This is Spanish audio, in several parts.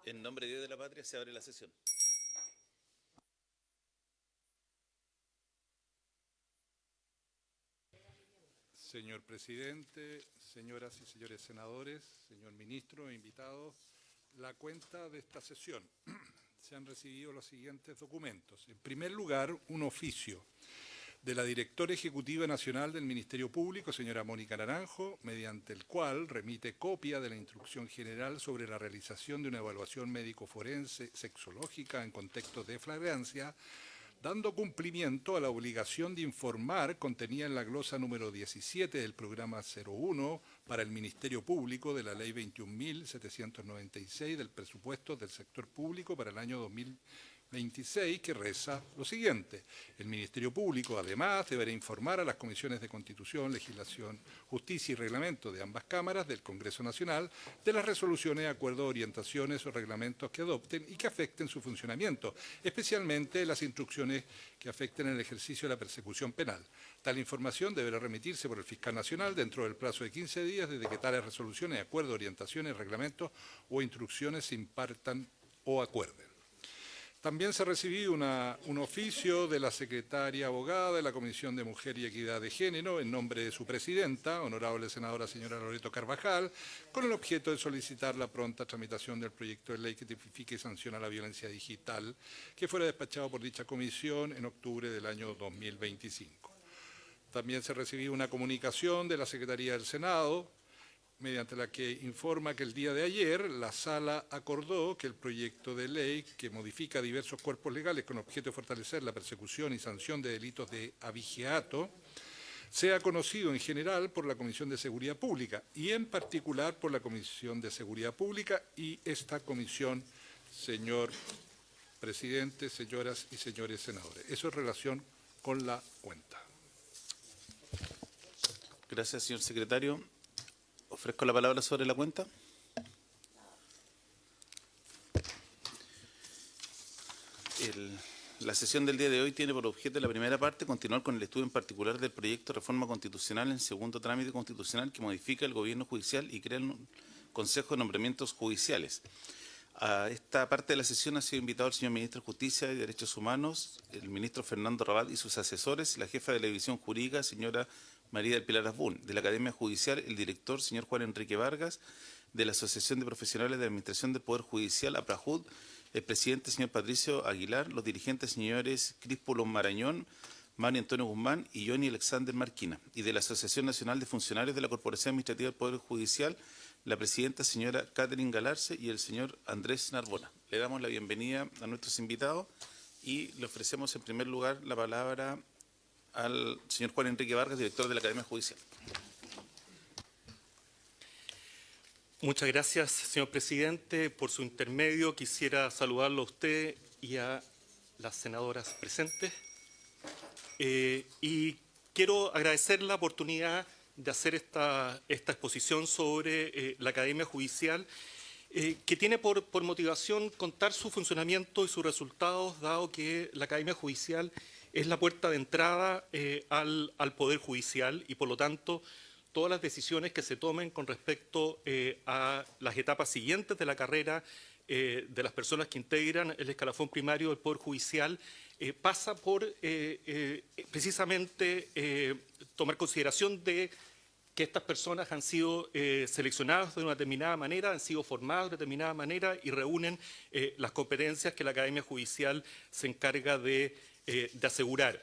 En nombre de Dios y de la Patria se abre la sesión. Señor presidente, señoras y señores senadores, señor ministro e invitados, la cuenta de esta sesión. Se han recibido los siguientes documentos. En primer lugar, un oficio de la Directora Ejecutiva Nacional del Ministerio Público, señora Mónica Naranjo, mediante el cual remite copia de la Instrucción General sobre la realización de una evaluación médico-forense sexológica en contextos de flagrancia, dando cumplimiento a la obligación de informar contenida en la glosa número 17 del programa 01 para el Ministerio Público de la Ley 21.796 del presupuesto del sector público para el año 2026, que reza lo siguiente. El Ministerio Público, además, deberá informar a las comisiones de Constitución, Legislación, Justicia y Reglamento de ambas cámaras del Congreso Nacional de las resoluciones, acuerdos, orientaciones o reglamentos que adopten y que afecten su funcionamiento, especialmente las instrucciones que afecten el ejercicio de la persecución penal. Tal información deberá remitirse por el Fiscal Nacional dentro del plazo de 15 días desde que tales resoluciones, acuerdos, orientaciones, reglamentos o instrucciones se impartan o acuerden. También se ha recibido un oficio de la secretaria abogada de la Comisión de Mujer y Equidad de Género, en nombre de su presidenta, honorable senadora señora Loreto Carvajal, con el objeto de solicitar la pronta tramitación del proyecto de ley que tipifique y sanciona la violencia digital, que fuera despachado por dicha comisión en octubre del año 2025. También se ha recibido una comunicación de la Secretaría del Senado, mediante la que informa que el día de ayer la Sala acordó que el proyecto de ley que modifica diversos cuerpos legales con objeto de fortalecer la persecución y sanción de delitos de abigeato sea conocido en general por la Comisión de Seguridad Pública y en particular por la Comisión de Seguridad Pública y esta comisión, señor presidente, señoras y señores senadores. Eso en relación con la cuenta. Gracias, señor secretario. Ofrezco la palabra sobre la cuenta. La sesión del día de hoy tiene por objeto, la primera parte, continuar con el estudio en particular del proyecto de reforma constitucional en segundo trámite constitucional que modifica el gobierno judicial y crea el Consejo de Nombramientos Judiciales. A esta parte de la sesión ha sido invitado el señor ministro de Justicia y Derechos Humanos, el ministro Fernando Rabat y sus asesores, la jefa de la División Jurídica, señora María del Pilar Asbun, de la Academia Judicial, el director, señor Juan Enrique Vargas, de la Asociación de Profesionales de Administración del Poder Judicial, APRAJUD, el presidente, señor Patricio Aguilar, los dirigentes, señores Crispo Marañón, Mario Antonio Guzmán y Johnny Alexander Marquina, y de la Asociación Nacional de Funcionarios de la Corporación Administrativa del Poder Judicial, la presidenta, señora Catherine Galarce, y el señor Andrés Narbona. Le damos la bienvenida a nuestros invitados y le ofrecemos en primer lugar la palabra al señor Juan Enrique Vargas, director de la Academia Judicial. Muchas gracias, señor presidente. Por su intermedio quisiera saludarlo a usted y a las senadoras presentes. Y quiero agradecer la oportunidad de hacer esta exposición sobre la Academia Judicial, que tiene por motivación contar su funcionamiento y sus resultados, dado que la Academia Judicial es la puerta de entrada al Poder Judicial y, por lo tanto, todas las decisiones que se tomen con respecto a las etapas siguientes de la carrera de las personas que integran el escalafón primario del Poder Judicial pasa por precisamente tomar consideración de que estas personas han sido seleccionadas de una determinada manera, han sido formadas de determinada manera y reúnen las competencias que la Academia Judicial se encarga de asegurar.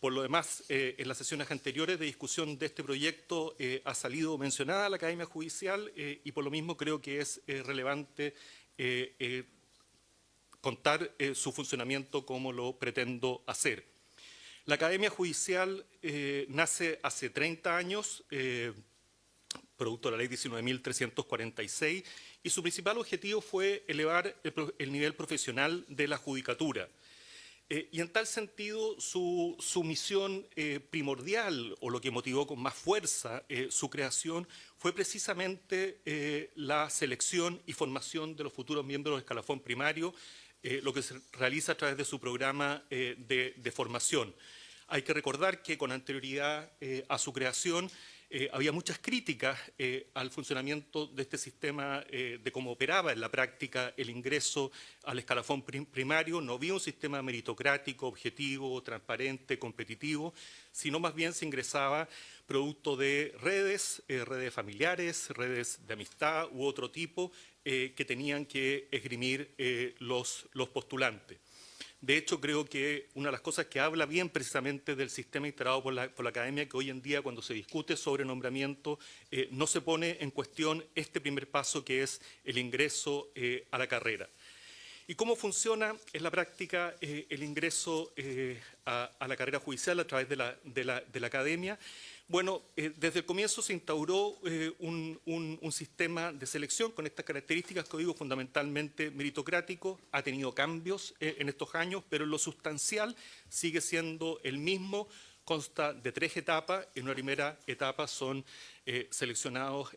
Por lo demás, en las sesiones anteriores de discusión de este proyecto ha salido mencionada la Academia Judicial y por lo mismo creo que es relevante contar su funcionamiento como lo pretendo hacer. La Academia Judicial nace hace 30 años, producto de la Ley 19.346, y su principal objetivo fue elevar el nivel profesional de la judicatura. Y en tal sentido, su misión primordial, o lo que motivó con más fuerza su creación, fue precisamente la selección y formación de los futuros miembros del escalafón primario, lo que se realiza a través de su programa de formación. Hay que recordar que con anterioridad a su creación, había muchas críticas al funcionamiento de este sistema, de cómo operaba en la práctica el ingreso al escalafón primario. No había un sistema meritocrático, objetivo, transparente, competitivo, sino más bien se ingresaba producto de redes, redes familiares, redes de amistad u otro tipo que tenían que esgrimir los postulantes. De hecho, creo que una de las cosas que habla bien precisamente del sistema instalado por la academia, que hoy en día cuando se discute sobre nombramiento, no se pone en cuestión este primer paso que es el ingreso a la carrera. ¿Y cómo funciona en la práctica el ingreso a la carrera judicial a través de la academia? Bueno, desde el comienzo se instauró un sistema de selección con estas características que digo fundamentalmente meritocrático. Ha tenido cambios en estos años, pero en lo sustancial sigue siendo el mismo. Consta de 3 etapas. En una primera etapa son seleccionados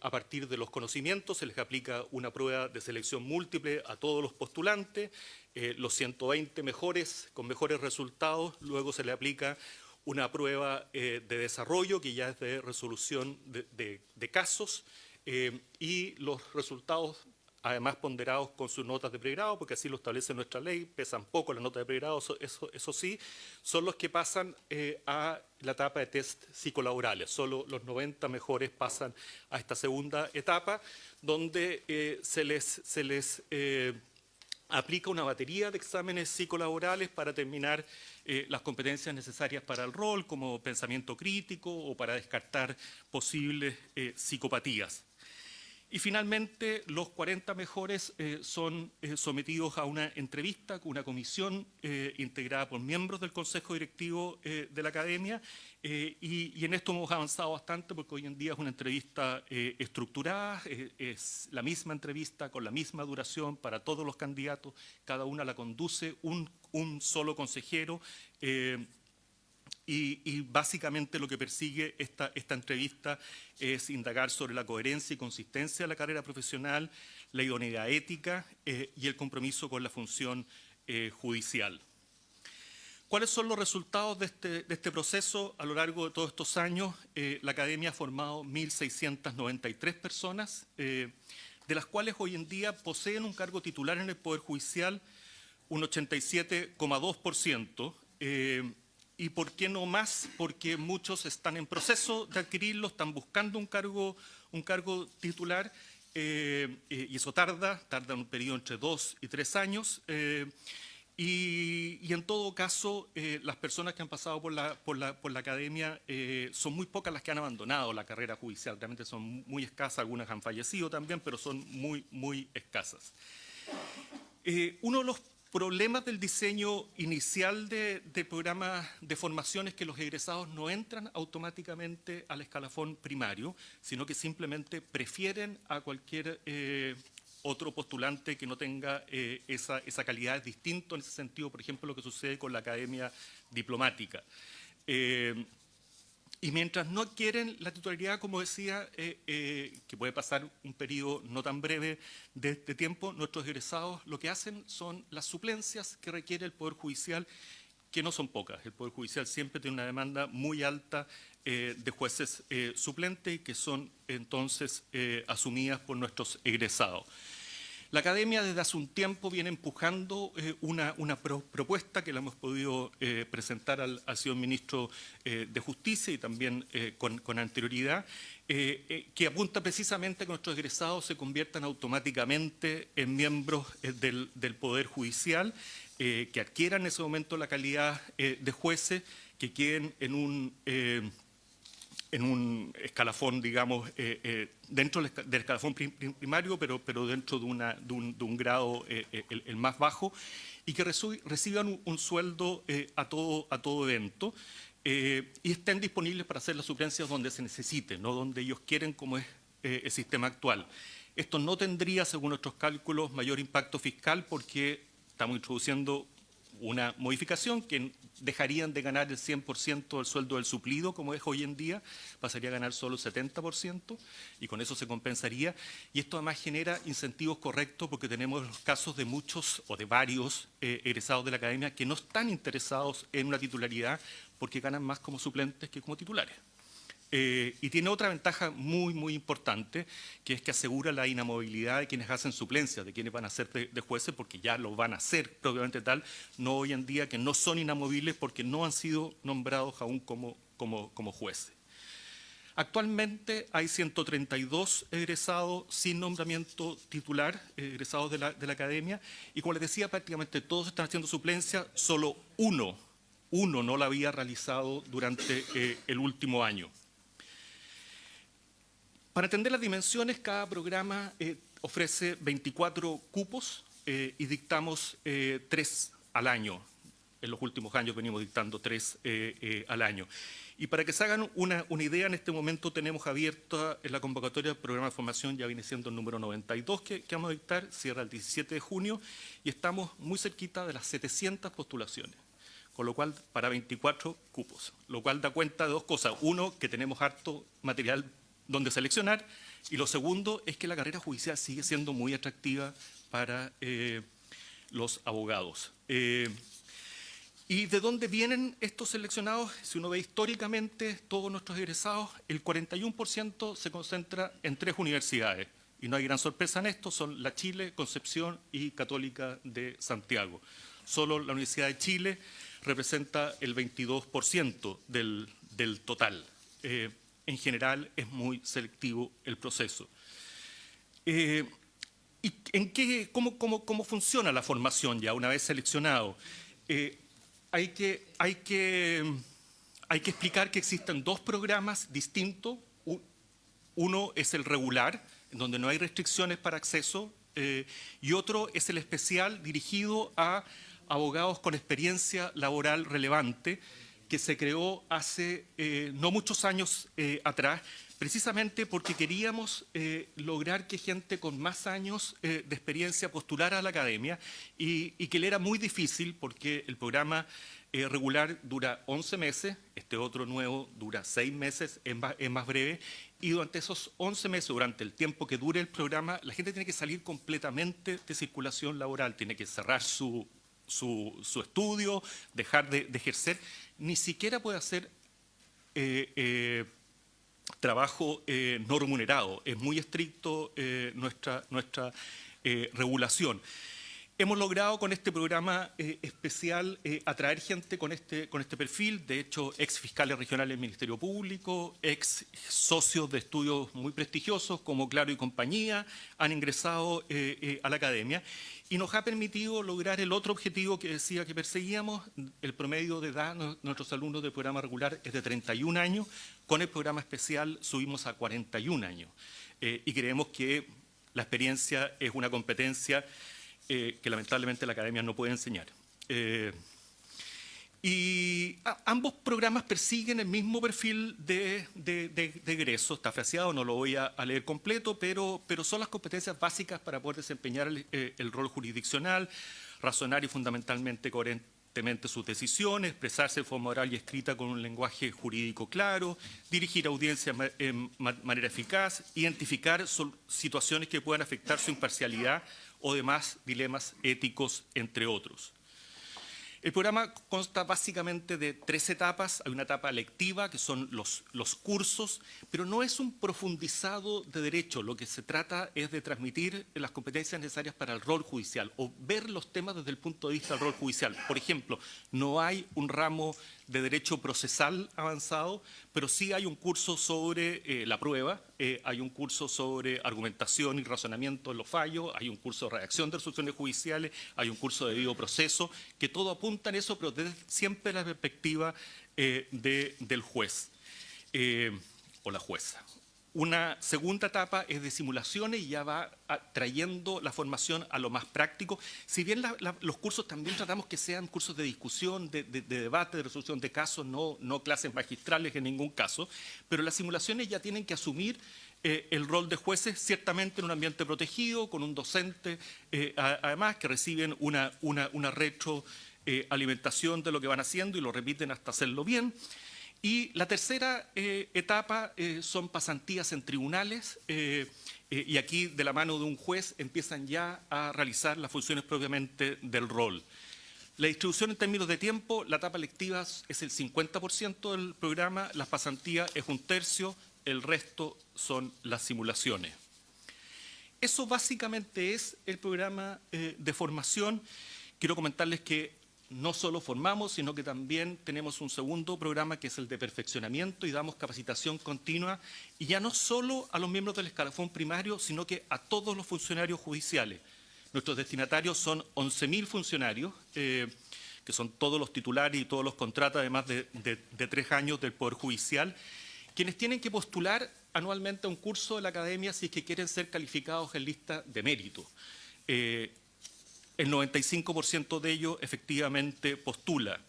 a partir de los conocimientos. Se les aplica una prueba de selección múltiple a todos los postulantes. Los 120 mejores, con mejores resultados, luego se le aplica una prueba de desarrollo que ya es de resolución de casos y los resultados además ponderados con sus notas de pregrado, porque así lo establece nuestra ley, pesan poco las notas de pregrado, eso sí, son los que pasan a la etapa de test psicolaborales. Solo los 90 mejores pasan a esta segunda etapa, donde se les aplica una batería de exámenes psicolaborales para determinar las competencias necesarias para el rol, como pensamiento crítico o para descartar posibles psicopatías. Y finalmente, los 40 mejores son sometidos a una entrevista con una comisión integrada por miembros del Consejo Directivo de la Academia y en esto hemos avanzado bastante porque hoy en día es una entrevista estructurada, es la misma entrevista con la misma duración para todos los candidatos, cada una la conduce un solo consejero. Y básicamente lo que persigue esta entrevista es indagar sobre la coherencia y consistencia de la carrera profesional, la idoneidad ética y el compromiso con la función judicial. ¿Cuáles son los resultados de este proceso? A lo largo de todos estos años, la Academia ha formado 1.693 personas, de las cuales hoy en día poseen un cargo titular en el Poder Judicial, un 87,2%. ¿Y por qué no más? Porque muchos están en proceso de adquirirlo, están buscando un cargo titular y eso tarda un periodo entre 2 y 3 años. Y en todo caso, las personas que han pasado por la academia son muy pocas las que han abandonado la carrera judicial. Realmente son muy escasas, algunas han fallecido también, pero son muy escasas. Uno de los problemas del diseño inicial del programa de formación es que los egresados no entran automáticamente al escalafón primario, sino que simplemente prefieren a cualquier otro postulante que no tenga esa calidad. Es distinto en ese sentido, por ejemplo, lo que sucede con la academia diplomática. Y mientras no adquieren la titularidad, como decía, que puede pasar un periodo no tan breve de tiempo, nuestros egresados lo que hacen son las suplencias que requiere el Poder Judicial, que no son pocas. El Poder Judicial siempre tiene una demanda muy alta de jueces suplentes y que son entonces asumidas por nuestros egresados. La Academia desde hace un tiempo viene empujando una propuesta que la hemos podido presentar al señor Ministro de Justicia y también con anterioridad, que apunta precisamente a que nuestros egresados se conviertan automáticamente en miembros del Poder Judicial, que adquieran en ese momento la calidad de jueces, que queden en un escalafón, digamos, dentro del escalafón primario, pero dentro de un grado el más bajo, y que reciban un sueldo a todo evento y estén disponibles para hacer las suplencias donde se necesite, no donde ellos quieren, como es el sistema actual. Esto no tendría, según nuestros cálculos, mayor impacto fiscal porque estamos introduciendo una modificación que dejarían de ganar el 100% del sueldo del suplido, como es hoy en día, pasaría a ganar solo el 70% y con eso se compensaría. Y esto además genera incentivos correctos porque tenemos los casos de muchos o de varios egresados de la academia que no están interesados en una titularidad porque ganan más como suplentes que como titulares. Y tiene otra ventaja muy, muy importante, que es que asegura la inamovilidad de quienes hacen suplencias, de quienes van a ser de jueces, porque ya lo van a hacer propiamente tal, no hoy en día que no son inamovibles porque no han sido nombrados aún como jueces. Actualmente hay 132 egresados sin nombramiento titular, egresados de la academia, y como les decía, prácticamente todos están haciendo suplencia, solo uno no la había realizado durante el último año. Para entender las dimensiones, cada programa ofrece 24 cupos y dictamos 3 al año. En los últimos años venimos dictando 3 al año. Y para que se hagan una idea, en este momento tenemos abierta en la convocatoria del programa de formación, ya viene siendo el número 92 que vamos a dictar, cierra el 17 de junio, y estamos muy cerquita de las 700 postulaciones, con lo cual para 24 cupos, lo cual da cuenta de dos cosas. Uno, que tenemos harto material donde seleccionar, y lo segundo es que la carrera judicial sigue siendo muy atractiva para los abogados. ¿Y de dónde vienen estos seleccionados? Si uno ve históricamente todos nuestros egresados, el 41% se concentra en 3 universidades. Y no hay gran sorpresa en esto, son la Chile, Concepción y Católica de Santiago. Solo la Universidad de Chile representa el 22% del total. En general es muy selectivo el proceso. ¿Y cómo funciona la formación ya una vez seleccionado? Hay que explicar que existen 2 programas distintos. Uno es el regular, en donde no hay restricciones para acceso, y otro es el especial, dirigido a abogados con experiencia laboral relevante, que se creó hace no muchos años atrás, precisamente porque queríamos lograr que gente con más años de experiencia postulara a la academia, y que le era muy difícil porque el programa regular dura 11 meses, este otro nuevo dura 6 meses, es más breve, y durante esos 11 meses, durante el tiempo que dure el programa, la gente tiene que salir completamente de circulación laboral, tiene que cerrar su estudio, dejar de ejercer, ni siquiera puede hacer trabajo no remunerado. Es muy estricto nuestra regulación. Hemos logrado con este programa especial atraer gente con este perfil, de hecho, ex fiscales regionales del Ministerio Público, ex socios de estudios muy prestigiosos como Claro y compañía, han ingresado a la academia, y nos ha permitido lograr el otro objetivo que decía que perseguíamos. El promedio de edad de nuestros alumnos del programa regular es de 31 años, con el programa especial subimos a 41 años, y creemos que la experiencia es una competencia que lamentablemente la academia no puede enseñar. Ambos programas persiguen el mismo perfil de egreso, está fraseado, no lo voy a leer completo, pero son las competencias básicas para poder desempeñar el rol jurisdiccional, razonar y fundamentalmente coherentemente sus decisiones, expresarse de forma oral y escrita con un lenguaje jurídico claro, dirigir audiencias de manera eficaz, identificar situaciones que puedan afectar su imparcialidad o demás dilemas éticos, entre otros. El programa consta básicamente de 3 etapas. Hay una etapa lectiva, que son los cursos, pero no es un profundizado de derecho. Lo que se trata es de transmitir las competencias necesarias para el rol judicial o ver los temas desde el punto de vista del rol judicial. Por ejemplo, no hay un ramo de derecho procesal avanzado, pero sí hay un curso sobre la prueba, hay un curso sobre argumentación y razonamiento en los fallos, hay un curso de redacción de resoluciones judiciales, hay un curso de debido proceso, que todo apunta en eso, pero desde siempre la perspectiva del juez o la jueza. Una segunda etapa es de simulaciones y ya va trayendo la formación a lo más práctico. Si bien los cursos también tratamos que sean cursos de discusión, de debate, de resolución de casos, no clases magistrales en ningún caso, pero las simulaciones ya tienen que asumir el rol de jueces, ciertamente en un ambiente protegido, con un docente, además, que reciben una retroalimentación de lo que van haciendo y lo repiten hasta hacerlo bien. Y la tercera etapa son pasantías en tribunales, y aquí de la mano de un juez empiezan ya a realizar las funciones propiamente del rol. La distribución en términos de tiempo, la etapa lectiva es el 50% del programa, las pasantías es 1/3, el resto son las simulaciones. Eso básicamente es el programa de formación. Quiero comentarles que no solo formamos, sino que también tenemos un segundo programa que es el de perfeccionamiento y damos capacitación continua, y ya no solo a los miembros del escalafón primario, sino que a todos los funcionarios judiciales. Nuestros destinatarios son 11.000 funcionarios, que son todos los titulares y todos los contratos, además de 3 años del Poder Judicial, quienes tienen que postular anualmente a un curso de la academia si es que quieren ser calificados en lista de mérito. El 95% de ellos efectivamente postula.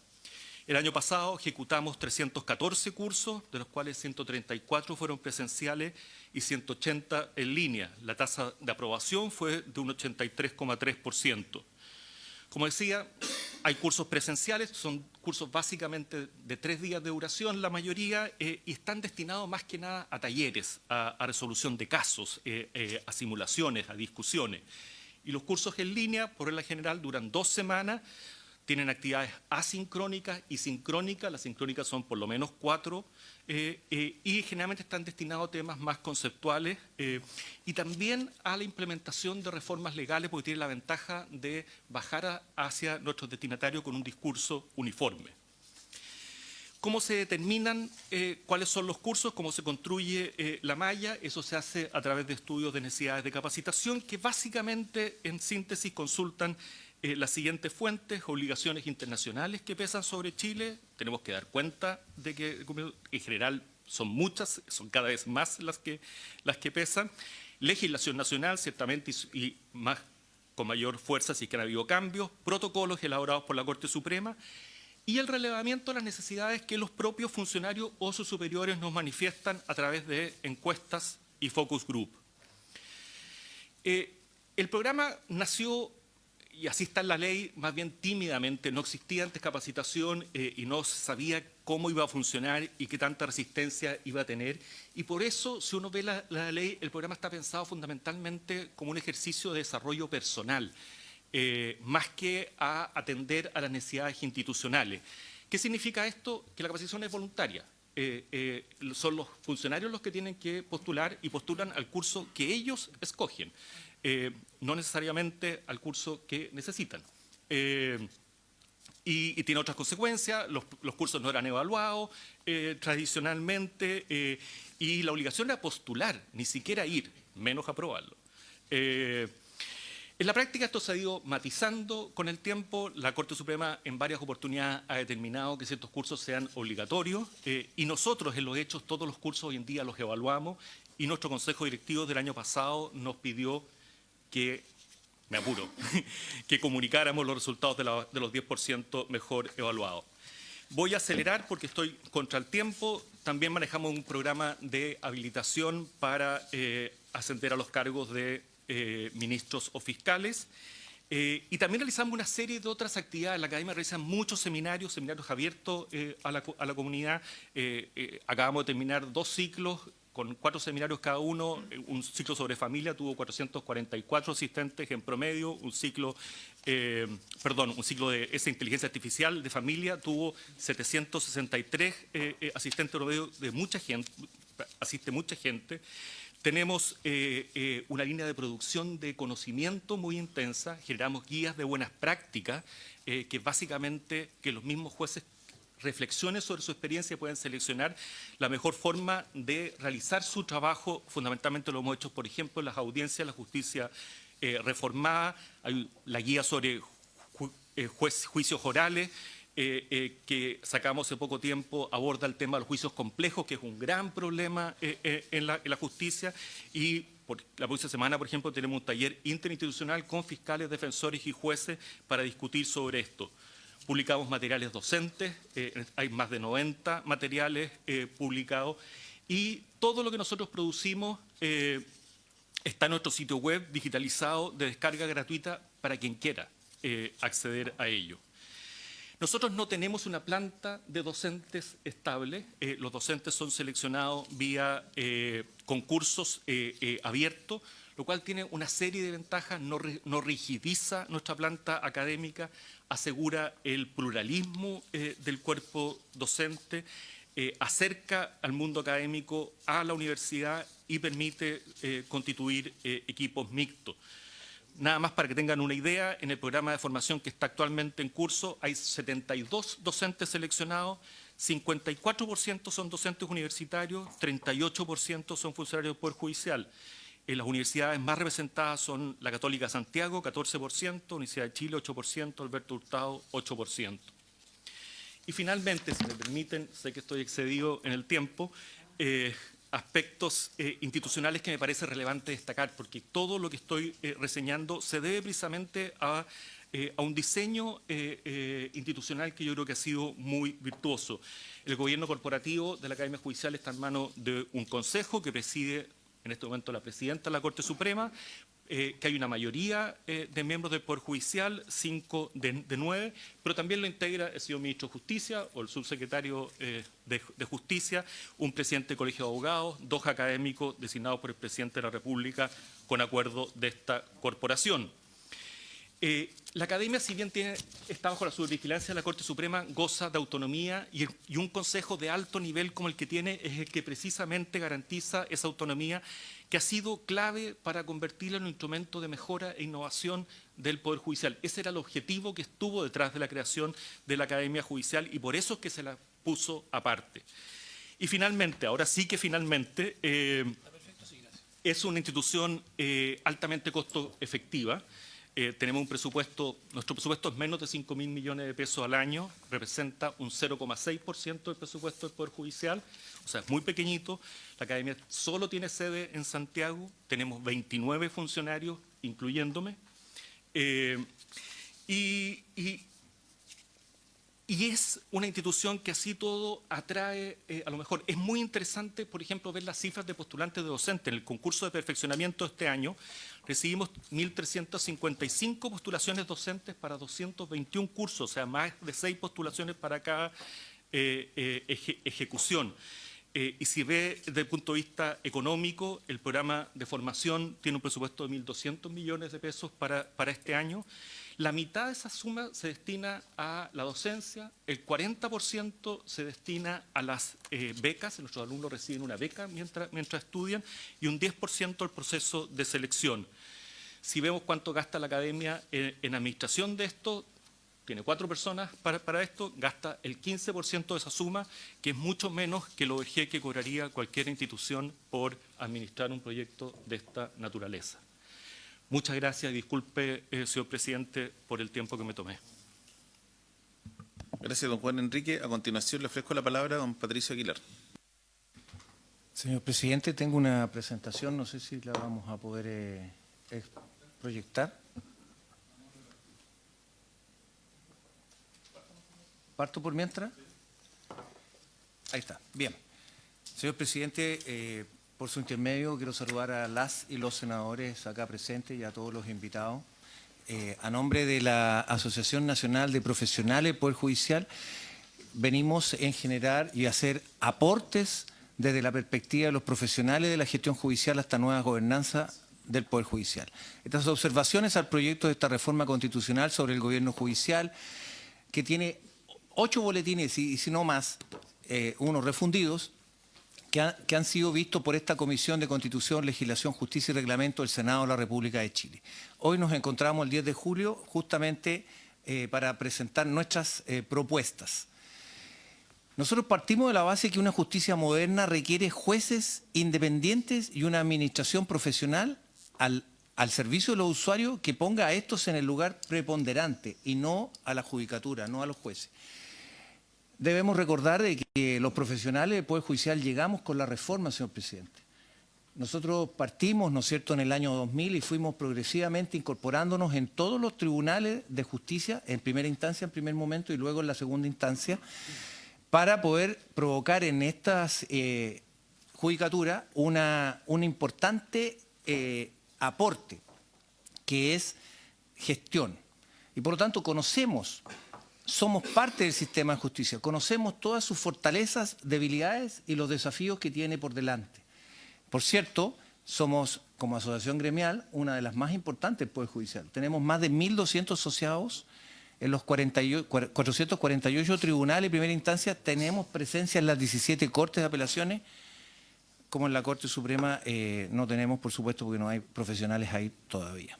El año pasado ejecutamos 314 cursos, de los cuales 134 fueron presenciales y 180 en línea. La tasa de aprobación fue de un 83,3%. Como decía, hay cursos presenciales, son cursos básicamente de 3 días de duración, la mayoría, y están destinados más que nada a talleres, a resolución de casos, a simulaciones, a discusiones. Y los cursos en línea, por regla general, duran 2 semanas, tienen actividades asincrónicas y sincrónicas. Las sincrónicas son por lo menos 4 y generalmente están destinados a temas más conceptuales y también a la implementación de reformas legales, porque tienen la ventaja de bajar hacia nuestros destinatarios con un discurso uniforme. ¿Cómo se determinan cuáles son los cursos? ¿Cómo se construye la malla? Eso se hace a través de estudios de necesidades de capacitación que básicamente, en síntesis, consultan las siguientes fuentes: obligaciones internacionales que pesan sobre Chile. Tenemos que dar cuenta de que en general son muchas, son cada vez más las que pesan. Legislación nacional, ciertamente, y más con mayor fuerza si es que han habido cambios. Protocolos elaborados por la Corte Suprema. Y el relevamiento de las necesidades que los propios funcionarios o sus superiores nos manifiestan a través de encuestas y focus group. El programa nació, y así está en la ley, más bien tímidamente. No existía antes capacitación y no se sabía cómo iba a funcionar y qué tanta resistencia iba a tener. Y por eso, si uno ve la ley, el programa está pensado fundamentalmente como un ejercicio de desarrollo personal, más que a atender a las necesidades institucionales. ¿Qué significa esto? Que la capacitación es voluntaria. Son los funcionarios los que tienen que postular y postulan al curso que ellos escogen, no necesariamente al curso que necesitan. Y tiene otras consecuencias. Los cursos no eran evaluados tradicionalmente y la obligación era postular, ni siquiera ir, menos aprobarlo. En la práctica esto se ha ido matizando con el tiempo. La Corte Suprema en varias oportunidades ha determinado que ciertos cursos sean obligatorios y nosotros en los hechos todos los cursos hoy en día los evaluamos y nuestro Consejo Directivo del año pasado nos pidió que, me apuro, que comunicáramos los resultados de los 10% mejor evaluados. Voy a acelerar porque estoy contra el tiempo. También manejamos un programa de habilitación para ascender a los cargos de ministros o fiscales, y también realizamos una serie de otras actividades. La Academia realiza muchos seminarios abiertos a la comunidad. Acabamos de terminar 2 ciclos con 4 seminarios cada uno. Un ciclo sobre familia tuvo 444 asistentes en promedio. Un ciclo de esa inteligencia artificial de familia tuvo 763 asistentes promedio, de mucha gente, asiste mucha gente. Tenemos una línea de producción de conocimiento muy intensa. Generamos guías de buenas prácticas que básicamente que los mismos jueces reflexionen sobre su experiencia y pueden seleccionar la mejor forma de realizar su trabajo. Fundamentalmente lo hemos hecho, por ejemplo, en las audiencias, la justicia reformada. Hay la guía sobre juicios orales, que sacamos hace poco tiempo, aborda el tema de los juicios complejos, que es un gran problema en la justicia. Y la próxima semana, por ejemplo, tenemos un taller interinstitucional con fiscales, defensores y jueces para discutir sobre esto. Publicamos materiales docentes, hay más de 90 materiales publicados, y todo lo que nosotros producimos está en nuestro sitio web digitalizado de descarga gratuita para quien quiera acceder a ello. Nosotros no tenemos una planta de docentes estable. Los docentes son seleccionados vía concursos abiertos. lo cual tiene una serie de ventajas, no rigidiza nuestra planta académica, asegura el pluralismo del cuerpo docente, acerca al mundo académico a la universidad y permite constituir equipos mixtos. Nada más para que tengan una idea, en el programa de formación que está actualmente en curso hay 72 docentes seleccionados, 54% son docentes universitarios, 38% son funcionarios del Poder Judicial. Las universidades más representadas son la Católica Santiago, 14%, Universidad de Chile, 8%, Alberto Hurtado, 8%. Y finalmente, si me permiten, sé que estoy excedido en el tiempo, aspectos institucionales que me parece relevante destacar, porque todo lo que estoy reseñando se debe precisamente a un diseño institucional que yo creo que ha sido muy virtuoso. El gobierno corporativo de la Academia Judicial está en manos de un consejo que preside en este momento la presidenta de la Corte Suprema, que hay una mayoría de miembros del Poder Judicial, 5 de 9, pero también lo integra el señor Ministro de Justicia o el subsecretario de Justicia, un presidente del Colegio de Abogados, 2 académicos designados por el Presidente de la República con acuerdo de esta corporación. La Academia, si bien está bajo la supervigilancia de la Corte Suprema, goza de autonomía y un consejo de alto nivel como el que tiene es el que precisamente garantiza esa autonomía que ha sido clave para convertirla en un instrumento de mejora e innovación del Poder Judicial. Ese era el objetivo que estuvo detrás de la creación de la Academia Judicial y por eso es que se la puso aparte. Y finalmente, ahora sí que finalmente, es una institución altamente costo efectiva. Tenemos un presupuesto, nuestro presupuesto es menos de 5.000 millones de pesos al año, representa un 0,6% del presupuesto del Poder Judicial, o sea, es muy pequeñito. La Academia solo tiene sede en Santiago, tenemos 29 funcionarios, incluyéndome, y es una institución que así todo atrae, a lo mejor. Es muy interesante, por ejemplo, ver las cifras de postulantes de docentes. En el concurso de perfeccionamiento de este año recibimos 1.355 postulaciones docentes para 221 cursos, o sea, más de 6 postulaciones para cada ejecución. Y si ve desde el punto de vista económico, el programa de formación tiene un presupuesto de 1.200 millones de pesos para este año. La mitad de esa suma se destina a la docencia, el 40% se destina a las becas, nuestros alumnos reciben una beca mientras estudian, y un 10% al proceso de selección. Si vemos cuánto gasta la Academia en administración de esto, tiene 4 personas para esto, gasta el 15% de esa suma, que es mucho menos que lo que cobraría cualquier institución por administrar un proyecto de esta naturaleza. Muchas gracias y disculpe, señor presidente, por el tiempo que me tomé. Gracias, don Juan Enrique. A continuación le ofrezco la palabra a don Patricio Aguilar. Señor presidente, tengo una presentación, no sé si la vamos a poder proyectar. ¿Parto por mientras? Ahí está, bien. Señor presidente, por su intermedio quiero saludar a las y los senadores acá presentes y a todos los invitados. A nombre de la Asociación Nacional de Profesionales del Poder Judicial, venimos en generar y hacer aportes desde la perspectiva de los profesionales de la gestión judicial a esta nueva gobernanza del Poder Judicial. Estas observaciones al proyecto de esta reforma constitucional sobre el gobierno judicial, que tiene 8 boletines y si no más, unos refundidos, que han sido vistos por esta Comisión de Constitución, Legislación, Justicia y Reglamento del Senado de la República de Chile. Hoy nos encontramos el 10 de julio justamente para presentar nuestras propuestas. Nosotros partimos de la base que una justicia moderna requiere jueces independientes y una administración profesional al servicio de los usuarios que ponga a estos en el lugar preponderante y no a la judicatura, no a los jueces. Debemos recordar de que los profesionales del Poder Judicial llegamos con la reforma, señor presidente. Nosotros partimos, ¿no es cierto?, en el año 2000 y fuimos progresivamente incorporándonos en todos los tribunales de justicia, en primera instancia, en primer momento y luego en la segunda instancia, para poder provocar en estas judicaturas un importante aporte, que es gestión. Y por lo tanto somos parte del sistema de justicia, conocemos todas sus fortalezas, debilidades y los desafíos que tiene por delante. Por cierto, somos, como asociación gremial, una de las más importantes del Poder Judicial. Tenemos más de 1.200 asociados en los 448 tribunales de primera instancia. Tenemos presencia en las 17 cortes de apelaciones, como en la Corte Suprema no tenemos, por supuesto, porque no hay profesionales ahí todavía.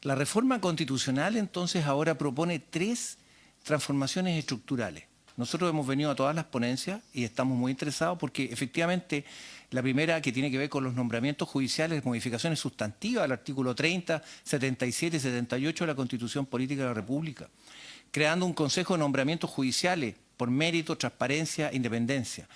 La reforma constitucional, entonces, ahora propone 3 transformaciones estructurales. Nosotros hemos venido a todas las ponencias y estamos muy interesados porque, efectivamente, la primera, que tiene que ver con los nombramientos judiciales, modificaciones sustantivas al artículo 30, 77 y 78 de la Constitución Política de la República, creando un Consejo de Nombramientos Judiciales por mérito, transparencia e independencia.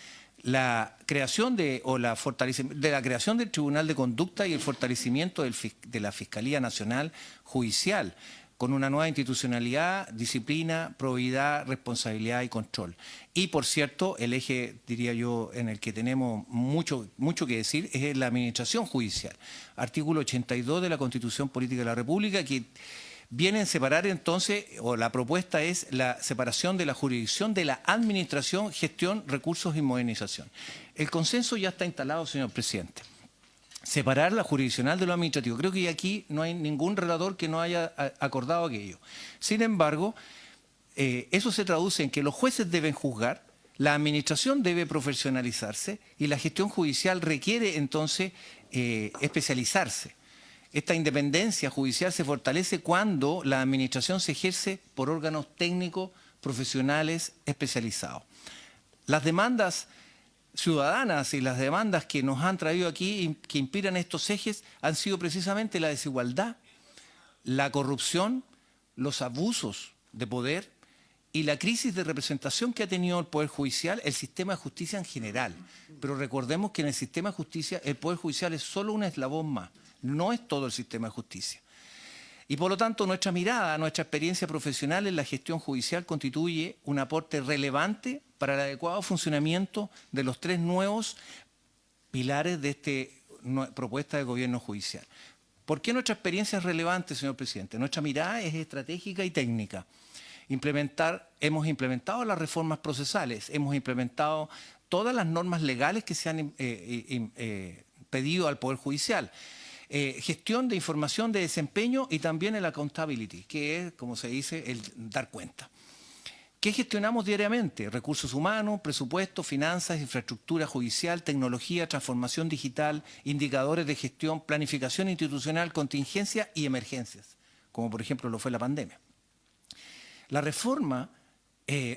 La creación de la creación del Tribunal de Conducta y el fortalecimiento de la Fiscalía Nacional Judicial, con una nueva institucionalidad, disciplina, probidad, responsabilidad y control. Y, por cierto, el eje, diría yo, en el que tenemos mucho que decir es la administración judicial. Artículo 82 de la Constitución Política de la República, que vienen a separar entonces, o la propuesta es la separación de la jurisdicción de la administración, gestión, recursos y modernización. El consenso ya está instalado, señor presidente. Separar la jurisdiccional de lo administrativo. Creo que aquí no hay ningún relator que no haya acordado aquello. Sin embargo, eso se traduce en que los jueces deben juzgar, la administración debe profesionalizarse y la gestión judicial requiere entonces especializarse. Esta independencia judicial se fortalece cuando la administración se ejerce por órganos técnicos, profesionales, especializados. Las demandas ciudadanas y las demandas que nos han traído aquí, que inspiran estos ejes, han sido precisamente la desigualdad, la corrupción, los abusos de poder y la crisis de representación que ha tenido el Poder Judicial, el sistema de justicia en general. Pero recordemos que en el sistema de justicia el Poder Judicial es solo un eslabón más, no es todo el sistema de justicia. Y por lo tanto nuestra mirada, nuestra experiencia profesional en la gestión judicial constituye un aporte relevante para el adecuado funcionamiento de los 3 nuevos pilares de esta propuesta de gobierno judicial. ¿Por qué nuestra experiencia es relevante, señor presidente? Nuestra mirada es estratégica y técnica. Hemos implementado las reformas procesales, hemos implementado todas las normas legales que se han pedido al Poder Judicial. Gestión de información de desempeño y también el accountability, que es, como se dice, el dar cuenta. ¿Qué gestionamos diariamente? Recursos humanos, presupuesto, finanzas, infraestructura judicial, tecnología, transformación digital, indicadores de gestión, planificación institucional, contingencia y emergencias, como por ejemplo lo fue la pandemia. La reforma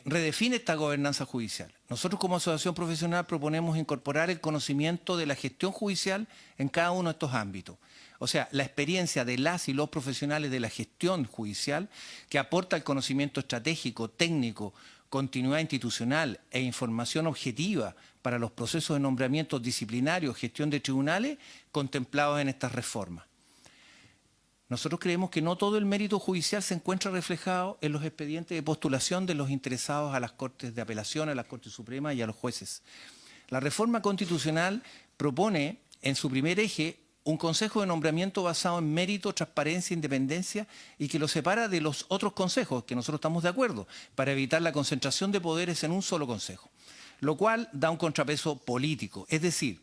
redefine esta gobernanza judicial. Nosotros como asociación profesional proponemos incorporar el conocimiento de la gestión judicial en cada uno de estos ámbitos. O sea, la experiencia de las y los profesionales de la gestión judicial que aporta el conocimiento estratégico, técnico, continuidad institucional e información objetiva para los procesos de nombramientos disciplinarios, gestión de tribunales contemplados en estas reformas. Nosotros creemos que no todo el mérito judicial se encuentra reflejado en los expedientes de postulación de los interesados a las Cortes de Apelación, a las Cortes Supremas y a los jueces. La reforma constitucional propone en su primer eje un consejo de nombramiento basado en mérito, transparencia, independencia y que lo separa de los otros consejos, que nosotros estamos de acuerdo, para evitar la concentración de poderes en un solo consejo, lo cual da un contrapeso político, es decir,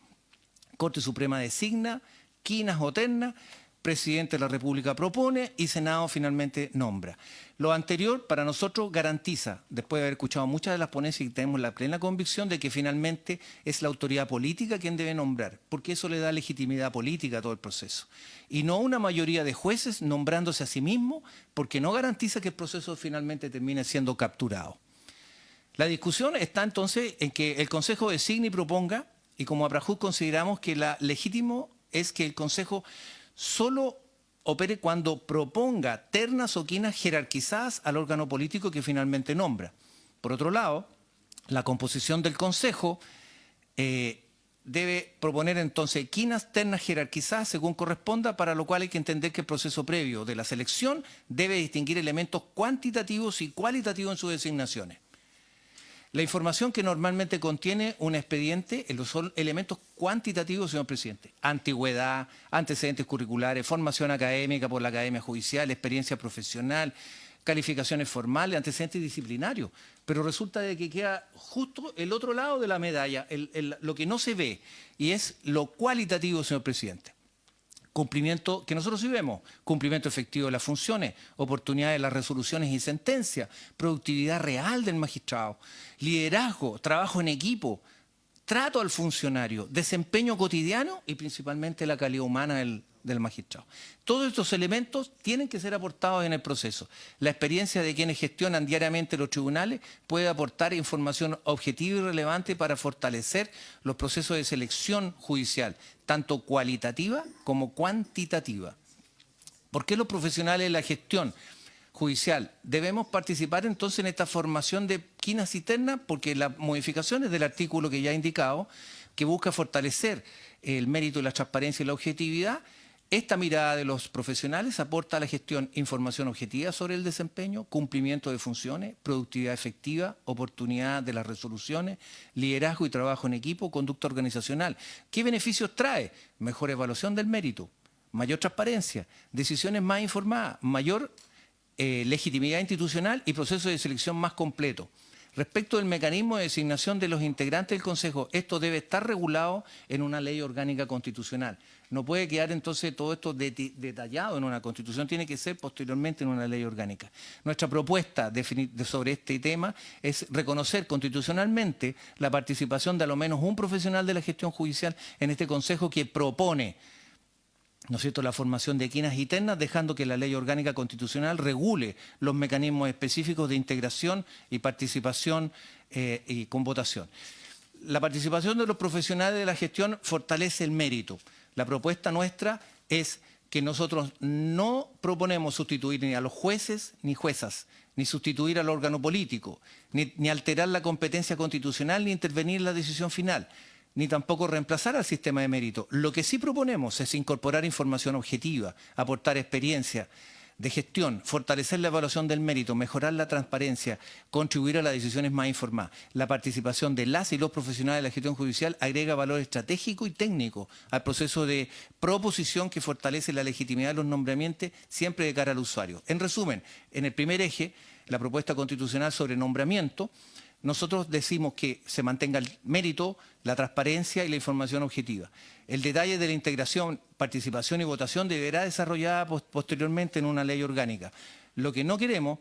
Corte Suprema designa, quinas o terna, Presidente de la República propone y Senado finalmente nombra. Lo anterior para nosotros garantiza, después de haber escuchado muchas de las ponencias y tenemos la plena convicción de que finalmente es la autoridad política quien debe nombrar, porque eso le da legitimidad política a todo el proceso. Y no una mayoría de jueces nombrándose a sí mismo, porque no garantiza que el proceso finalmente termine siendo capturado. La discusión está entonces en que el Consejo designe y proponga, y como APRAJUD consideramos que la legítimo es que el Consejo solo opere cuando proponga ternas o quinas jerarquizadas al órgano político que finalmente nombra. Por otro lado, la composición del Consejo debe proponer entonces quinas ternas jerarquizadas según corresponda, para lo cual hay que entender que el proceso previo de la selección debe distinguir elementos cuantitativos y cualitativos en sus designaciones. La información que normalmente contiene un expediente son elementos cuantitativos, señor presidente. Antigüedad, antecedentes curriculares, formación académica por la Academia Judicial, experiencia profesional, calificaciones formales, antecedentes disciplinarios, pero resulta de que queda justo el otro lado de la medalla, lo que no se ve, y es lo cualitativo, señor presidente. Cumplimiento, que nosotros sí vemos, cumplimiento efectivo de las funciones, oportunidad de las resoluciones y sentencias, productividad real del magistrado, liderazgo, trabajo en equipo, trato al funcionario, desempeño cotidiano y principalmente la calidad humana del magistrado. Todos estos elementos tienen que ser aportados en el proceso. La experiencia de quienes gestionan diariamente los tribunales puede aportar información objetiva y relevante para fortalecer los procesos de selección judicial, tanto cualitativa como cuantitativa. ¿Por qué los profesionales de la gestión judicial debemos participar entonces en esta formación de quinas internas? Porque las modificaciones del artículo que ya he indicado, que busca fortalecer el mérito, la transparencia y la objetividad, esta mirada de los profesionales aporta a la gestión información objetiva sobre el desempeño, cumplimiento de funciones, productividad efectiva, oportunidad de las resoluciones, liderazgo y trabajo en equipo, conducta organizacional. ¿Qué beneficios trae? Mejor evaluación del mérito, mayor transparencia, decisiones más informadas, mayor legitimidad institucional y proceso de selección más completo. Respecto del mecanismo de designación de los integrantes del Consejo, esto debe estar regulado en una ley orgánica constitucional. No puede quedar entonces todo esto detallado en una Constitución, tiene que ser posteriormente en una ley orgánica. Nuestra propuesta sobre este tema es reconocer constitucionalmente la participación de al menos un profesional de la gestión judicial en este Consejo que propone, ¿no es cierto?, la formación de quinas internas, dejando que la ley orgánica constitucional regule los mecanismos específicos de integración y participación y con votación. La participación de los profesionales de la gestión fortalece el mérito. La propuesta nuestra es que nosotros no proponemos sustituir ni a los jueces ni juezas, ni sustituir al órgano político, ni alterar la competencia constitucional, ni intervenir en la decisión final, ni tampoco reemplazar al sistema de mérito. Lo que sí proponemos es incorporar información objetiva, aportar experiencia de gestión, fortalecer la evaluación del mérito, mejorar la transparencia, contribuir a las decisiones más informadas. La participación de las y los profesionales de la gestión judicial agrega valor estratégico y técnico al proceso de proposición que fortalece la legitimidad de los nombramientos siempre de cara al usuario. En resumen, en el primer eje, la propuesta constitucional sobre nombramiento, nosotros decimos que se mantenga el mérito, la transparencia y la información objetiva. El detalle de la integración, participación y votación deberá desarrollada posteriormente en una ley orgánica. Lo que no queremos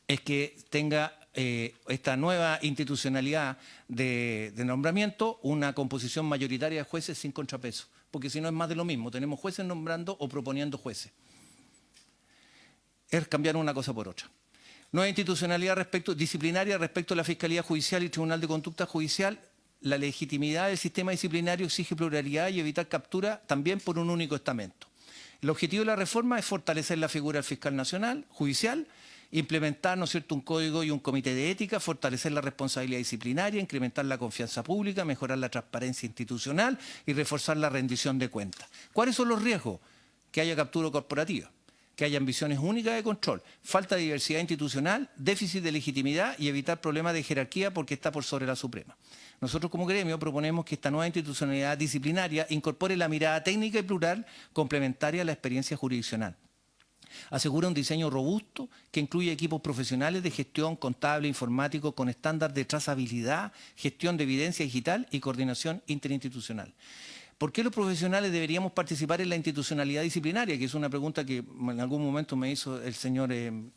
es que tenga esta nueva institucionalidad de nombramiento una composición mayoritaria de jueces sin contrapeso, porque si no es más de lo mismo. Tenemos jueces nombrando o proponiendo jueces. Es cambiar una cosa por otra. Nueva institucionalidad disciplinaria respecto a la Fiscalía Judicial y Tribunal de Conducta Judicial. La legitimidad del sistema disciplinario exige pluralidad y evitar captura también por un único estamento. El objetivo de la reforma es fortalecer la figura del fiscal nacional, judicial, implementar, ¿no es cierto?, un código y un comité de ética, fortalecer la responsabilidad disciplinaria, incrementar la confianza pública, mejorar la transparencia institucional y reforzar la rendición de cuentas. ¿Cuáles son los riesgos? Que haya captura corporativa, que haya ambiciones únicas de control, falta de diversidad institucional, déficit de legitimidad y evitar problemas de jerarquía porque está por sobre la Suprema. Nosotros como gremio proponemos que esta nueva institucionalidad disciplinaria incorpore la mirada técnica y plural complementaria a la experiencia jurisdiccional. Asegura un diseño robusto que incluye equipos profesionales de gestión contable, informático, con estándar de trazabilidad, gestión de evidencia digital y coordinación interinstitucional. ¿Por qué los profesionales deberíamos participar en la institucionalidad disciplinaria? Que es una pregunta que en algún momento me hizo el señor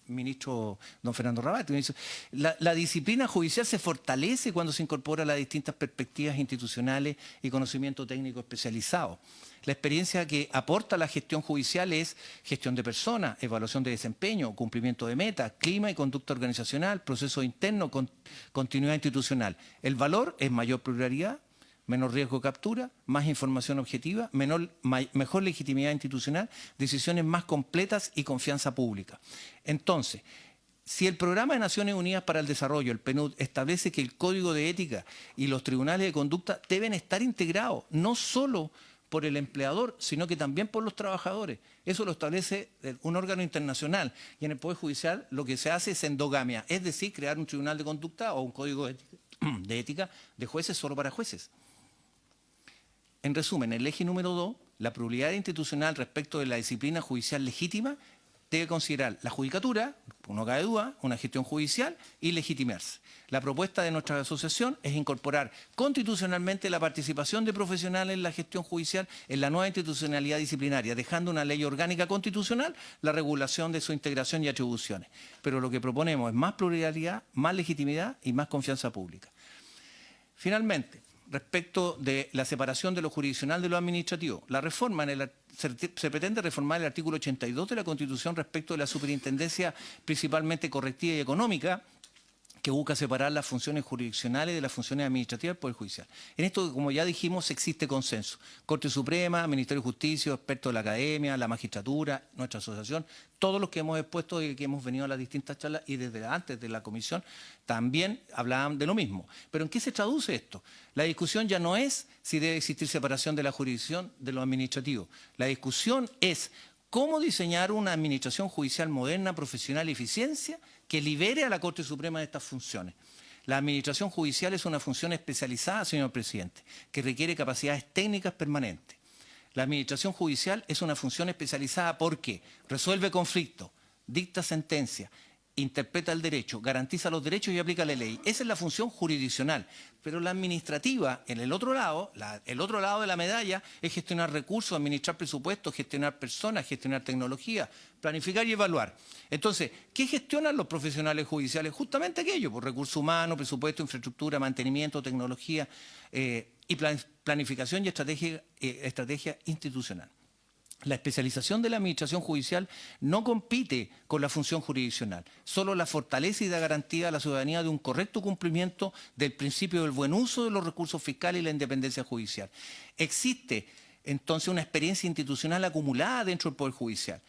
ministro don Fernando Rabate. Me dice, la disciplina judicial se fortalece cuando se incorpora las distintas perspectivas institucionales y conocimiento técnico especializado. La experiencia que aporta la gestión judicial es gestión de personas, evaluación de desempeño, cumplimiento de metas, clima y conducta organizacional, proceso interno, continuidad institucional. El valor es mayor pluralidad, menor riesgo de captura, más información objetiva, mejor legitimidad institucional, decisiones más completas y confianza pública. Entonces, si el Programa de Naciones Unidas para el Desarrollo, el PNUD, establece que el Código de Ética y los tribunales de conducta deben estar integrados, no solo por el empleador, sino que también por los trabajadores. Eso lo establece un órgano internacional. Y en el Poder Judicial lo que se hace es endogamia, es decir, crear un tribunal de conducta o un código de ética de jueces solo para jueces. En resumen, el eje número 2, la pluralidad institucional respecto de la disciplina judicial legítima, debe considerar la judicatura, no cabe duda, una gestión judicial y legitimarse. La propuesta de nuestra asociación es incorporar constitucionalmente la participación de profesionales en la gestión judicial en la nueva institucionalidad disciplinaria, dejando una ley orgánica constitucional la regulación de su integración y atribuciones. Pero lo que proponemos es más pluralidad, más legitimidad y más confianza pública. Finalmente, respecto de la separación de lo jurisdiccional de lo administrativo, se pretende reformar el artículo 82 de la Constitución respecto de la superintendencia principalmente correctiva y económica, que busca separar las funciones jurisdiccionales de las funciones administrativas del Poder Judicial. En esto, como ya dijimos, existe consenso. Corte Suprema, Ministerio de Justicia, expertos de la academia, la magistratura, nuestra asociación, todos los que hemos expuesto y que hemos venido a las distintas charlas y desde antes de la comisión también hablaban de lo mismo. ¿Pero en qué se traduce esto? La discusión ya no es si debe existir separación de la jurisdicción de lo administrativo. La discusión es cómo diseñar una administración judicial moderna, profesional y eficiencia que libere a la Corte Suprema de estas funciones. La administración judicial es una función especializada, señor presidente, que requiere capacidades técnicas permanentes. La administración judicial es una función especializada porque resuelve conflictos, dicta sentencias, interpreta el derecho, garantiza los derechos y aplica la ley. Esa es la función jurisdiccional. Pero la administrativa, en el otro lado, el otro lado de la medalla, es gestionar recursos, administrar presupuestos, gestionar personas, gestionar tecnología, planificar y evaluar. Entonces, ¿qué gestionan los profesionales judiciales? Justamente aquello, por recursos humanos, presupuesto, infraestructura, mantenimiento, tecnología y planificación y estrategia institucional. La especialización de la administración judicial no compite con la función jurisdiccional, solo la fortalece y da garantía a la ciudadanía de un correcto cumplimiento del principio del buen uso de los recursos fiscales y la independencia judicial. Existe entonces una experiencia institucional acumulada dentro del Poder Judicial.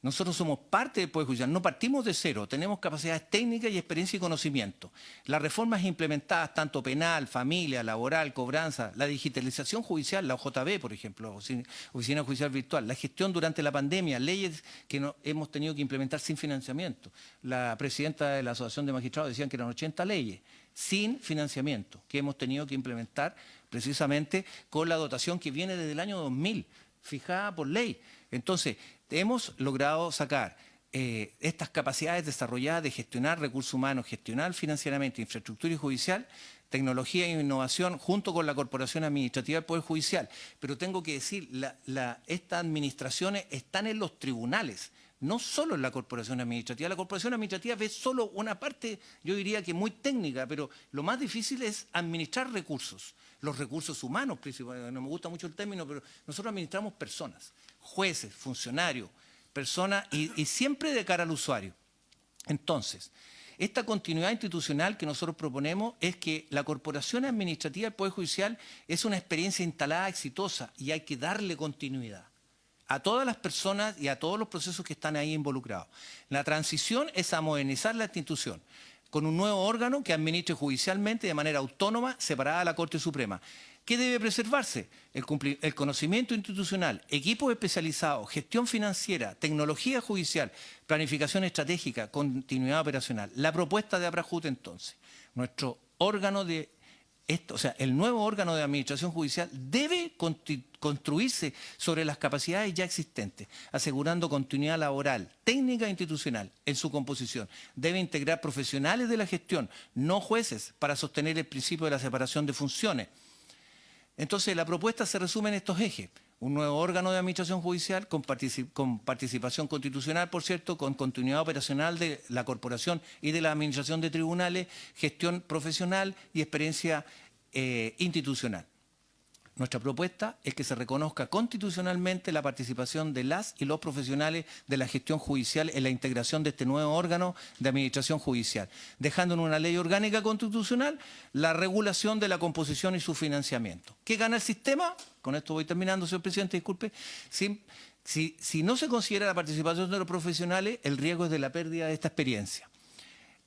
Nosotros somos parte del Poder Judicial, no partimos de cero, tenemos capacidades técnicas y experiencia y conocimiento. Las reformas implementadas, tanto penal, familia, laboral, cobranza, la digitalización judicial, la OJB, por ejemplo, Oficina Judicial Virtual, la gestión durante la pandemia, leyes que hemos tenido que implementar sin financiamiento. La presidenta de la Asociación de Magistrados decía que eran 80 leyes sin financiamiento, que hemos tenido que implementar precisamente con la dotación que viene desde el año 2000, fijada por ley. Entonces, hemos logrado sacar estas capacidades desarrolladas de gestionar recursos humanos, gestionar financieramente infraestructura y judicial, tecnología e innovación junto con la Corporación Administrativa del Poder Judicial. Pero tengo que decir, estas administraciones están en los tribunales, no solo en la Corporación Administrativa. La Corporación Administrativa ve solo una parte, yo diría que muy técnica, pero lo más difícil es administrar recursos, los recursos humanos principalmente. No me gusta mucho el término, pero nosotros administramos personas, jueces, funcionarios, personas y siempre de cara al usuario. Entonces, esta continuidad institucional que nosotros proponemos es que la Corporación Administrativa del Poder Judicial es una experiencia instalada exitosa y hay que darle continuidad a todas las personas y a todos los procesos que están ahí involucrados. La transición es a modernizar la institución con un nuevo órgano que administre judicialmente de manera autónoma, separada de la Corte Suprema. ¿Qué debe preservarse? El conocimiento institucional, equipos especializados, gestión financiera, tecnología judicial, planificación estratégica, continuidad operacional. La propuesta de Abrajut, entonces, nuestro órgano de el nuevo órgano de administración judicial debe construirse sobre las capacidades ya existentes, asegurando continuidad laboral, técnica e institucional en su composición. Debe integrar profesionales de la gestión, no jueces, para sostener el principio de la separación de funciones. Entonces, la propuesta se resume en estos ejes. Un nuevo órgano de administración judicial con participación constitucional, por cierto, con continuidad operacional de la corporación y de la administración de tribunales, gestión profesional y experiencia institucional. Nuestra propuesta es que se reconozca constitucionalmente la participación de las y los profesionales de la gestión judicial en la integración de este nuevo órgano de administración judicial, dejando en una ley orgánica constitucional la regulación de la composición y su financiamiento. ¿Qué gana el sistema? Con esto voy terminando, señor presidente, disculpe. Si no se considera la participación de los profesionales, el riesgo es de la pérdida de esta experiencia.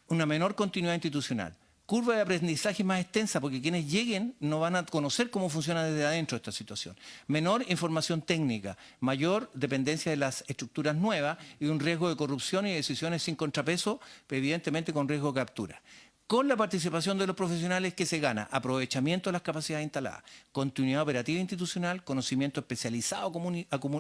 Una menor continuidad institucional. Curva de aprendizaje más extensa, porque quienes lleguen no van a conocer cómo funciona desde adentro esta situación. Menor información técnica, mayor dependencia de las estructuras nuevas y un riesgo de corrupción y decisiones sin contrapeso, evidentemente con riesgo de captura. con la participación de los profesionales que se gana aprovechamiento de las capacidades instaladas, continuidad operativa institucional, conocimiento especializado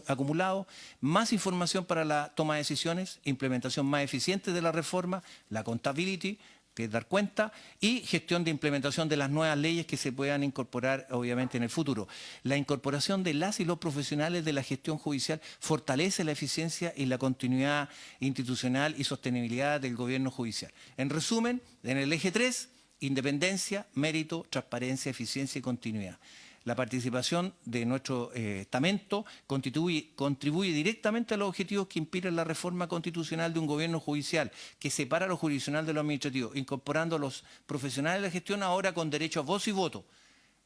acumulado, más información para la toma de decisiones, implementación más eficiente de la reforma, la accountability, que es dar cuenta, y gestión de implementación de las nuevas leyes que se puedan incorporar, obviamente, en el futuro. La incorporación de las y los profesionales de la gestión judicial fortalece la eficiencia y la continuidad institucional y sostenibilidad del gobierno judicial. En resumen, en el eje 3, independencia, mérito, transparencia, eficiencia y continuidad. La participación de nuestro estamento contribuye directamente a los objetivos que inspiran la reforma constitucional de un gobierno judicial que separa lo jurisdiccional de lo administrativo, incorporando a los profesionales de la gestión ahora con derecho a voz y voto.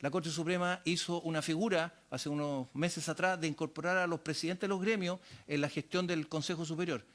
La Corte Suprema hizo una figura hace unos meses atrás de incorporar a los presidentes de los gremios en la gestión del Consejo Superior,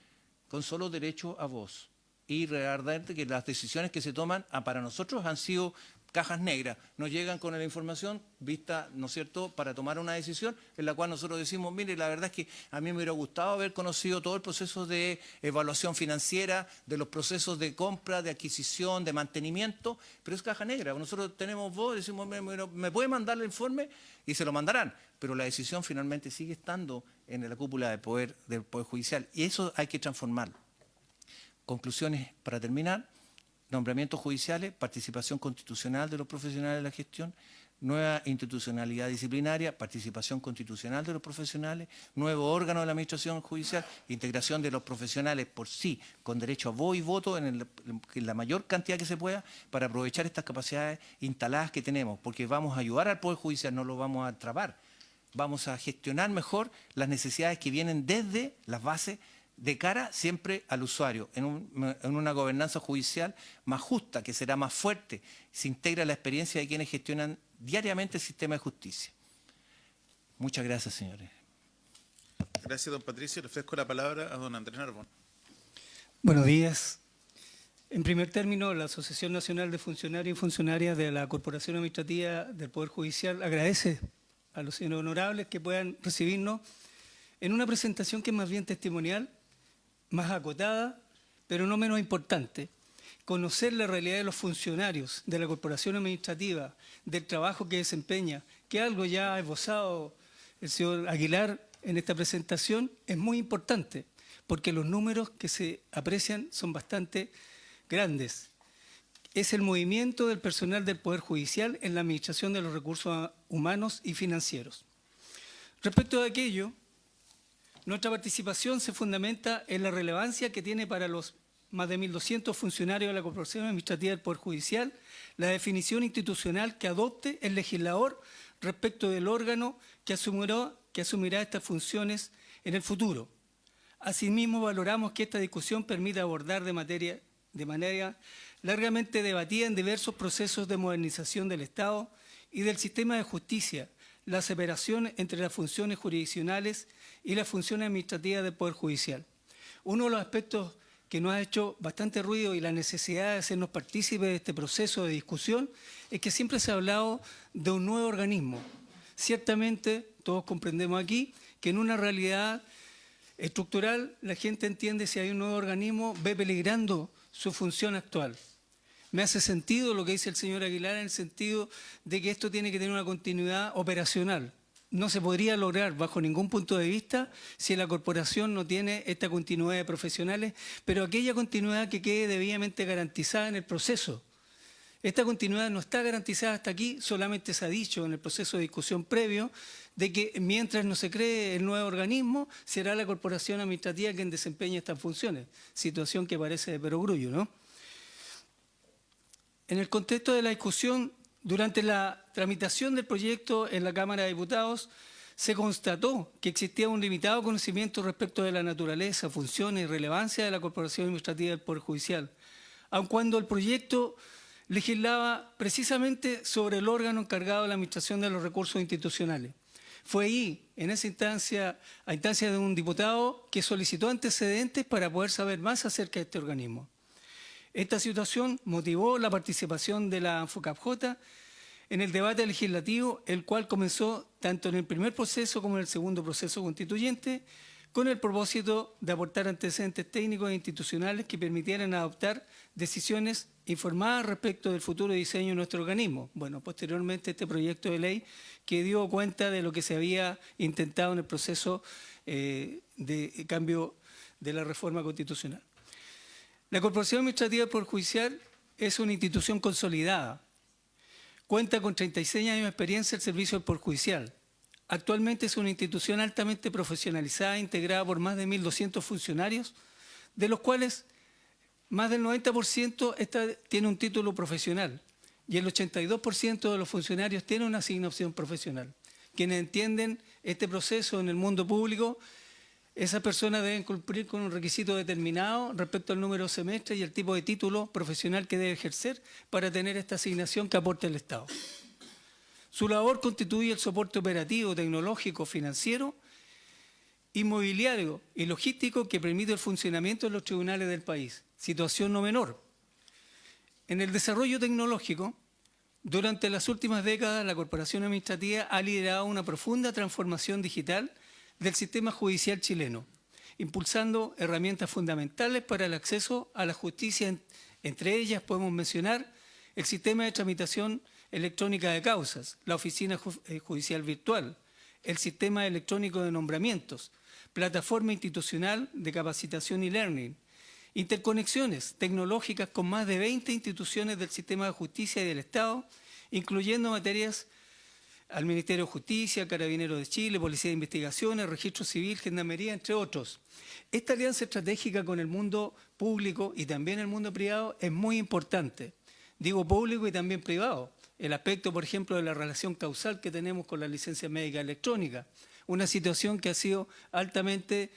con solo derecho a voz. Y realmente que las decisiones que se toman para nosotros han sido cajas negras, nos llegan con la información vista, ¿no es cierto?, para tomar una decisión en la cual nosotros decimos, mire, la verdad es que a mí me hubiera gustado haber conocido todo el proceso de evaluación financiera, de los procesos de compra, de adquisición, de mantenimiento, pero es caja negra. Nosotros tenemos voz, decimos, ¿me puede mandar el informe? Y se lo mandarán, pero la decisión finalmente sigue estando en la cúpula del Poder Judicial y eso hay que transformarlo. Conclusiones para terminar. Nombramientos judiciales, participación constitucional de los profesionales de la gestión, nueva institucionalidad disciplinaria, participación constitucional de los profesionales, nuevo órgano de la administración judicial, integración de los profesionales por sí, con derecho a voz y voto en la mayor cantidad que se pueda, para aprovechar estas capacidades instaladas que tenemos, porque vamos a ayudar al Poder Judicial, no lo vamos a trabar, vamos a gestionar mejor las necesidades que vienen desde las bases de cara siempre al usuario, en una gobernanza judicial más justa, que será más fuerte, se integra la experiencia de quienes gestionan diariamente el sistema de justicia. Muchas gracias, señores. Gracias, don Patricio. Le ofrezco la palabra a don Andrés Narbón. Buenos días. En primer término, la Asociación Nacional de Funcionarios y Funcionarias de la Corporación Administrativa del Poder Judicial agradece a los señores honorables que puedan recibirnos en una presentación que es más bien testimonial, más acotada, pero no menos importante. Conocer la realidad de los funcionarios de la Corporación Administrativa, del trabajo que desempeña, que algo ya ha esbozado el señor Aguilar en esta presentación, es muy importante, porque los números que se aprecian son bastante grandes. Es el movimiento del personal del Poder Judicial en la administración de los recursos humanos y financieros. Respecto a aquello, nuestra participación se fundamenta en la relevancia que tiene para los más de 1.200 funcionarios de la Corporación Administrativa del Poder Judicial la definición institucional que adopte el legislador respecto del órgano que asumirá estas funciones en el futuro. Asimismo, valoramos que esta discusión permita abordar de manera largamente debatida en diversos procesos de modernización del Estado y del sistema de justicia, la separación entre las funciones jurisdiccionales y las funciones administrativas del Poder Judicial. Uno de los aspectos que nos ha hecho bastante ruido y la necesidad de hacernos partícipes de este proceso de discusión es que siempre se ha hablado de un nuevo organismo. Ciertamente, todos comprendemos aquí que en una realidad estructural la gente entiende si hay un nuevo organismo, ve peligrando su función actual. Me hace sentido lo que dice el señor Aguilar en el sentido de que esto tiene que tener una continuidad operacional. No se podría lograr bajo ningún punto de vista si la corporación no tiene esta continuidad de profesionales, pero aquella continuidad que quede debidamente garantizada en el proceso. Esta continuidad no está garantizada hasta aquí, solamente se ha dicho en el proceso de discusión previo de que mientras no se cree el nuevo organismo, será la corporación administrativa quien desempeñe estas funciones, situación que parece de perogrullo, ¿no? En el contexto de la discusión, durante la tramitación del proyecto en la Cámara de Diputados, se constató que existía un limitado conocimiento respecto de la naturaleza, funciones y relevancia de la Corporación Administrativa del Poder Judicial, aun cuando el proyecto legislaba precisamente sobre el órgano encargado de la administración de los recursos institucionales. Fue ahí, en esa instancia, a instancia de un diputado que solicitó antecedentes para poder saber más acerca de este organismo. Esta situación motivó la participación de la ANFOCAPJ en el debate legislativo, el cual comenzó tanto en el primer proceso como en el segundo proceso constituyente, con el propósito de aportar antecedentes técnicos e institucionales que permitieran adoptar decisiones informadas respecto del futuro diseño de nuestro organismo. Bueno, posteriormente este proyecto de ley que dio cuenta de lo que se había intentado en el proceso de cambio de la reforma constitucional. La Corporación Administrativa del Poder Judicial es una institución consolidada. Cuenta con 36 años de experiencia en el servicio del Poder Judicial. Actualmente es una institución altamente profesionalizada, integrada por más de 1.200 funcionarios, de los cuales más del 90% tiene un título profesional y el 82% de los funcionarios tiene una asignación profesional. Quienes entienden este proceso en el mundo público, esas personas deben cumplir con un requisito determinado respecto al número de semestres y el tipo de título profesional que debe ejercer para tener esta asignación que aporte el Estado. Su labor constituye el soporte operativo, tecnológico, financiero, inmobiliario y logístico que permite el funcionamiento de los tribunales del país. Situación no menor. En el desarrollo tecnológico, durante las últimas décadas, la Corporación Administrativa ha liderado una profunda transformación digital del sistema judicial chileno, impulsando herramientas fundamentales para el acceso a la justicia. Entre ellas podemos mencionar el sistema de tramitación electrónica de causas, la oficina judicial virtual, el sistema electrónico de nombramientos, plataforma institucional de capacitación y learning, interconexiones tecnológicas con más de 20 instituciones del sistema de justicia y del Estado, incluyendo materias al Ministerio de Justicia, Carabineros de Chile, Policía de Investigaciones, Registro Civil, Gendarmería, entre otros. Esta alianza estratégica con el mundo público y también el mundo privado es muy importante. Digo público y también privado. El aspecto, por ejemplo, de la relación causal que tenemos con la licencia médica electrónica, una situación que ha sido altamente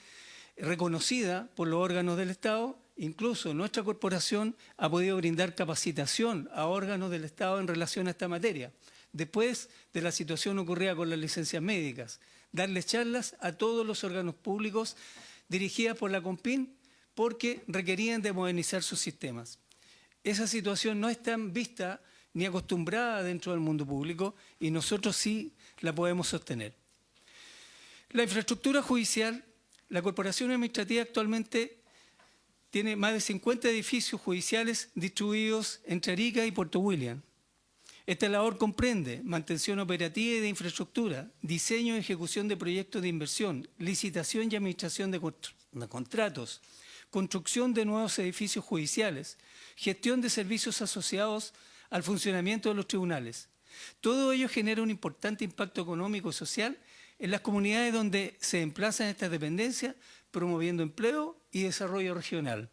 reconocida por los órganos del Estado. Incluso nuestra corporación ha podido brindar capacitación a órganos del Estado en relación a esta materia. Después de la situación ocurrida con las licencias médicas, darles charlas a todos los órganos públicos dirigidas por la CONPIN porque requerían de modernizar sus sistemas. Esa situación no es tan vista ni acostumbrada dentro del mundo público y nosotros sí la podemos sostener. La infraestructura judicial, la Corporación Administrativa actualmente tiene más de 50 edificios judiciales distribuidos entre Arica y Puerto William. Esta labor comprende mantención operativa y de infraestructura, diseño y ejecución de proyectos de inversión, licitación y administración de contratos, construcción de nuevos edificios judiciales, gestión de servicios asociados al funcionamiento de los tribunales. Todo ello genera un importante impacto económico y social en las comunidades donde se emplazan estas dependencias, promoviendo empleo y desarrollo regional.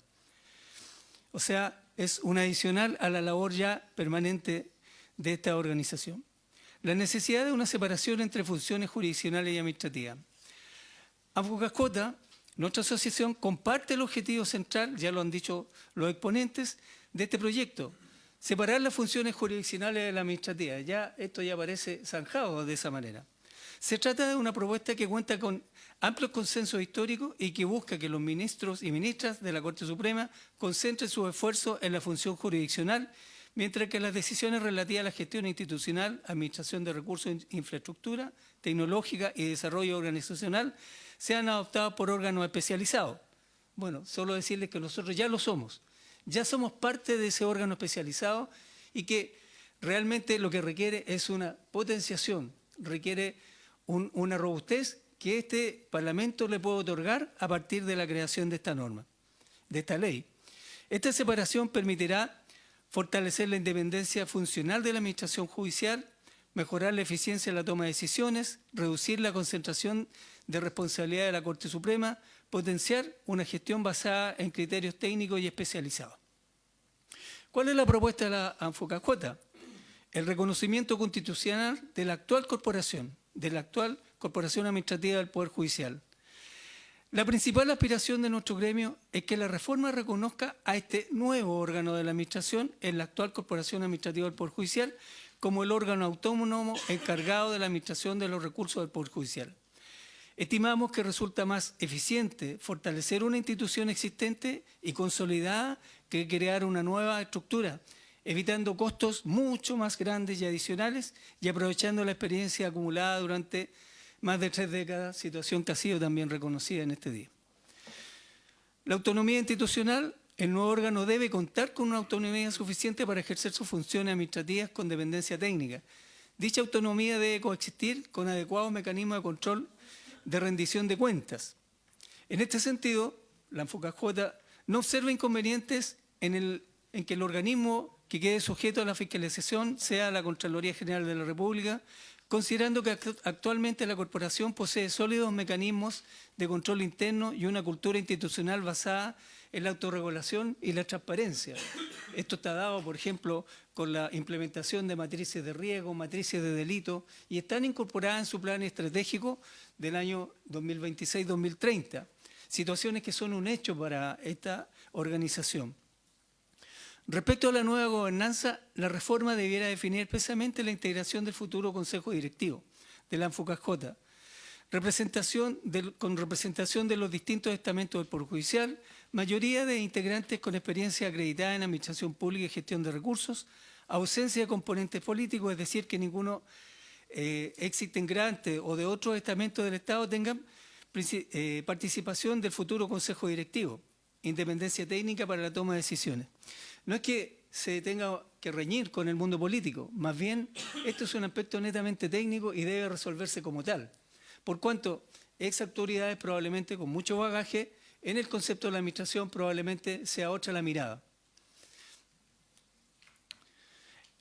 O sea, es un adicional a la labor ya permanente de esta organización. La necesidad de una separación entre funciones jurisdiccionales y administrativas. ANFUCASCOTA, nuestra asociación, comparte el objetivo central, ya lo han dicho los exponentes, de este proyecto: separar las funciones jurisdiccionales de la administrativa. Ya esto ya parece zanjado de esa manera. Se trata de una propuesta que cuenta con amplios consensos históricos y que busca que los ministros y ministras de la Corte Suprema concentren sus esfuerzos en la función jurisdiccional, mientras que las decisiones relativas a la gestión institucional, administración de recursos, infraestructura tecnológica y desarrollo organizacional sean adoptadas por órganos especializados. Bueno, solo decirles que nosotros ya lo somos. Ya somos parte de ese órgano especializado y que realmente lo que requiere es una potenciación, requiere una robustez que este Parlamento le puede otorgar a partir de la creación de esta norma, de esta ley. Esta separación permitirá fortalecer la independencia funcional de la administración judicial, mejorar la eficiencia en la toma de decisiones, reducir la concentración de responsabilidad de la Corte Suprema, potenciar una gestión basada en criterios técnicos y especializados. ¿Cuál es la propuesta de la ANFUCASCOTA? El reconocimiento constitucional de la actual corporación administrativa del Poder Judicial. La principal aspiración de nuestro gremio es que la reforma reconozca a este nuevo órgano de la administración en la actual Corporación Administrativa del Poder Judicial como el órgano autónomo encargado de la administración de los recursos del Poder Judicial. Estimamos que resulta más eficiente fortalecer una institución existente y consolidada que crear una nueva estructura, evitando costos mucho más grandes y adicionales y aprovechando la experiencia acumulada durante más de 3 décadas, situación que ha sido también reconocida en este día. La autonomía institucional, el nuevo órgano debe contar con una autonomía suficiente para ejercer sus funciones administrativas con dependencia técnica. Dicha autonomía debe coexistir con adecuados mecanismos de control de rendición de cuentas. En este sentido, la ANFUCAJ no observa inconvenientes en que el organismo que quede sujeto a la fiscalización sea la Contraloría General de la República, considerando que actualmente la corporación posee sólidos mecanismos de control interno y una cultura institucional basada en la autorregulación y la transparencia. Esto está dado, por ejemplo, con la implementación de matrices de riesgo, matrices de delito, y están incorporadas en su plan estratégico del año 2026-2030, situaciones que son un hecho para esta organización. Respecto a la nueva gobernanza, la reforma debiera definir precisamente la integración del futuro Consejo Directivo de la ANFUCAJ, con representación de los distintos estamentos del Poder Judicial, mayoría de integrantes con experiencia acreditada en administración pública y gestión de recursos, ausencia de componentes políticos, es decir, que ninguno ex integrante o de otros estamentos del Estado tengan participación del futuro Consejo Directivo, independencia técnica para la toma de decisiones. No es que se tenga que reñir con el mundo político, más bien esto es un aspecto netamente técnico y debe resolverse como tal, por cuanto ex autoridades probablemente con mucho bagaje en el concepto de la administración probablemente sea otra la mirada.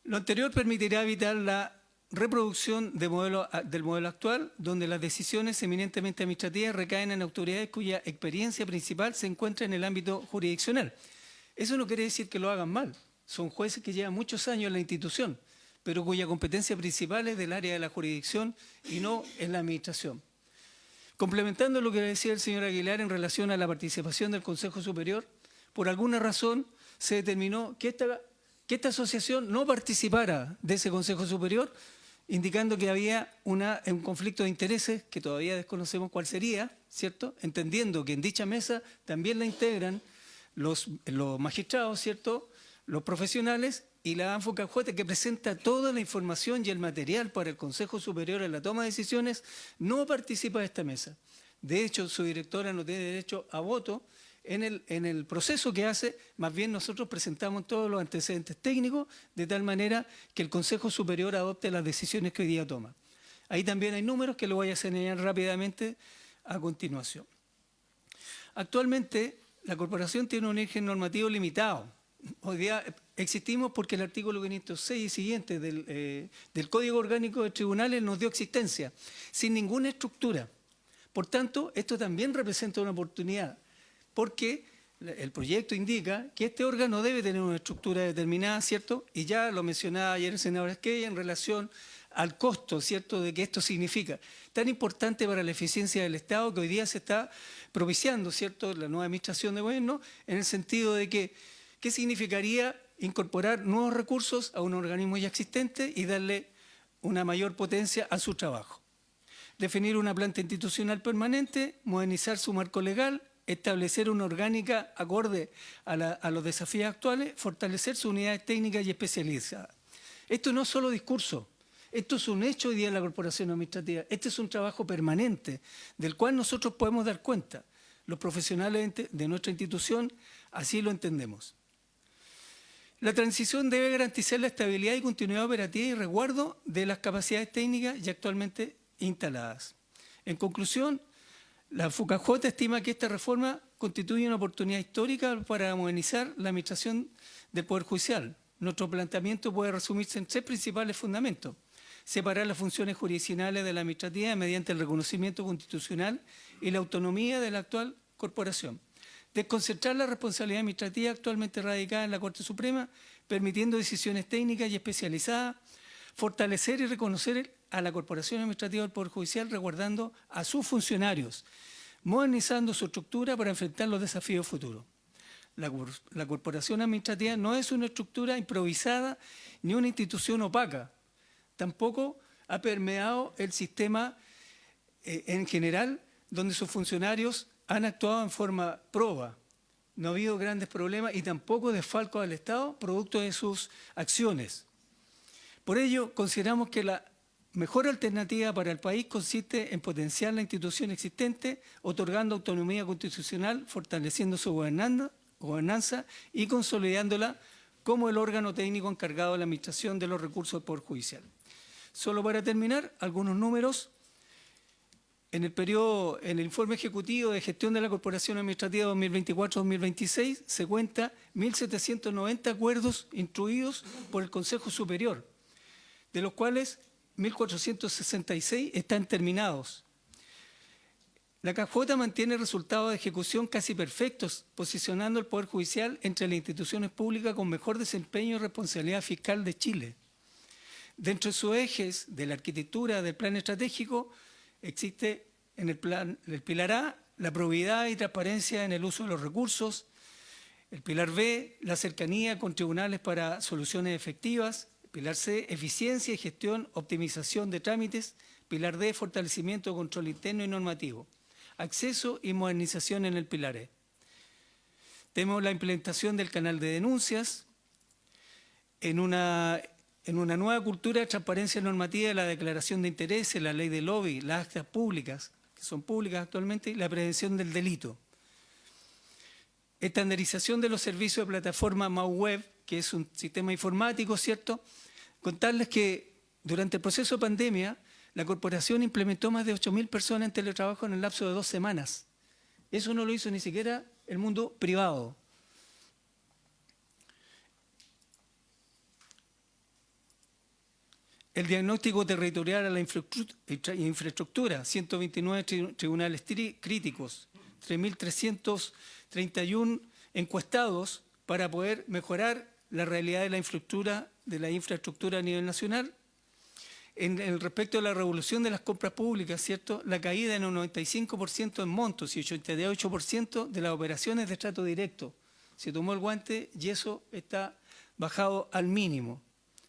Lo anterior permitirá evitar la reproducción del modelo actual, donde las decisiones eminentemente administrativas recaen en autoridades cuya experiencia principal se encuentra en el ámbito jurisdiccional. Eso no quiere decir que lo hagan mal. Son jueces que llevan muchos años en la institución, pero cuya competencia principal es del área de la jurisdicción y no en la administración. Complementando lo que decía el señor Aguilar en relación a la participación del Consejo Superior, por alguna razón se determinó que esta asociación no participara de ese Consejo Superior, indicando que había un conflicto de intereses que todavía desconocemos cuál sería, ¿cierto? Entendiendo que en dicha mesa también la integran los magistrados, ¿cierto?, los profesionales y la ANFUCAJ, que presenta toda la información y el material para el Consejo Superior en la toma de decisiones, no participa de esta mesa. De hecho, su directora no tiene derecho a voto en el proceso que hace, más bien nosotros presentamos todos los antecedentes técnicos, de tal manera que el Consejo Superior adopte las decisiones que hoy día toma. Ahí también hay números que lo voy a señalar rápidamente a continuación. Actualmente, la corporación tiene un origen normativo limitado. Hoy día existimos porque el artículo 506 y siguiente del Código Orgánico de Tribunales nos dio existencia, sin ninguna estructura. Por tanto, esto también representa una oportunidad, porque el proyecto indica que este órgano debe tener una estructura determinada, ¿cierto? Y ya lo mencionaba ayer el senador Esquella en relación al costo, ¿cierto?, de que esto significa. Tan importante para la eficiencia del Estado que hoy día se está propiciando, ¿cierto?, la nueva administración de gobierno, en el sentido de que, ¿qué significaría incorporar nuevos recursos a un organismo ya existente y darle una mayor potencia a su trabajo? Definir una planta institucional permanente, modernizar su marco legal, establecer una orgánica acorde a los desafíos actuales, fortalecer sus unidades técnicas y especializadas. Esto no es solo discurso. Esto es un hecho hoy día en la corporación administrativa. Este es un trabajo permanente del cual nosotros podemos dar cuenta. Los profesionales de nuestra institución así lo entendemos. La transición debe garantizar la estabilidad y continuidad operativa y resguardo de las capacidades técnicas ya actualmente instaladas. En conclusión, la ANFUCAJ estima que esta reforma constituye una oportunidad histórica para modernizar la administración del Poder Judicial. Nuestro planteamiento puede resumirse en 3 principales fundamentos: separar las funciones jurisdiccionales de la administrativa mediante el reconocimiento constitucional y la autonomía de la actual corporación; desconcentrar la responsabilidad administrativa actualmente radicada en la Corte Suprema, permitiendo decisiones técnicas y especializadas; fortalecer y reconocer a la Corporación Administrativa del Poder Judicial, resguardando a sus funcionarios, modernizando su estructura para enfrentar los desafíos futuros. La Corporación Administrativa no es una estructura improvisada ni una institución opaca. Tampoco ha permeado el sistema en general, donde sus funcionarios han actuado en forma proba. No ha habido grandes problemas y tampoco desfalcos al Estado producto de sus acciones. Por ello, consideramos que la mejor alternativa para el país consiste en potenciar la institución existente, otorgando autonomía constitucional, fortaleciendo su gobernanza y consolidándola como el órgano técnico encargado de la administración de los recursos del Poder Judicial. Solo para terminar, algunos números. En el informe ejecutivo de gestión de la Corporación Administrativa 2024-2026 se cuenta 1.790 acuerdos instruidos por el Consejo Superior, de los cuales 1.466 están terminados. La CAJ mantiene resultados de ejecución casi perfectos, posicionando al Poder Judicial entre las instituciones públicas con mejor desempeño y responsabilidad fiscal de Chile. Dentro de sus ejes de la arquitectura del plan estratégico, existe en el pilar A la probidad y transparencia en el uso de los recursos, el pilar B la cercanía con tribunales para soluciones efectivas, pilar C eficiencia y gestión, optimización de trámites, pilar D fortalecimiento de control interno y normativo, acceso y modernización en el pilar E. Tenemos la implementación del canal de denuncias en una nueva cultura de transparencia normativa, la declaración de intereses, la ley de lobby, las actas públicas, que son públicas actualmente, y la prevención del delito. Estandarización de los servicios de plataforma MauWeb, que es un sistema informático, ¿cierto? Contarles que durante el proceso de pandemia, la corporación implementó más de 8.000 personas en teletrabajo en el lapso de 2 semanas. Eso no lo hizo ni siquiera el mundo privado. El diagnóstico territorial a la infraestructura, 129 tribunales críticos, 3.331 encuestados para poder mejorar la realidad de la infraestructura a nivel nacional. En el respecto a la revolución de las compras públicas, ¿cierto? La caída en un 95% en montos y 88% de las operaciones de trato directo. Se tomó el guante y eso está bajado al mínimo,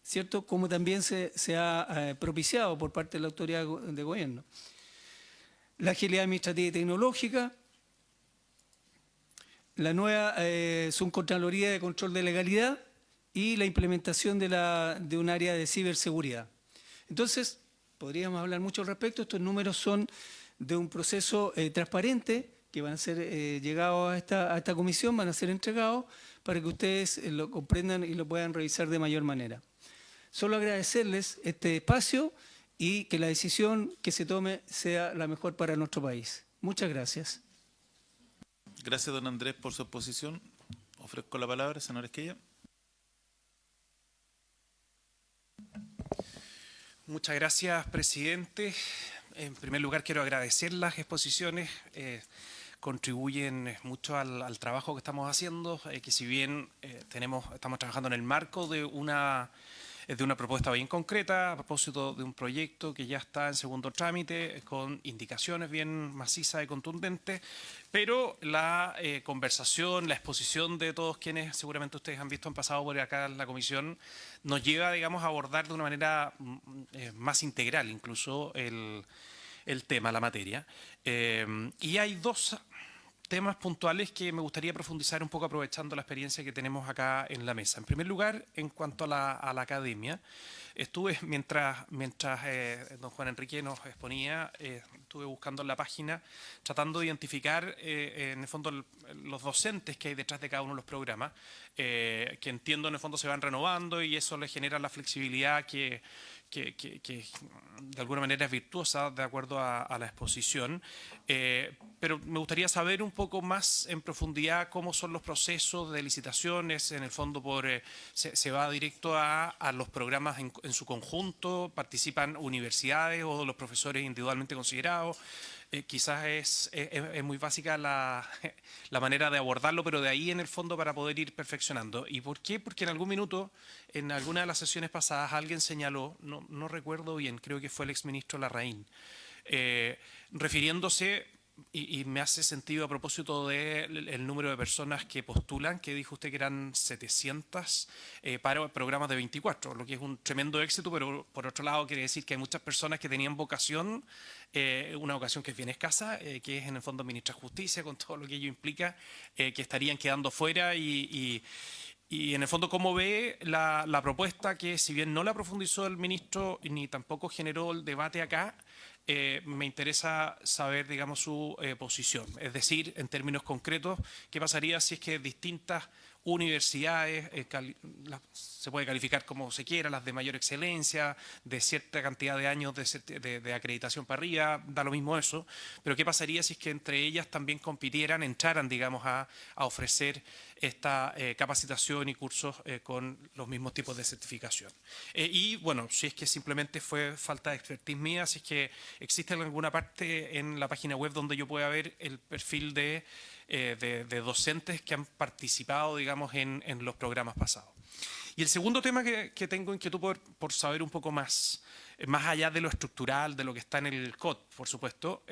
¿cierto? Como también se ha propiciado por parte de la autoridad de gobierno. La agilidad administrativa y tecnológica, la nueva subcontraloría de control de legalidad y la implementación de un área de ciberseguridad. Entonces, podríamos hablar mucho al respecto. Estos números son de un proceso transparente que van a ser llegados a esta comisión, van a ser entregados para que ustedes lo comprendan y lo puedan revisar de mayor manera. Solo agradecerles este espacio y que la decisión que se tome sea la mejor para nuestro país. Muchas gracias. Gracias, don Andrés, por su exposición. Ofrezco la palabra, senador Esquella. Muchas gracias, presidente. En primer lugar, quiero agradecer las exposiciones. Contribuyen mucho al trabajo que estamos haciendo, que si bien estamos trabajando en el marco de una propuesta bien concreta, a propósito de un proyecto que ya está en segundo trámite, con indicaciones bien macizas y contundentes, pero la conversación, la exposición de todos quienes seguramente ustedes han visto, han pasado por acá en la comisión, nos lleva, digamos, a abordar de una manera más integral incluso el tema, la materia. Y hay dos temas puntuales que me gustaría profundizar un poco aprovechando la experiencia que tenemos acá en la mesa. En primer lugar, en cuanto a la academia, estuve, mientras don Juan Enrique nos exponía, estuve buscando en la página, tratando de identificar en el fondo los docentes que hay detrás de cada uno de los programas, que entiendo en el fondo se van renovando y eso les genera la flexibilidad que de alguna manera es virtuosa de acuerdo a la exposición, pero me gustaría saber un poco más en profundidad cómo son los procesos de licitaciones, en el fondo se va directo a los programas en su conjunto, participan universidades o los profesores individualmente considerados. Quizás es muy básica la manera de abordarlo, pero de ahí en el fondo para poder ir perfeccionando. ¿Y por qué? Porque en algún minuto, en alguna de las sesiones pasadas, alguien señaló, no recuerdo bien, creo que fue el exministro Larraín, refiriéndose, y me hace sentido a propósito del número de personas que postulan, que dijo usted que eran 700 para programas de 24, lo que es un tremendo éxito, pero por otro lado quiere decir que hay muchas personas que tenían vocación, una vocación que es bien escasa, que es en el fondo ministrar justicia, con todo lo que ello implica, que estarían quedando fuera y Y en el fondo, ¿cómo ve la propuesta que, si bien no la profundizó el ministro ni tampoco generó el debate acá, me interesa saber, digamos, su posición? Es decir, en términos concretos, ¿qué pasaría si es que distintas universidades, se puede calificar como se quiera, las de mayor excelencia, de cierta cantidad de años de acreditación para arriba, da lo mismo eso, pero qué pasaría si es que entre ellas también compitieran, entraran, digamos, a ofrecer esta capacitación y cursos con los mismos tipos de certificación? Y bueno, si es que simplemente fue falta de expertise mía, si es que existe en alguna parte en la página web donde yo pueda ver el perfil de docentes que han participado, digamos, en los programas pasados. Y el segundo tema que tengo inquietud por saber un poco más allá de lo estructural, de lo que está en el COT, por supuesto,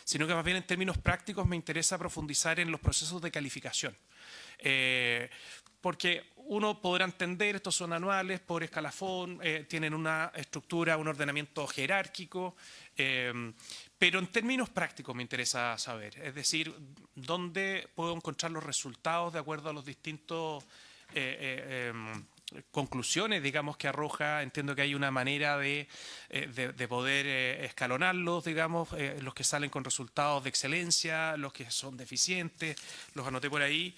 sino que más bien en términos prácticos me interesa profundizar en los procesos de calificación. Porque uno podrá entender, estos son anuales por escalafón, tienen una estructura, un ordenamiento jerárquico, pero en términos prácticos me interesa saber, es decir, ¿dónde puedo encontrar los resultados de acuerdo a los distintos conclusiones, digamos, que arroja? Entiendo que hay una manera de poder escalonarlos, digamos, los que salen con resultados de excelencia, los que son deficientes, los anoté por ahí,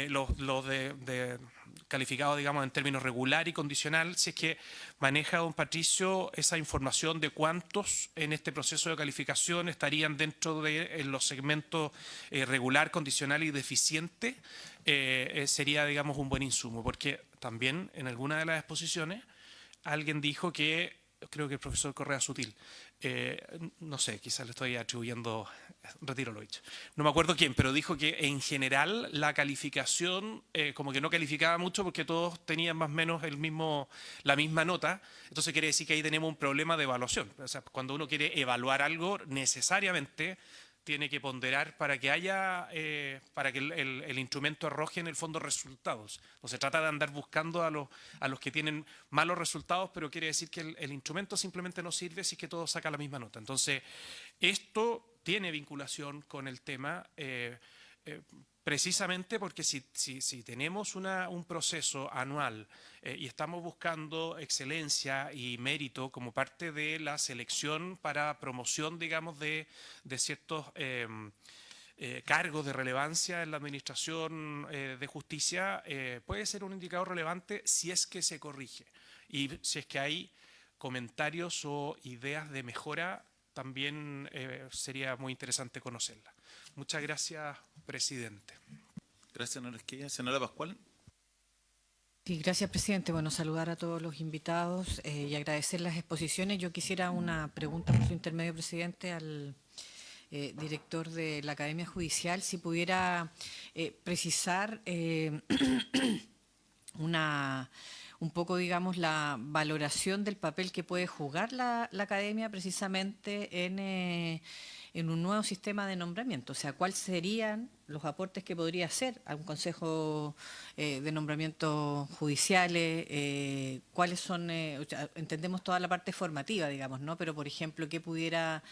los de calificados, digamos, en términos regular y condicional, si es que maneja don Patricio esa información de cuántos en este proceso de calificación estarían dentro de los segmentos regular, condicional y deficiente, sería, digamos, un buen insumo, porque también en alguna de las exposiciones alguien dijo que, creo que el profesor Correa Sutil, no sé, quizás le estoy atribuyendo, retiro lo dicho, no me acuerdo quién, pero dijo que en general la calificación como que no calificaba mucho porque todos tenían más o menos la misma nota. Entonces quiere decir que ahí tenemos un problema de evaluación. O sea, cuando uno quiere evaluar algo, necesariamente tiene que ponderar para que haya, para que el instrumento arroje en el fondo resultados. No se trata de andar buscando a los que tienen malos resultados, pero quiere decir que el instrumento simplemente no sirve si es que todos sacan la misma nota. Entonces, esto tiene vinculación con el tema, precisamente porque si tenemos un proceso anual y estamos buscando excelencia y mérito como parte de la selección para promoción, digamos, de ciertos cargos de relevancia en la administración de justicia, puede ser un indicador relevante si es que se corrige y si es que hay comentarios o ideas de mejora. También sería muy interesante conocerla. Muchas gracias, presidente. Gracias, senadora Esquella. Senadora Pascual. Sí, gracias, presidente. Bueno, saludar a todos los invitados y agradecer las exposiciones. Yo quisiera una pregunta por su intermedio, presidente, al director de la Academia Judicial, si pudiera precisar un poco, digamos, la valoración del papel que puede jugar la Academia precisamente en un nuevo sistema de nombramiento. O sea, ¿cuáles serían los aportes que podría hacer a un consejo de nombramientos judiciales? ¿Cuáles son, entendemos toda la parte formativa, digamos, ¿no? Pero, por ejemplo, ¿qué pudiera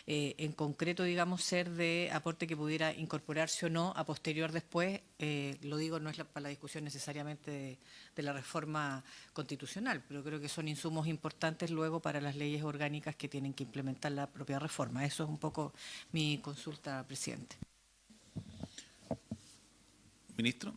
en concreto, digamos, ser de aporte que pudiera incorporarse o no a posterior después? Lo digo, no es para la discusión necesariamente de la reforma constitucional, pero creo que son insumos importantes luego para las leyes orgánicas que tienen que implementar la propia reforma. Eso es un poco mi consulta, presidente. Ministro.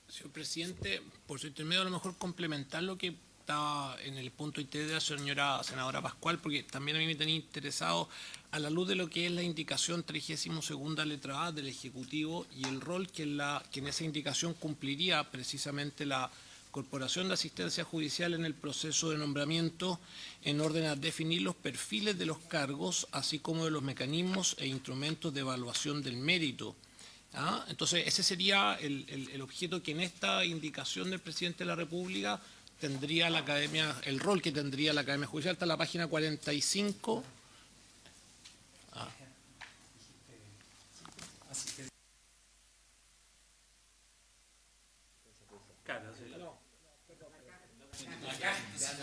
Señor presidente, por su intermedio a lo mejor complementar lo que estaba en el punto IT de la señora senadora Pascual, porque también a mí me tenía interesado a la luz de lo que es la indicación 32ª letra A del Ejecutivo y el rol que en esa indicación cumpliría precisamente la Corporación de Asistencia Judicial en el proceso de nombramiento, en orden a definir los perfiles de los cargos, así como de los mecanismos e instrumentos de evaluación del mérito. ¿Ah? Entonces, ese sería el objeto que en esta indicación del presidente de la República tendría la Academia, el rol que tendría la Academia Judicial. Está en la página 45. Ah.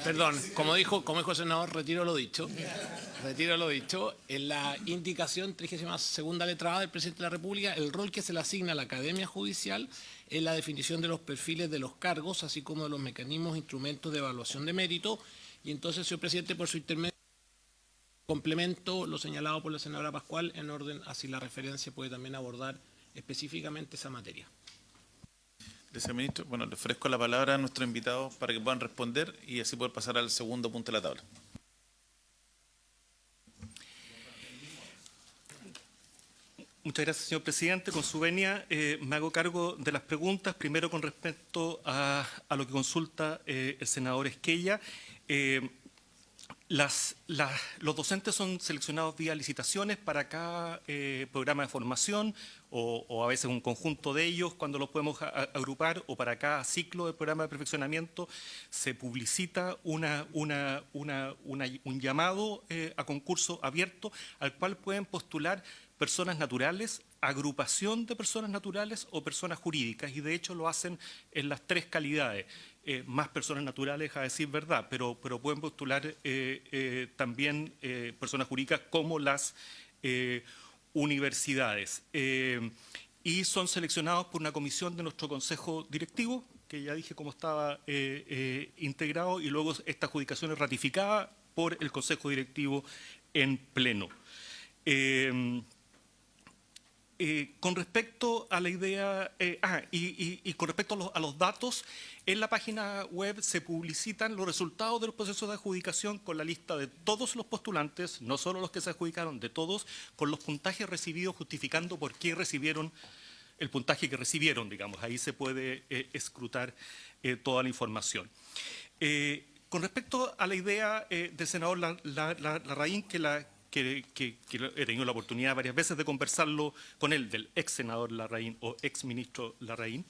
Perdón, como dijo el senador, retiro lo dicho. Retiro lo dicho. En la indicación 32ª letra A del presidente de la República, el rol que se le asigna a la Academia Judicial es la definición de los perfiles de los cargos, así como de los mecanismos e instrumentos de evaluación de mérito. Y entonces, señor presidente, por su intermedio, complemento lo señalado por la senadora Pascual, en orden así la referencia puede también abordar específicamente esa materia. Gracias, ministro. Bueno, le ofrezco la palabra a nuestros invitados para que puedan responder y así poder pasar al segundo punto de la tabla. Muchas gracias, señor presidente. Con su venia, me hago cargo de las preguntas. Primero, con respecto a lo que consulta el senador Esquella. Los docentes son seleccionados vía licitaciones para cada programa de formación o a veces un conjunto de ellos cuando los podemos agrupar, o para cada ciclo de programa de perfeccionamiento se publicita un llamado a concurso abierto al cual pueden postular personas naturales, agrupación de personas naturales o personas jurídicas, y de hecho lo hacen en las tres calidades. Más personas naturales, a decir verdad, pero pueden postular también personas jurídicas como las universidades. Y son seleccionados por una comisión de nuestro consejo directivo, que ya dije cómo estaba integrado, y luego esta adjudicación es ratificada por el consejo directivo en pleno. Con respecto a la idea, y con respecto a los datos, en la página web se publicitan los resultados de los procesos de adjudicación con la lista de todos los postulantes, no solo los que se adjudicaron, de todos, con los puntajes recibidos, justificando por qué recibieron el puntaje que recibieron, digamos. Ahí se puede escrutar toda la información. Con respecto a la idea del senador Larraín, que he tenido la oportunidad varias veces de conversarlo con él, del ex senador Larraín o ex ministro Larraín,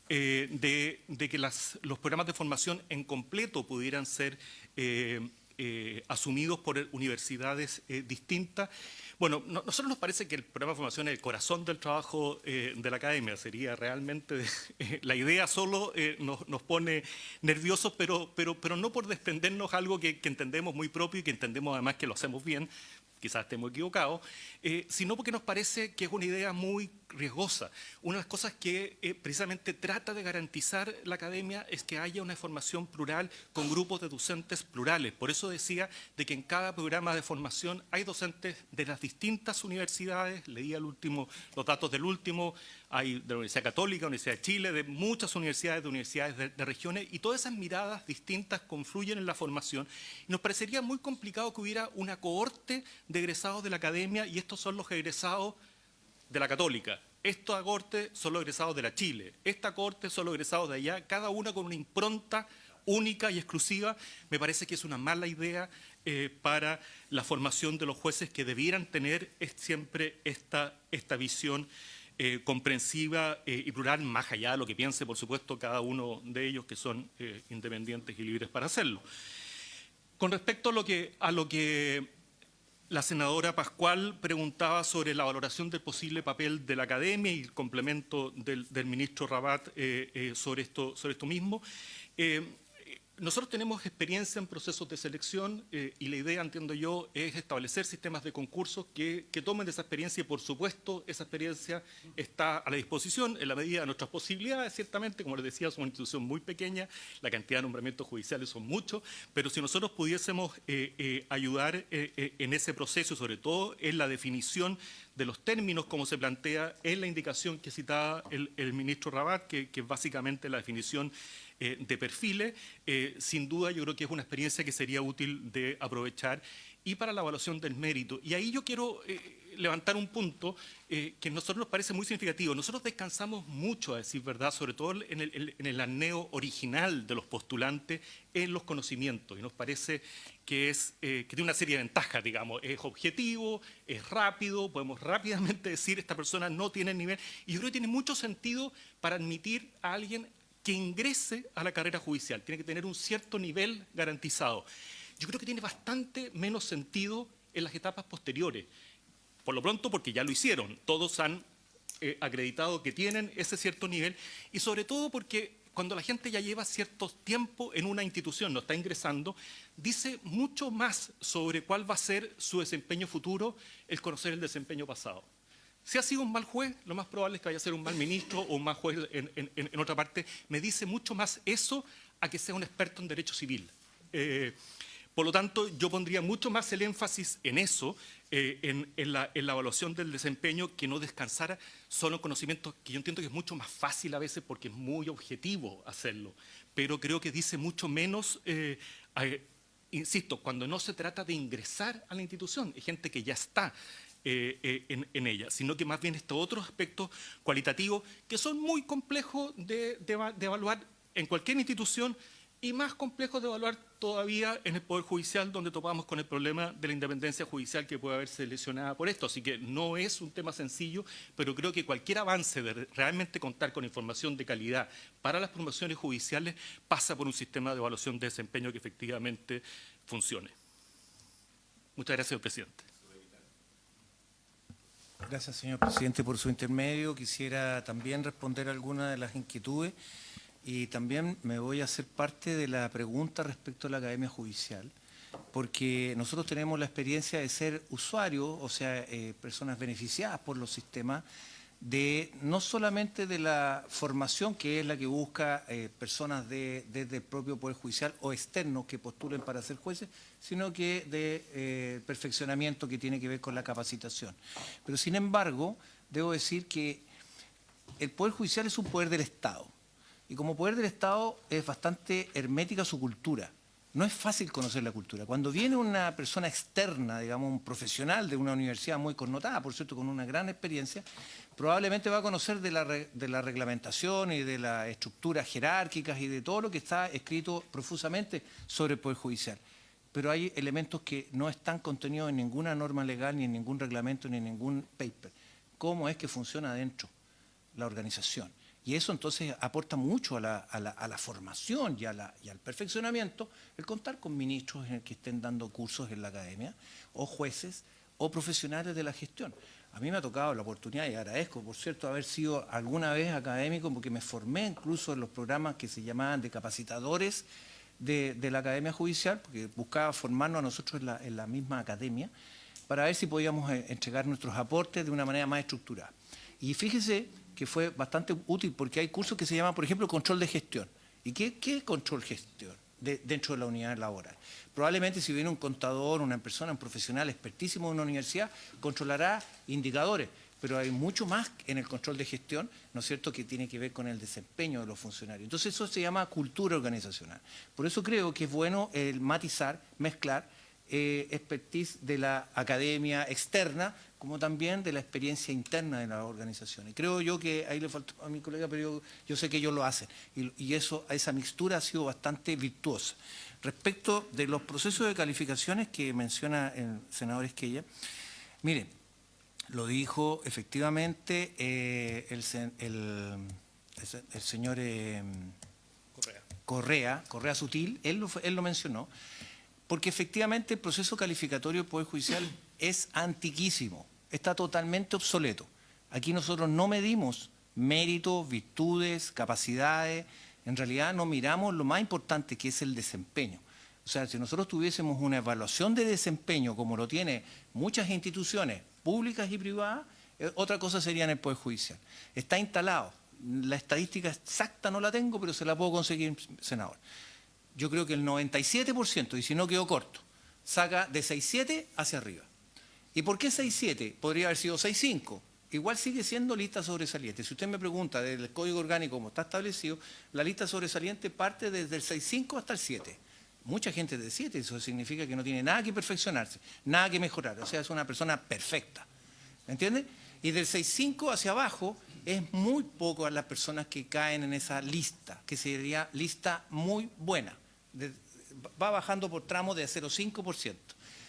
de que los programas de formación en completo pudieran ser asumidos por universidades distintas. Bueno, nosotros nos parece que el programa de formación es el corazón del trabajo de la academia. Sería realmente, la idea solo nos pone nerviosos, pero no por desprendernos algo que entendemos muy propio y que entendemos además que lo hacemos bien, quizás estemos equivocados, sino porque nos parece que es una idea muy riesgosa. Una de las cosas que precisamente trata de garantizar la academia es que haya una formación plural con grupos de docentes plurales. Por eso decía de que en cada programa de formación hay docentes de las distintas universidades. Leía los datos del último, hay de la Universidad Católica, Universidad de Chile, de muchas universidades, de regiones, y todas esas miradas distintas confluyen en la formación. Y nos parecería muy complicado que hubiera una cohorte de egresados de la academia, y estos son los egresados de la Católica, esta cohorte son los egresados de la Chile, esta cohorte son los egresados de allá, cada una con una impronta única y exclusiva. Me parece que es una mala idea para la formación de los jueces, que debieran tener siempre esta visión comprensiva y plural, más allá de lo que piense, por supuesto, cada uno de ellos, que son independientes y libres para hacerlo. Con respecto a lo que la senadora Pascual preguntaba sobre la valoración del posible papel de la academia y el complemento del ministro Rabat sobre esto mismo. Nosotros tenemos experiencia en procesos de selección y la idea, entiendo yo, es establecer sistemas de concursos que tomen de esa experiencia, y por supuesto esa experiencia está a la disposición en la medida de nuestras posibilidades. Ciertamente, como les decía, somos una institución muy pequeña, la cantidad de nombramientos judiciales son muchos, pero si nosotros pudiésemos ayudar en ese proceso, sobre todo en la definición de los términos como se plantea en la indicación que citaba el ministro Rabat, que es básicamente la definición de perfiles, sin duda yo creo que es una experiencia que sería útil de aprovechar. Y para la evaluación del mérito, y ahí yo quiero levantar un punto que a nosotros nos parece muy significativo. Nosotros descansamos mucho, a decir verdad, sobre todo en el anhelo original de los postulantes, en los conocimientos, y nos parece que tiene una serie de ventajas, digamos. Es objetivo, es rápido, podemos rápidamente decir esta persona no tiene el nivel, y yo creo que tiene mucho sentido para admitir a alguien que ingrese a la carrera judicial. Tiene que tener un cierto nivel garantizado. Yo creo que tiene bastante menos sentido en las etapas posteriores. Por lo pronto, porque ya lo hicieron. Todos han acreditado que tienen ese cierto nivel, y sobre todo porque cuando la gente ya lleva cierto tiempo en una institución, no está ingresando, dice mucho más sobre cuál va a ser su desempeño futuro el conocer el desempeño pasado. Si ha sido un mal juez, lo más probable es que vaya a ser un mal ministro o un mal juez en otra parte. Me dice mucho más eso a que sea un experto en derecho civil. Por lo tanto, yo pondría mucho más el énfasis en eso, en la evaluación del desempeño, que no descansara solo en conocimientos, que yo entiendo que es mucho más fácil a veces porque es muy objetivo hacerlo, pero creo que dice mucho menos, insisto, cuando no se trata de ingresar a la institución, hay gente que ya está en ella, sino que más bien estos otros aspectos cualitativos que son muy complejos de evaluar en cualquier institución y más complejos de evaluar todavía en el Poder Judicial, donde topamos con el problema de la independencia judicial que puede haberse lesionada por esto. Así que no es un tema sencillo, pero creo que cualquier avance de realmente contar con información de calidad para las promociones judiciales pasa por un sistema de evaluación de desempeño que efectivamente funcione. Muchas gracias, señor presidente. Gracias, señor presidente, por su intermedio. Quisiera también responder algunas de las inquietudes y también me voy a hacer parte de la pregunta respecto a la Academia Judicial, porque nosotros tenemos la experiencia de ser usuarios, o sea, personas beneficiadas por los sistemas, de no solamente de la formación, que es la que busca personas desde el propio Poder Judicial o externos que postulen para ser jueces, sino que de perfeccionamiento que tiene que ver con la capacitación. Pero sin embargo, debo decir que el Poder Judicial es un poder del Estado, y como poder del Estado es bastante hermética su cultura. No es fácil conocer la cultura. Cuando viene una persona externa, digamos, un profesional de una universidad muy connotada, por cierto, con una gran experiencia, probablemente va a conocer de la reglamentación y de las estructuras jerárquicas y de todo lo que está escrito profusamente sobre el Poder Judicial. Pero hay elementos que no están contenidos en ninguna norma legal, ni en ningún reglamento, ni en ningún paper. ¿Cómo es que funciona adentro la organización? Y eso entonces aporta mucho a la formación y al perfeccionamiento, el contar con ministros que estén dando cursos en la academia, o jueces, o profesionales de la gestión. A mí me ha tocado la oportunidad, y agradezco, por cierto, haber sido alguna vez académico, porque me formé incluso en los programas que se llamaban de capacitadores de la Academia Judicial, porque buscaba formarnos a nosotros en la misma academia, para ver si podíamos entregar nuestros aportes de una manera más estructurada. Y fíjese que fue bastante útil porque hay cursos que se llaman, por ejemplo, control de gestión. ¿Y qué es control de gestión dentro de la unidad laboral? Probablemente si viene un contador, una persona, un profesional expertísimo de una universidad, controlará indicadores, pero hay mucho más en el control de gestión, ¿no es cierto?, que tiene que ver con el desempeño de los funcionarios. Entonces eso se llama cultura organizacional. Por eso creo que es bueno matizar, mezclar expertise de la academia externa, como también de la experiencia interna de las organizaciones. Creo yo que ahí le faltó a mi colega, pero yo sé que ellos lo hacen. Y esa mixtura ha sido bastante virtuosa. Respecto de los procesos de calificaciones que menciona el senador Esquella, miren, lo dijo efectivamente el señor Correa Sutil, él lo mencionó, porque efectivamente el proceso calificatorio del Poder Judicial es antiquísimo, está totalmente obsoleto. Aquí nosotros no medimos méritos, virtudes, capacidades, en realidad no miramos lo más importante, que es el desempeño. O sea, si nosotros tuviésemos una evaluación de desempeño como lo tienen muchas instituciones públicas y privadas, otra cosa sería en el Poder Judicial. Está instalado, la estadística exacta no la tengo, pero se la puedo conseguir, senador. Yo creo que el 97%, y si no quedó corto, saca de 6.7 hacia arriba. ¿Y por qué 6.7? Podría haber sido 6.5. Igual sigue siendo lista sobresaliente. Si usted me pregunta del Código Orgánico como está establecido, la lista sobresaliente parte desde el 6.5 hasta el 7. Mucha gente de 7, eso significa que no tiene nada que perfeccionarse, nada que mejorar. O sea, es una persona perfecta. ¿Me entiende? Y del 6.5 hacia abajo es muy poco a las personas que caen en esa lista, que sería lista muy buena. Va bajando por tramos de 0,5%.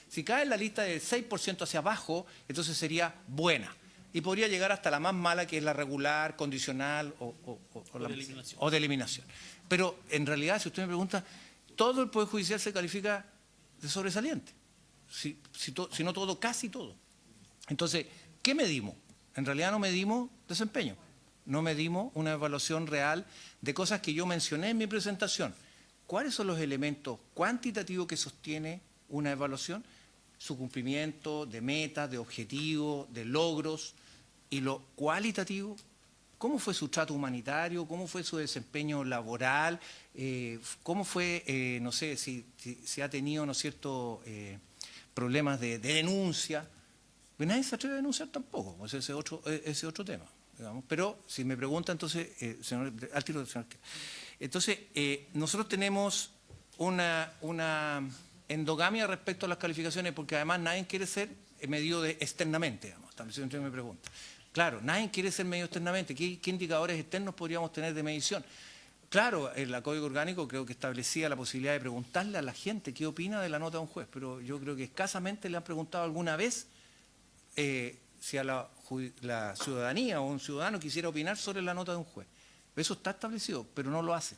Si cae en la lista del 6% hacia abajo, entonces sería buena. Y podría llegar hasta la más mala, que es la regular, condicional o de eliminación. Pero en realidad, si usted me pregunta, todo el Poder Judicial se califica de sobresaliente. Si no todo, casi todo. Entonces, ¿qué medimos? En realidad no medimos desempeño. no me dimos una evaluación real de cosas que yo mencioné en mi presentación. ¿Cuáles son los elementos cuantitativos que sostiene una evaluación? Su cumplimiento de metas, de objetivos, de logros, y lo cualitativo, cómo fue su trato humanitario, cómo fue su desempeño laboral, cómo fue, no sé, si ha tenido, ¿no es cierto?, problemas de denuncia. Pues nadie se atreve a denunciar tampoco, pues ese es otro tema, digamos. Pero si me pregunta, entonces, señor, al tiro del señor. Entonces, nosotros tenemos una endogamia respecto a las calificaciones, porque además nadie quiere ser medido externamente, digamos. También me pregunta. Claro, nadie quiere ser medido externamente. ¿Qué indicadores externos podríamos tener de medición? Claro, el Código Orgánico creo que establecía la posibilidad de preguntarle a la gente qué opina de la nota de un juez, pero yo creo que escasamente le han preguntado alguna vez si a la ciudadanía o un ciudadano quisiera opinar sobre la nota de un juez. Eso está establecido, pero no lo hace.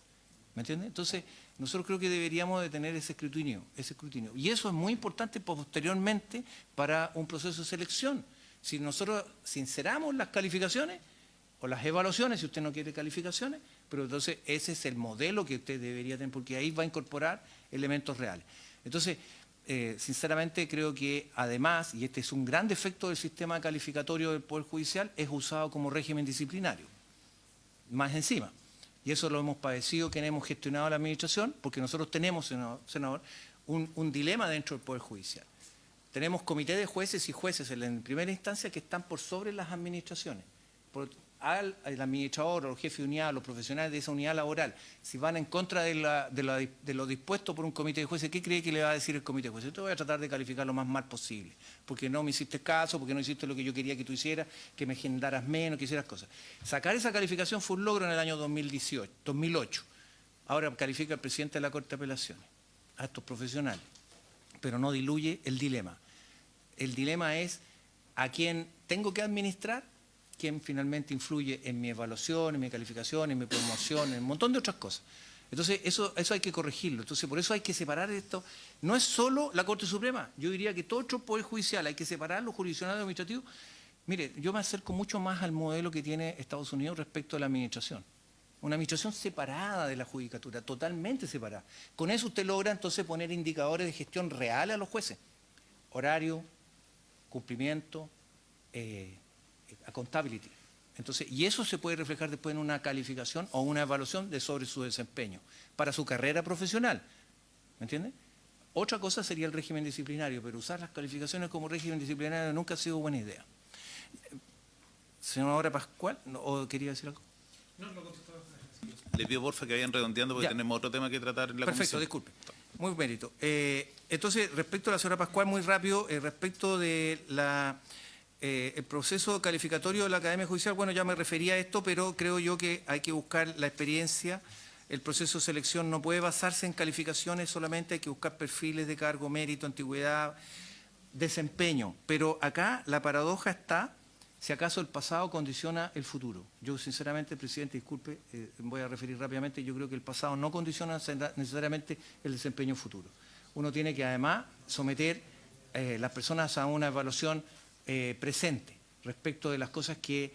¿Me entiende? Entonces, nosotros creo que deberíamos de tener ese escrutinio. Y eso es muy importante posteriormente para un proceso de selección. Si nosotros sinceramos las calificaciones o las evaluaciones, si usted no quiere calificaciones, pero entonces ese es el modelo que usted debería tener, porque ahí va a incorporar elementos reales. Entonces, sinceramente creo que además, y este es un gran defecto del sistema calificatorio del Poder Judicial, es usado como régimen disciplinario, más encima. Y eso lo hemos padecido, que hemos gestionado la administración, porque nosotros tenemos, senador, un dilema dentro del Poder Judicial. Tenemos comité de jueces y jueces en primera instancia que están por sobre las administraciones. Al administrador o el jefe de unidad, los profesionales de esa unidad laboral, si van en contra de lo dispuesto por un comité de jueces, ¿qué cree que le va a decir el comité de jueces? Yo te voy a tratar de calificar lo más mal posible, porque no me hiciste caso, porque no hiciste lo que yo quería que tú hicieras, que me generaras menos, que hicieras cosas. Sacar esa calificación fue un logro en el año 2008. Ahora califica el presidente de la Corte de Apelaciones a estos profesionales, pero no diluye el dilema. El dilema es a quién tengo que administrar, quién finalmente influye en mi evaluación, en mi calificación, en mi promoción, en un montón de otras cosas. Entonces, eso hay que corregirlo. Entonces, por eso hay que separar esto. No es solo la Corte Suprema. Yo diría que todo otro Poder Judicial hay que separar los jurisdiccionales y administrativos. Mire, yo me acerco mucho más al modelo que tiene Estados Unidos respecto a la administración. Una administración separada de la judicatura, totalmente separada. Con eso usted logra entonces poner indicadores de gestión reales a los jueces. Horario, cumplimiento, accountability. Entonces, y eso se puede reflejar después en una calificación o una evaluación sobre su desempeño para su carrera profesional. ¿Me entiende? Otra cosa sería el régimen disciplinario, pero usar las calificaciones como régimen disciplinario nunca ha sido buena idea. Senadora Pascual, ¿o quería decir algo? No, lo contestaba. Les pido porfa que vayan redondeando porque Ya. tenemos otro tema que tratar en la Perfecto, comisión. disculpe. Muy mérito. Entonces, respecto a la señora Pascual, muy rápido, respecto de el proceso calificatorio de la Academia Judicial, bueno, ya me refería a esto, pero creo yo que hay que buscar la experiencia. El proceso de selección no puede basarse en calificaciones solamente, hay que buscar perfiles de cargo, mérito, antigüedad, desempeño. Pero acá la paradoja está, si acaso el pasado condiciona el futuro. Yo, sinceramente, presidente, disculpe, voy a referir rápidamente, yo creo que el pasado no condiciona necesariamente el desempeño futuro. Uno tiene que, además, someter las personas a una evaluación presente respecto de las cosas que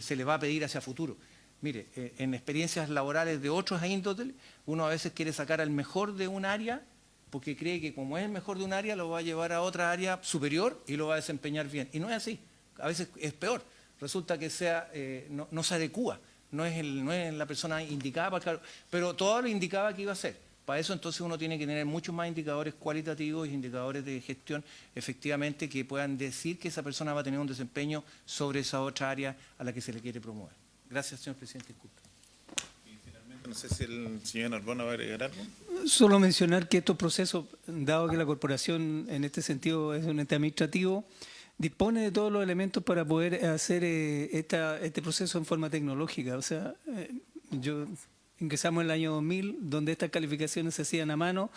se le va a pedir hacia futuro. Mire, en experiencias laborales de otros índoles, uno a veces quiere sacar al mejor de un área porque cree que como es el mejor de un área, lo va a llevar a otra área superior y lo va a desempeñar bien. Y no es así. A veces es peor. Resulta que no se adecúa, no es la persona indicada, pero todo lo indicaba que iba a ser. Para eso entonces uno tiene que tener muchos más indicadores cualitativos y indicadores de gestión, efectivamente, que puedan decir que esa persona va a tener un desempeño sobre esa otra área a la que se le quiere promover. Gracias, señor presidente. Disculpe. Y finalmente, no sé si el señor Narbona va a agregar algo. Solo mencionar que estos procesos, dado que la corporación en este sentido es un ente administrativo, dispone de todos los elementos para poder hacer este proceso en forma tecnológica. O sea, ingresamos en el año 2000, donde estas calificaciones se hacían a mano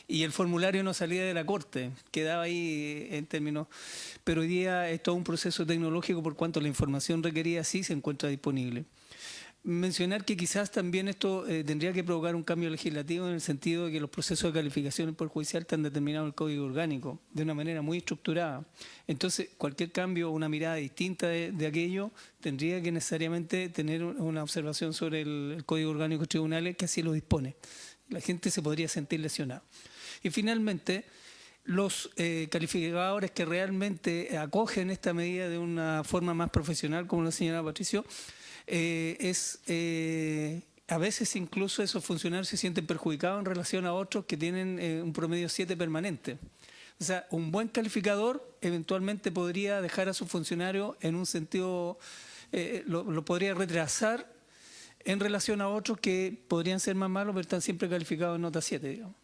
y el formulario no salía de la Corte, quedaba ahí en términos. Pero hoy día es todo un proceso tecnológico por cuanto la información requerida sí se encuentra disponible. mencionar que quizás también esto tendría que provocar un cambio legislativo en el sentido de que los procesos de calificación del Poder Judicial están determinados en el Código Orgánico de una manera muy estructurada. Entonces, cualquier cambio o una mirada distinta de aquello tendría que necesariamente tener una observación sobre el Código Orgánico de Tribunales que así lo dispone. La gente se podría sentir lesionada. Y finalmente, los calificadores que realmente acogen esta medida de una forma más profesional, como lo señalaba Patricio, a veces incluso esos funcionarios se sienten perjudicados en relación a otros que tienen un promedio 7 permanente. O sea, un buen calificador eventualmente podría dejar a su funcionario en un sentido, lo podría retrasar en relación a otros que podrían ser más malos, pero están siempre calificados en nota 7, digamos.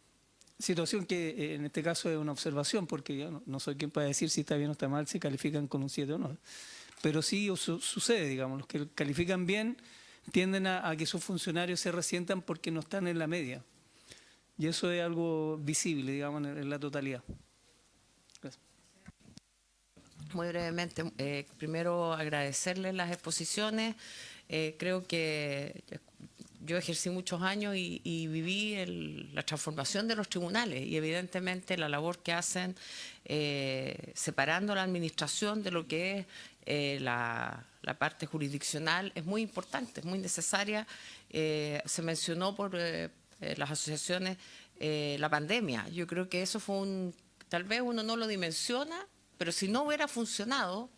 Situación que en este caso es una observación, porque yo no soy quien para decir si está bien o está mal, si califican con un 7 o no. Pero sí sucede, digamos, los que califican bien tienden a que sus funcionarios se resientan porque no están en la media. Y eso es algo visible, digamos, en la totalidad. Gracias. Muy brevemente, primero agradecerles las exposiciones. Creo que yo ejercí muchos años y viví la transformación de los tribunales y evidentemente la labor que hacen separando la administración de lo que es la parte jurisdiccional es muy importante, es muy necesaria. Se mencionó por las asociaciones la pandemia. Yo creo que eso fue tal vez uno no lo dimensiona, pero si no hubiera funcionado,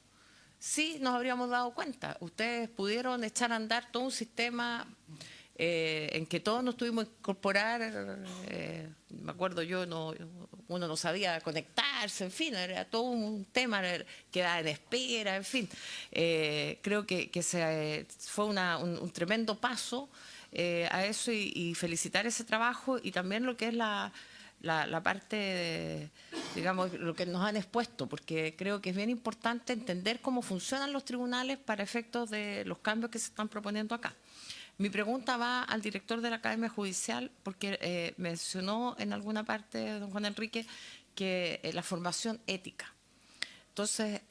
sí nos habríamos dado cuenta. Ustedes pudieron echar a andar todo un sistema en que todos nos tuvimos que incorporar, me acuerdo uno no sabía conectarse, en fin, era todo un tema, quedaba en espera, en fin. Creo que fue un tremendo paso a eso y felicitar ese trabajo y también lo que es la parte, digamos, lo que nos han expuesto, porque creo que es bien importante entender cómo funcionan los tribunales para efectos de los cambios que se están proponiendo acá. Mi pregunta va al director de la Academia Judicial, porque mencionó en alguna parte, don Juan Enrique, que la formación ética. Entonces,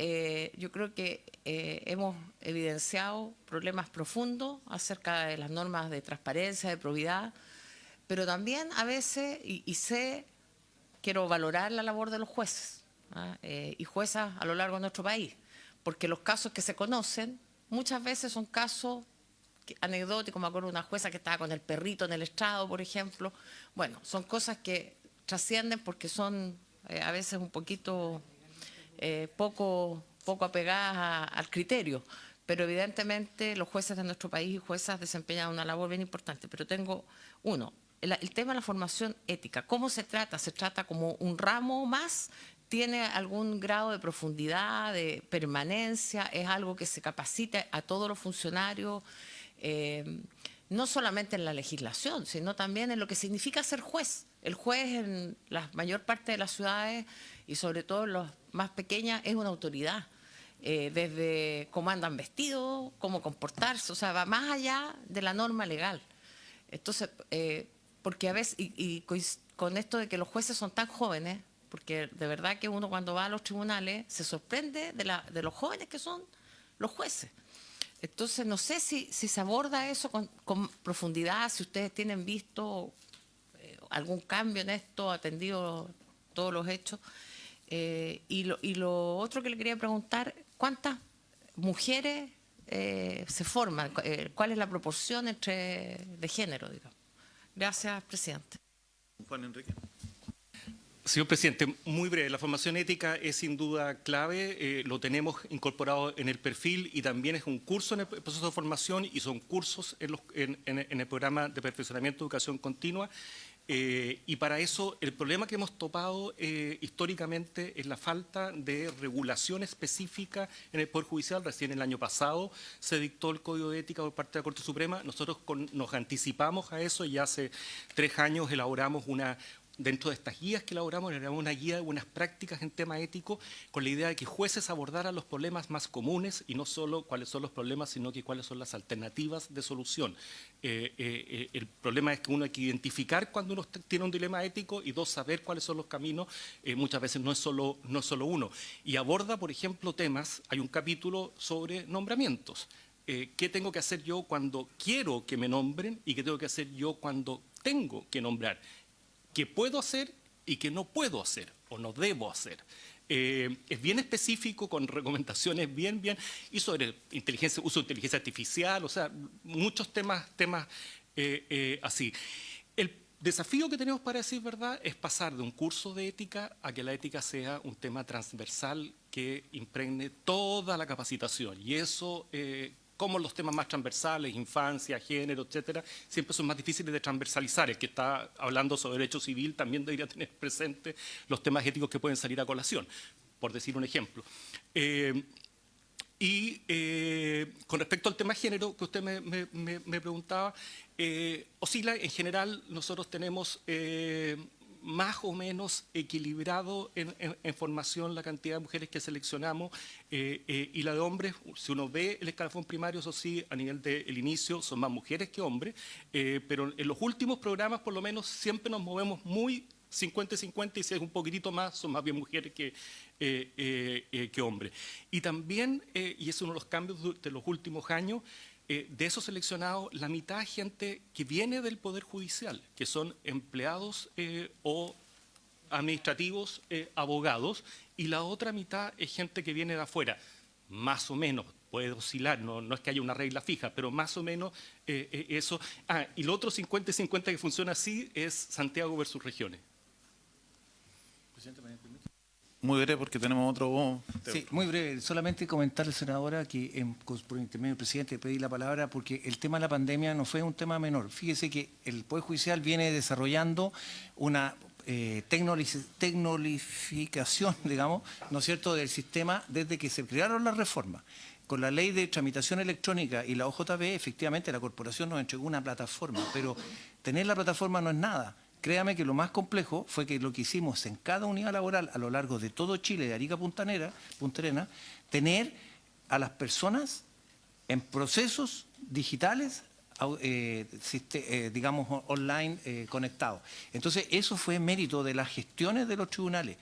yo creo que hemos evidenciado problemas profundos acerca de las normas de transparencia, de probidad, pero también a veces, quiero valorar la labor de los jueces y juezas a lo largo de nuestro país, porque los casos que se conocen muchas veces son casos anecdóticos. Me acuerdo de una jueza que estaba con el perrito en el estrado, por ejemplo. Bueno, son cosas que trascienden porque son a veces un poquito poco apegadas al criterio, pero evidentemente los jueces de nuestro país y juezas desempeñan una labor bien importante. Pero tengo el tema de la formación ética. ¿Cómo se trata? ¿Se trata como un ramo más? ¿Tiene algún grado de profundidad, de permanencia? ¿Es algo que se capacita a todos los funcionarios? No solamente en la legislación, sino también en lo que significa ser juez. El juez en la mayor parte de las ciudades y sobre todo en las más pequeñas es una autoridad. Desde cómo andan vestidos, cómo comportarse, o sea, va más allá de la norma legal. Entonces, porque a veces, y con esto de que los jueces son tan jóvenes, porque de verdad que uno cuando va a los tribunales se sorprende de los jóvenes que son los jueces. Entonces, no sé si se aborda eso con profundidad, si ustedes tienen visto algún cambio en esto, atendido todos los hechos. Y lo otro que le quería preguntar, ¿cuántas mujeres se forman? ¿Cuál es la proporción de género, digamos? Gracias, presidente. Juan Enrique. Señor presidente, muy breve. La formación ética es sin duda clave, lo tenemos incorporado en el perfil y también es un curso en el proceso de formación y son cursos en el programa de perfeccionamiento de educación continua. Y para eso el problema que hemos topado históricamente es la falta de regulación específica en el Poder Judicial. Recién el año pasado se dictó el Código de Ética por parte de la Corte Suprema. Nosotros nos anticipamos a eso y hace 3 años elaboramos dentro de estas guías que elaboramos una guía de buenas prácticas en tema ético con la idea de que jueces abordaran los problemas más comunes y no solo cuáles son los problemas, sino que cuáles son las alternativas de solución. El problema es que uno hay que identificar cuando uno tiene un dilema ético y 2, saber cuáles son los caminos. Muchas veces no es solo uno. Y aborda, por ejemplo, temas, hay un capítulo sobre nombramientos. qué tengo que hacer yo cuando quiero que me nombren y qué tengo que hacer yo cuando tengo que nombrar, qué puedo hacer y qué no puedo hacer o no debo hacer. Es bien específico, con recomendaciones bien, y sobre uso de inteligencia artificial, o sea, muchos temas así. El desafío que tenemos, para decir verdad, es pasar de un curso de ética a que la ética sea un tema transversal que impregne toda la capacitación. Y eso, como los temas más transversales, infancia, género, etcétera, siempre son más difíciles de transversalizar. El que está hablando sobre derecho civil también debería tener presente los temas éticos que pueden salir a colación, por decir un ejemplo. Con respecto al tema género que usted me preguntaba, oscila. En general, nosotros tenemos más o menos equilibrado en formación la cantidad de mujeres que seleccionamos y la de hombres. Si uno ve el escalafón primario, eso sí, a nivel del inicio son más mujeres que hombres, pero en los últimos programas por lo menos siempre nos movemos muy 50-50, y si es un poquitito más, son más bien mujeres que hombres. Y también, y es uno de los cambios de los últimos años, de esos seleccionados, la mitad es gente que viene del Poder Judicial, que son empleados o administrativos, abogados, y la otra mitad es gente que viene de afuera, más o menos. Puede oscilar, no es que haya una regla fija, pero más o menos eso. Y lo otro 50-50 que funciona así es Santiago versus regiones. Muy breve, porque tenemos otro... Sí, muy breve. Solamente comentarle, senadora, que por intermedio del presidente pedí la palabra porque el tema de la pandemia no fue un tema menor. Fíjese que el Poder Judicial viene desarrollando una tecnolificación, digamos, ¿no es cierto?, del sistema desde que se crearon las reformas. Con la ley de tramitación electrónica y la OJB, efectivamente, la corporación nos entregó una plataforma, pero tener la plataforma no es nada. Créame que lo más complejo fue que lo que hicimos en cada unidad laboral a lo largo de todo Chile, de Arica a Punta Arenas, tener a las personas en procesos digitales, digamos, online conectados. Entonces, eso fue mérito de las gestiones de los tribunales,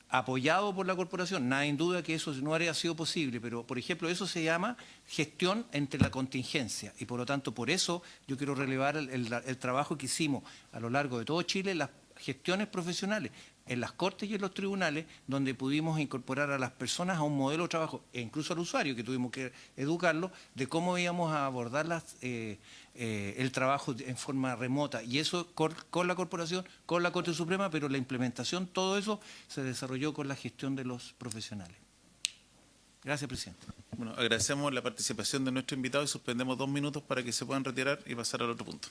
apoyado por la corporación. Nada en duda que eso no habría sido posible, pero, por ejemplo, eso se llama gestión entre la contingencia, y por lo tanto, por eso yo quiero relevar el trabajo que hicimos a lo largo de todo Chile, las gestiones profesionales en las cortes y en los tribunales, donde pudimos incorporar a las personas a un modelo de trabajo, e incluso al usuario, que tuvimos que educarlo, de cómo íbamos a abordar el trabajo en forma remota. Y eso con la corporación, con la Corte Suprema, pero la implementación, todo eso se desarrolló con la gestión de los profesionales. Gracias, presidente. Bueno, agradecemos la participación de nuestro invitado y suspendemos 2 minutos para que se puedan retirar y pasar al otro punto.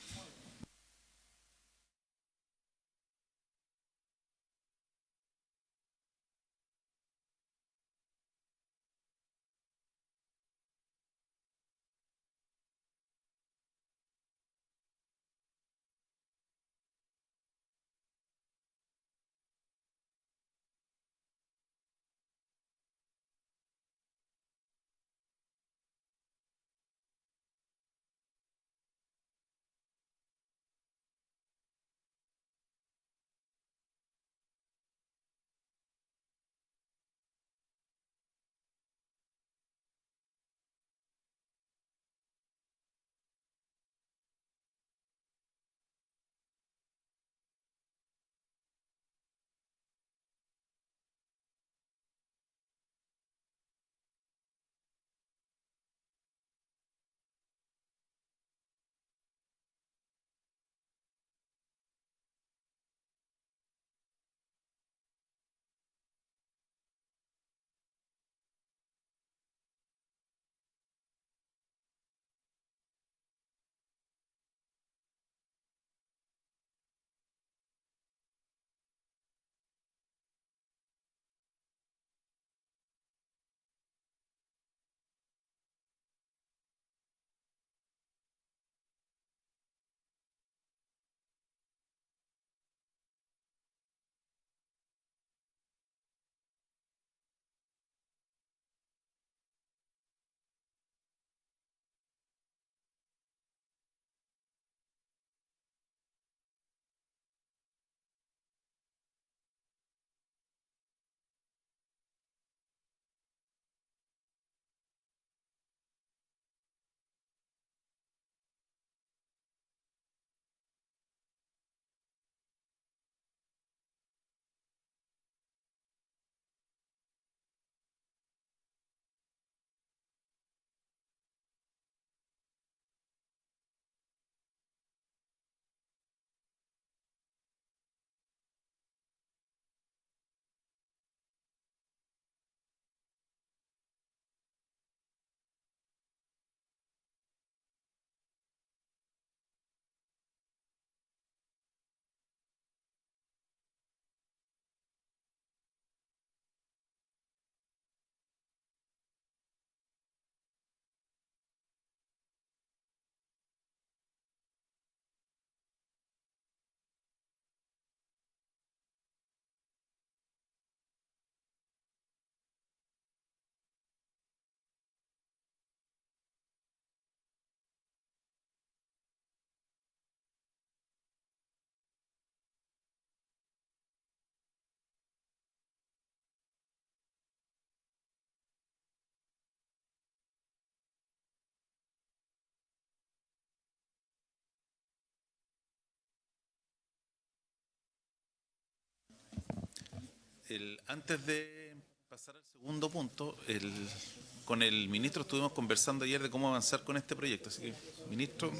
Antes de pasar al segundo punto, con el ministro estuvimos conversando ayer de cómo avanzar con este proyecto. Así que, ministro.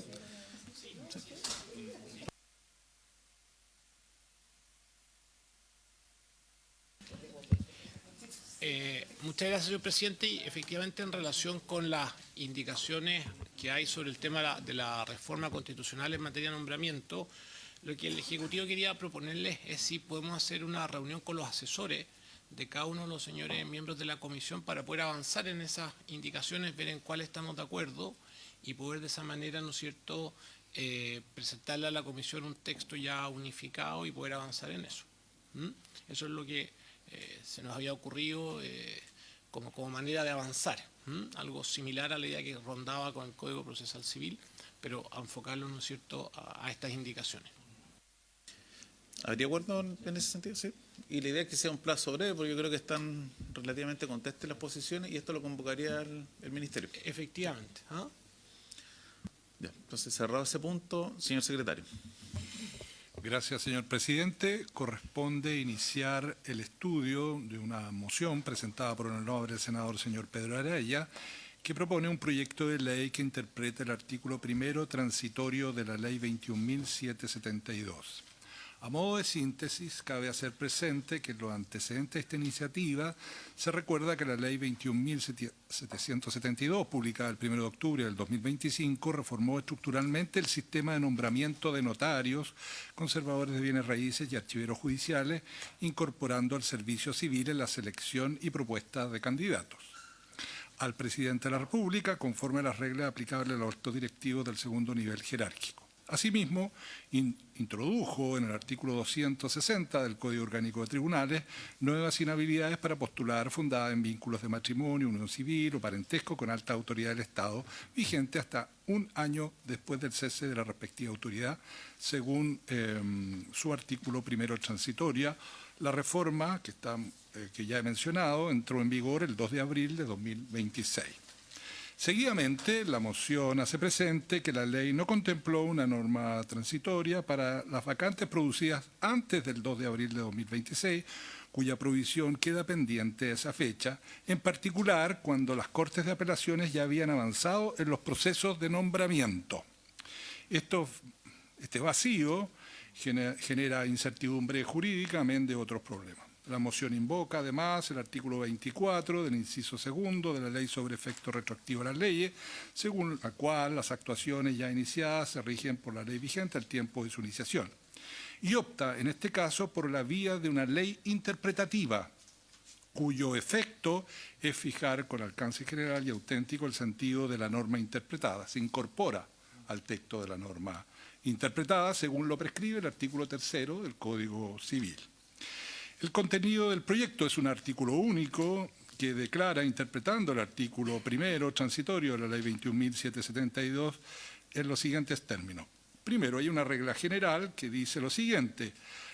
Muchas gracias, señor presidente. Y efectivamente, en relación con las indicaciones que hay sobre el tema de la reforma constitucional en materia de nombramiento, lo que el Ejecutivo quería proponerles es si podemos hacer una reunión con los asesores de cada uno de los señores miembros de la comisión para poder avanzar en esas indicaciones, ver en cuáles estamos de acuerdo y poder de esa manera, ¿no es cierto?, presentarle a la comisión un texto ya unificado y poder avanzar en eso. Eso es lo que se nos había ocurrido como manera de avanzar. Algo similar a la idea que rondaba con el Código Procesal Civil, pero a enfocarlo, ¿no es cierto?, a estas indicaciones. ¿Habría acuerdo en ese sentido? Sí. Y la idea es que sea un plazo breve, porque yo creo que están relativamente contestes las posiciones y esto lo convocaría el Ministerio. Efectivamente. Ya, entonces, cerrado ese punto, señor secretario. Gracias, señor presidente. Corresponde iniciar el estudio de una moción presentada por el honorable senador señor Pedro Araya, que propone un proyecto de ley que interprete el artículo primero transitorio de la Ley 21.772. A modo de síntesis, cabe hacer presente que en los antecedentes de esta iniciativa se recuerda que la Ley 21.772, publicada el 1 de octubre del 2025, reformó estructuralmente el sistema de nombramiento de notarios, conservadores de bienes raíces y archiveros judiciales, incorporando al servicio civil en la selección y propuesta de candidatos al presidente de la República, conforme a las reglas aplicables a los altos directivos del segundo nivel jerárquico. Asimismo, introdujo en el artículo 260 del Código Orgánico de Tribunales nuevas inhabilidades para postular fundadas en vínculos de matrimonio, unión civil o parentesco con alta autoridad del Estado, vigente hasta un año después del cese de la respectiva autoridad, según su artículo primero transitoria. La reforma, que ya he mencionado, entró en vigor el 2 de abril de 2026. Seguidamente, la moción hace presente que la ley no contempló una norma transitoria para las vacantes producidas antes del 2 de abril de 2026, cuya provisión queda pendiente de esa fecha, en particular cuando las Cortes de Apelaciones ya habían avanzado en los procesos de nombramiento. Este vacío genera incertidumbre jurídica, amén de otros problemas. La moción invoca, además, el artículo 24 del inciso segundo de la Ley sobre efecto retroactivo a las leyes, según la cual las actuaciones ya iniciadas se rigen por la ley vigente al tiempo de su iniciación. Y opta, en este caso, por la vía de una ley interpretativa, cuyo efecto es fijar con alcance general y auténtico el sentido de la norma interpretada. Se incorpora al texto de la norma interpretada, según lo prescribe el artículo 3 del Código Civil. El contenido del proyecto es un artículo único que declara, interpretando el artículo primero transitorio de la Ley 21.772, en los siguientes términos. Primero, hay una regla general que dice lo siguiente: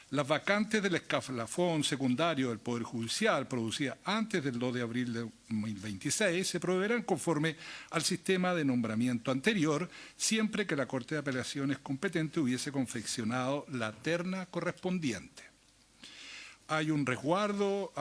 las vacantes del escalafón secundario del Poder Judicial producidas antes del 2 de abril de 2026 se proveerán conforme al sistema de nombramiento anterior, siempre que la Corte de Apelaciones competente hubiese confeccionado la terna correspondiente. Hay un resguardo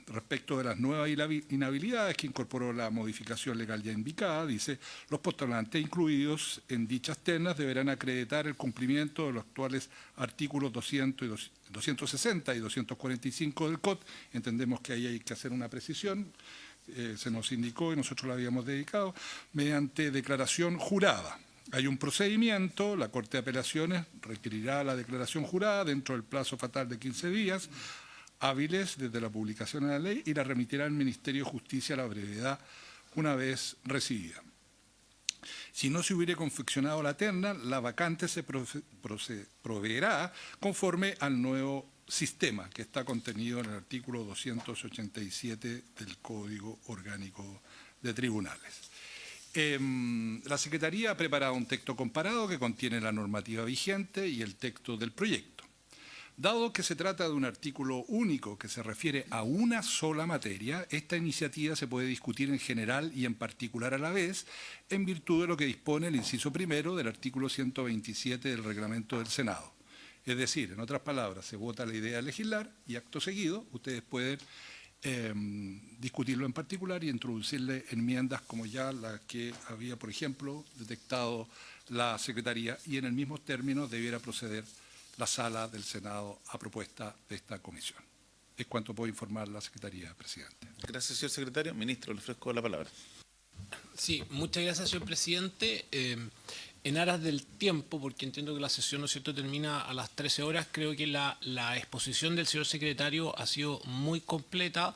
respecto de las nuevas inhabilidades que incorporó la modificación legal ya indicada. Dice, los postulantes incluidos en dichas ternas deberán acreditar el cumplimiento de los actuales artículos 260 y 245 del COD. Entendemos que ahí hay que hacer una precisión, se nos indicó y nosotros la habíamos dedicado, mediante declaración jurada. Hay un procedimiento, la Corte de Apelaciones requerirá la declaración jurada dentro del plazo fatal de 15 días, hábiles desde la publicación de la ley, y la remitirá al Ministerio de Justicia a la brevedad una vez recibida. Si no se hubiere confeccionado la terna, la vacante se proveerá conforme al nuevo sistema que está contenido en el artículo 287 del Código Orgánico de Tribunales. La Secretaría ha preparado un texto comparado que contiene la normativa vigente y el texto del proyecto. Dado que se trata de un artículo único que se refiere a una sola materia, esta iniciativa se puede discutir en general y en particular a la vez, en virtud de lo que dispone el inciso primero del artículo 127 del Reglamento del Senado. Es decir, en otras palabras, se vota la idea de legislar y acto seguido ustedes pueden discutirlo en particular y introducirle enmiendas como ya la que había, por ejemplo, detectado la Secretaría, y en el mismo término debiera proceder la Sala del Senado a propuesta de esta comisión. Es cuanto puedo informar la Secretaría, presidente. Gracias, señor secretario. Ministro, le ofrezco la palabra. Sí, muchas gracias, señor presidente. En aras del tiempo, porque entiendo que la sesión, ¿no es cierto?, termina a las 13 horas, creo que la exposición del señor secretario ha sido muy completa.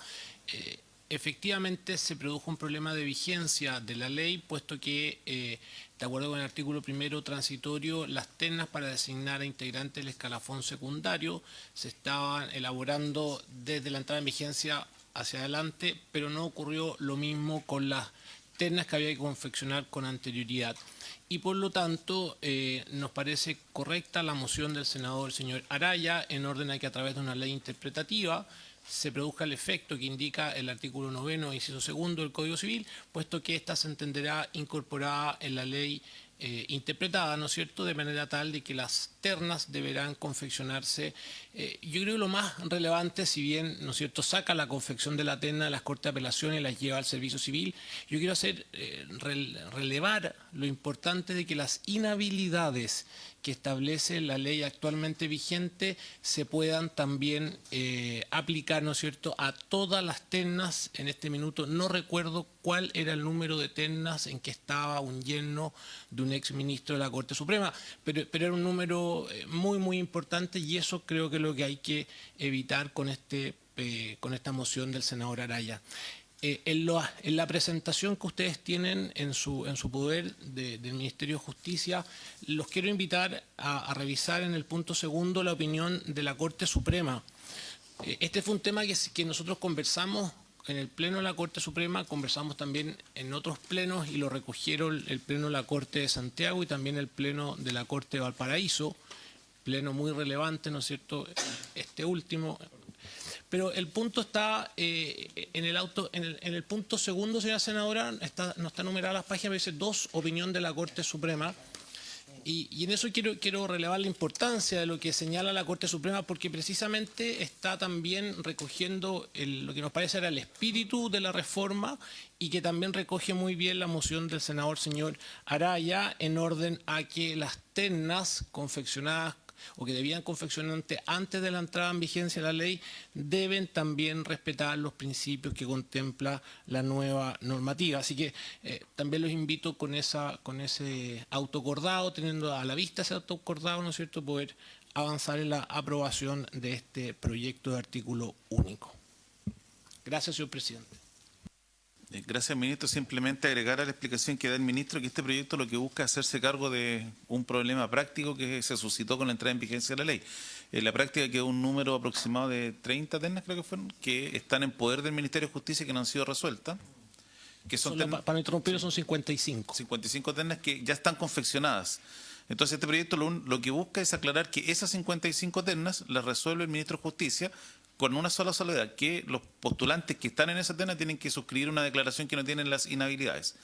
Efectivamente, se produjo un problema de vigencia de la ley, puesto que, de acuerdo con el artículo primero transitorio, las ternas para designar a integrantes del escalafón secundario se estaban elaborando desde la entrada en vigencia hacia adelante, pero no ocurrió lo mismo con las ternas que había que confeccionar con anterioridad. Y por lo tanto, nos parece correcta la moción del senador señor Araya, en orden a que a través de una ley interpretativa se produzca el efecto que indica el artículo 9, inciso segundo del Código Civil, puesto que ésta se entenderá incorporada en la ley interpretada, ¿no es cierto?, de manera tal de que las ternas deberán confeccionarse. Yo creo que lo más relevante, si bien, ¿no es cierto?, saca la confección de la terna de las Cortes de Apelación y las lleva al Servicio Civil, yo quiero relevar lo importante de que las inhabilidades que establece la ley actualmente vigente se puedan también aplicar, ¿no es cierto?, a todas las ternas. En este minuto no recuerdo cuál era el número de ternas en que estaba un yerno de un ex ministro de la Corte Suprema, pero era un número muy, muy importante, y eso creo que es lo que hay que evitar con esta moción del senador Araya. En la presentación que ustedes tienen en su poder del Ministerio de Justicia, los quiero invitar a revisar en el punto segundo la opinión de la Corte Suprema. Este fue un tema que nosotros conversamos en el Pleno de la Corte Suprema, conversamos también en otros plenos y lo recogieron el Pleno de la Corte de Santiago y también el Pleno de la Corte de Valparaíso, pleno muy relevante, ¿no es cierto?, este último. Pero el punto está en el punto segundo, señora senadora, no está numerada las páginas, pero dice 2, opinión de la Corte Suprema. Y en eso quiero relevar la importancia de lo que señala la Corte Suprema, porque precisamente está también recogiendo lo que nos parece era el espíritu de la reforma, y que también recoge muy bien la moción del senador señor Araya, en orden a que las ternas confeccionadas o que debían confeccionarse antes de la entrada en vigencia de la ley, deben también respetar los principios que contempla la nueva normativa. Así que también los invito con ese autoacordado, teniendo a la vista ese autoacordado, ¿no es cierto?, poder avanzar en la aprobación de este proyecto de artículo único. Gracias, señor presidente. Gracias, ministro. Simplemente agregar a la explicación que da el ministro que este proyecto lo que busca es hacerse cargo de un problema práctico que se suscitó con la entrada en vigencia de la ley. En la práctica quedó un número aproximado de 30 ternas, creo que fueron, que están en poder del Ministerio de Justicia y que no han sido resueltas. Que Para no interrumpir, son 55. 55 ternas que ya están confeccionadas. Entonces, este proyecto lo que busca es aclarar que esas 55 ternas las resuelve el ministro de Justicia, con una sola salvedad, que los postulantes que están en esa terna tienen que suscribir una declaración que no tienen las inhabilidades.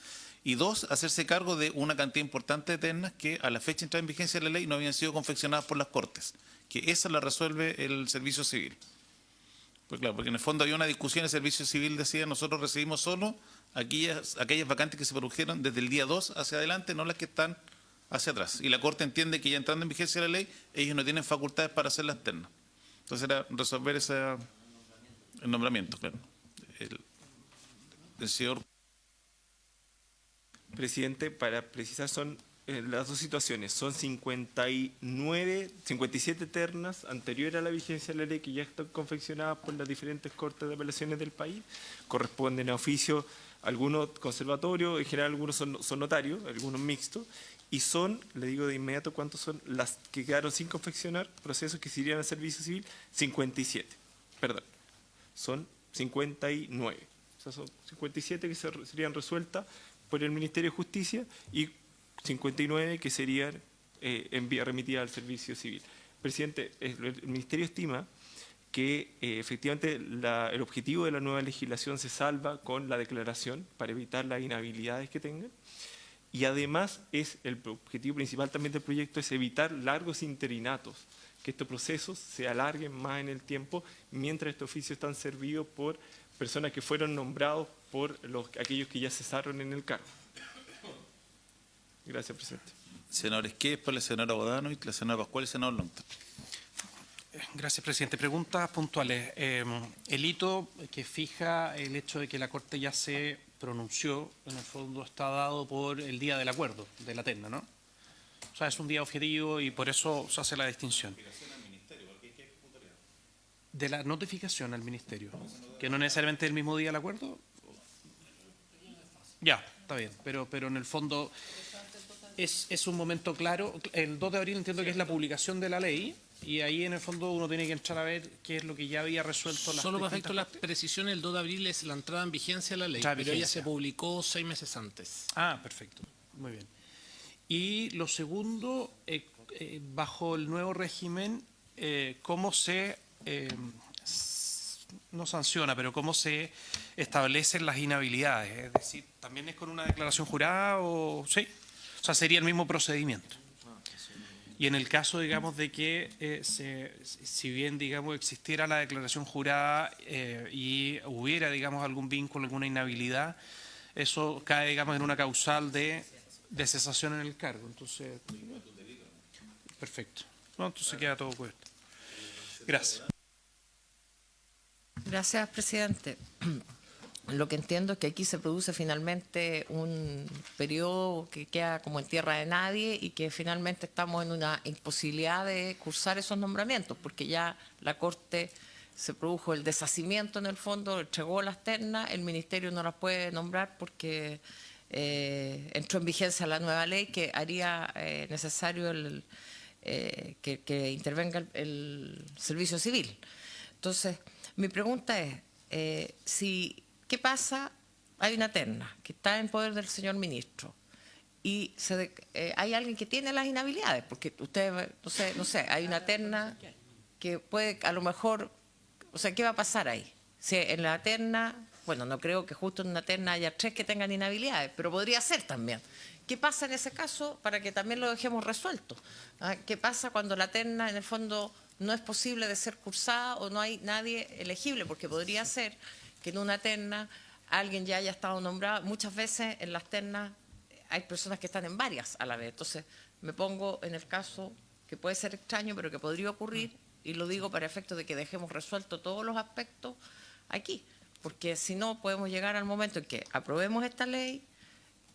Y 2, hacerse cargo de una cantidad importante de ternas que a la fecha de entrada en vigencia de la ley no habían sido confeccionadas por las Cortes, que esa la resuelve el Servicio Civil. Pues claro, porque en el fondo había una discusión, el Servicio Civil decía, nosotros recibimos solo aquellas vacantes que se produjeron desde el día 2 hacia adelante, no las que están hacia atrás. Y la Corte entiende que ya entrando en vigencia de la ley, ellos no tienen facultades para hacer las ternas. Entonces era resolver el nombramiento, claro. El señor... Presidente, para precisar, son las dos situaciones. Son 57 ternas anteriores a la vigencia de la ley que ya están confeccionadas por las diferentes cortes de apelaciones del país. Corresponden a oficio algunos conservatorios, en general algunos son notarios, algunos mixtos. Y son, le digo de inmediato cuántos son las que quedaron sin confeccionar, procesos que se irían al Servicio Civil, 57. Perdón, son 59. O sea, son 57 que serían resueltas por el Ministerio de Justicia y 59 que serían remitidas al Servicio Civil. Presidente, el Ministerio estima que efectivamente el objetivo de la nueva legislación se salva con la declaración para evitar las inhabilidades que tengan. Y además el objetivo principal también del proyecto es evitar largos interinatos que estos procesos se alarguen más en el tiempo mientras estos oficios están servidos por personas que fueron nombrados por aquellos que ya cesaron en el cargo. Gracias, presidente. Senador Esquer, por la senadora Bodano y la senadora Pascual y el senador Lonta. Gracias, presidente. Preguntas puntuales. El hito que fija el hecho de que la Corte ya se pronunció, en el fondo está dado por el día del acuerdo de la terna, ¿no? O sea, es un día objetivo y por eso se hace la distinción. De la notificación al Ministerio, que no necesariamente es el mismo día del acuerdo. Ya, está bien, pero en el fondo es un momento claro. El 2 de abril entiendo que es la publicación de la ley y ahí en el fondo uno tiene que entrar a ver qué es lo que ya había resuelto. Solo para efecto de las precisiones, el 2 de abril es la entrada en vigencia de la ley, Entrada en pero ella vigencia. se publicó 6 meses antes. Ah, perfecto. Muy bien. Y lo segundo, bajo el nuevo régimen, ¿cómo se, no sanciona, pero cómo se establecen las inhabilidades? Es decir, ¿también es con una declaración jurada o sí? O sea, sería el mismo procedimiento. Y en el caso, digamos, de que si bien, digamos, existiera la declaración jurada y hubiera, digamos, algún vínculo, alguna inhabilidad, eso cae, digamos, en una causal de cesación en el cargo. Entonces, perfecto. No, entonces queda todo cubierto. Gracias. Gracias, presidente. Lo que entiendo es que aquí se produce finalmente un periodo que queda como en tierra de nadie y que finalmente estamos en una imposibilidad de cursar esos nombramientos, porque ya la Corte se produjo el deshacimiento en el fondo, entregó las ternas, el Ministerio no las puede nombrar porque entró en vigencia la nueva ley que haría necesario que intervenga el Servicio Civil. Entonces, mi pregunta es, ¿qué pasa? Hay una terna que está en poder del señor ministro y hay alguien que tiene las inhabilidades, porque usted, no sé, hay una terna que puede, a lo mejor, o sea, ¿qué va a pasar ahí? Si en la terna, bueno, no creo que justo en una terna haya 3 que tengan inhabilidades, pero podría ser también. ¿Qué pasa en ese caso para que también lo dejemos resuelto? ¿Ah? ¿Qué pasa cuando la terna, en el fondo, no es posible de ser cursada o no hay nadie elegible? Porque podría ser que en una terna alguien ya haya estado nombrado. Muchas veces en las ternas hay personas que están en varias a la vez. Entonces, me pongo en el caso que puede ser extraño, pero que podría ocurrir, y lo digo para efecto de que dejemos resuelto todos los aspectos aquí, porque si no podemos llegar al momento en que aprobemos esta ley,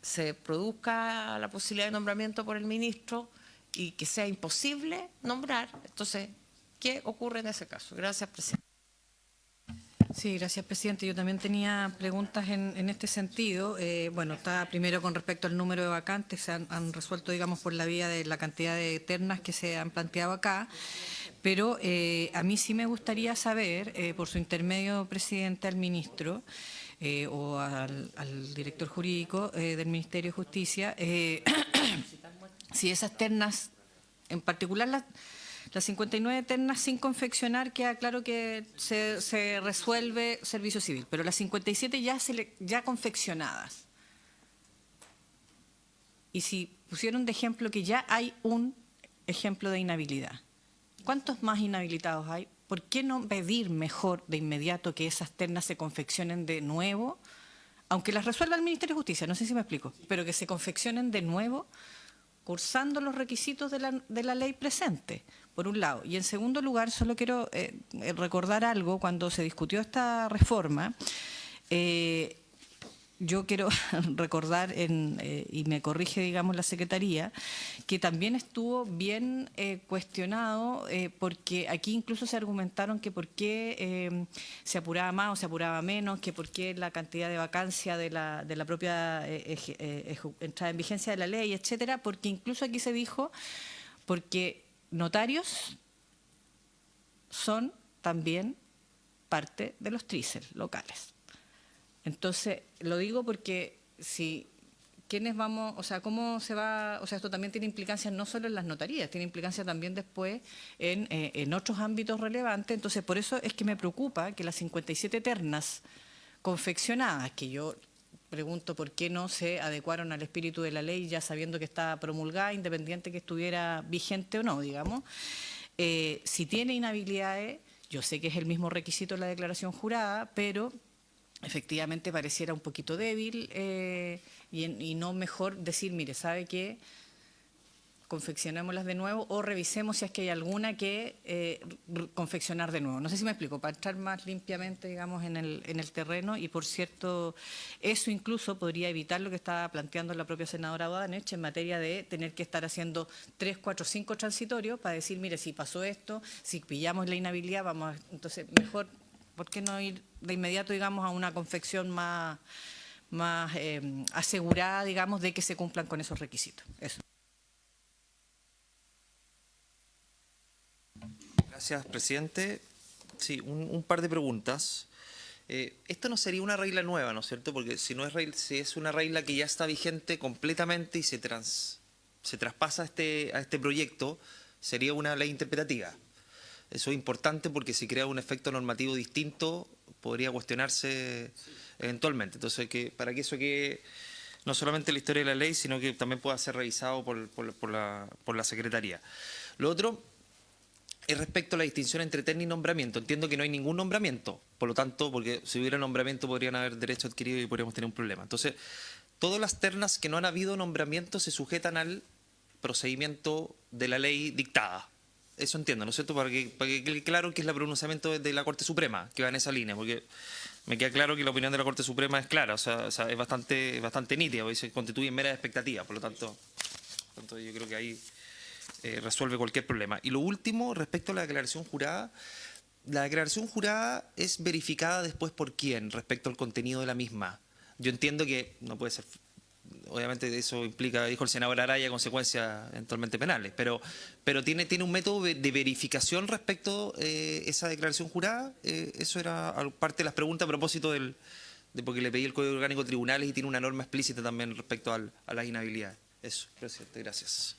se produzca la posibilidad de nombramiento por el ministro y que sea imposible nombrar. Entonces, ¿qué ocurre en ese caso? Gracias, presidente. Sí, gracias, presidente. Yo también tenía preguntas en este sentido. Bueno, está primero con respecto al número de vacantes, se han resuelto, digamos, por la vía de la cantidad de ternas que se han planteado acá, pero a mí sí me gustaría saber, por su intermedio, presidente, al ministro o al director jurídico del Ministerio de Justicia, si esas ternas, en particular las 59 ternas sin confeccionar, queda claro que se resuelve servicio civil, pero las 57 ya confeccionadas. Y si pusieron de ejemplo que ya hay un ejemplo de inhabilidad, ¿cuántos más inhabilitados hay? ¿Por qué no pedir mejor de inmediato que esas ternas se confeccionen de nuevo? Aunque las resuelva el Ministerio de Justicia, no sé si me explico, pero que se confeccionen de nuevo cursando los requisitos de la ley presente, por un lado. Y en segundo lugar, solo quiero recordar algo. Cuando se discutió esta reforma, yo quiero recordar, y me corrige, digamos, la Secretaría, que también estuvo bien cuestionado, porque aquí incluso se argumentaron que por qué se apuraba más o se apuraba menos, que por qué la cantidad de vacancia de la propia entrada en vigencia de la ley, etcétera, porque incluso aquí se dijo, porque notarios son también parte de los trícer locales. Entonces, lo digo porque ¿quiénes vamos, o sea, cómo se va, o sea, esto también tiene implicancias no solo en las notarías, tiene implicancias también después en otros ámbitos relevantes. Entonces, por eso es que me preocupa que las 57 ternas confeccionadas, que yo pregunto por qué no se adecuaron al espíritu de la ley ya sabiendo que está promulgada, independiente que estuviera vigente o no, digamos, Si tiene inhabilidades, yo sé que es el mismo requisito de la declaración jurada, pero efectivamente pareciera un poquito débil y no mejor decir, mire, ¿sabe qué? Confeccionémoslas de nuevo o revisemos si es que hay alguna que confeccionar de nuevo. No sé si me explico, para entrar más limpiamente, digamos, en el terreno. Y, por cierto, eso incluso podría evitar lo que estaba planteando la propia senadora Bodanich en materia de tener que estar haciendo 3, 4, 5 transitorios para decir, mire, si pasó esto, si pillamos la inhabilidad, vamos a... Entonces, mejor, ¿por qué no ir de inmediato, digamos, a una confección más asegurada, digamos, de que se cumplan con esos requisitos? Eso. Gracias, presidente. Sí, un par de preguntas. Esta no sería una regla nueva, ¿no es cierto? Porque si si es una regla que ya está vigente completamente y se traspasa a este proyecto, sería una ley interpretativa. Eso es importante porque si crea un efecto normativo distinto, podría cuestionarse eventualmente. Entonces, para que eso quede no solamente en la historia de la ley, sino que también pueda ser revisado por la Secretaría. Lo otro es respecto a la distinción entre terna y nombramiento. Entiendo que no hay ningún nombramiento, por lo tanto, porque si hubiera nombramiento podrían haber derecho adquirido y podríamos tener un problema. Entonces, todas las ternas que no han habido nombramiento se sujetan al procedimiento de la ley dictada. Eso entiendo, ¿no es cierto? Para que quede claro que es el pronunciamiento de la Corte Suprema, que va en esa línea, porque me queda claro que la opinión de la Corte Suprema es clara, o sea es bastante nítida, porque se constituye meras expectativas, por lo tanto yo creo que ahí resuelve cualquier problema. Y lo último, respecto a la declaración jurada es verificada después por quién respecto al contenido de la misma. Yo entiendo que no puede ser, obviamente eso implica, dijo el senador Araya, consecuencias eventualmente penales, pero tiene un método de verificación respecto a esa declaración jurada. Eso era parte de las preguntas a propósito de porque le pedí el Código Orgánico de Tribunales y tiene una norma explícita también respecto a las inhabilidades. Eso, presidente, gracias.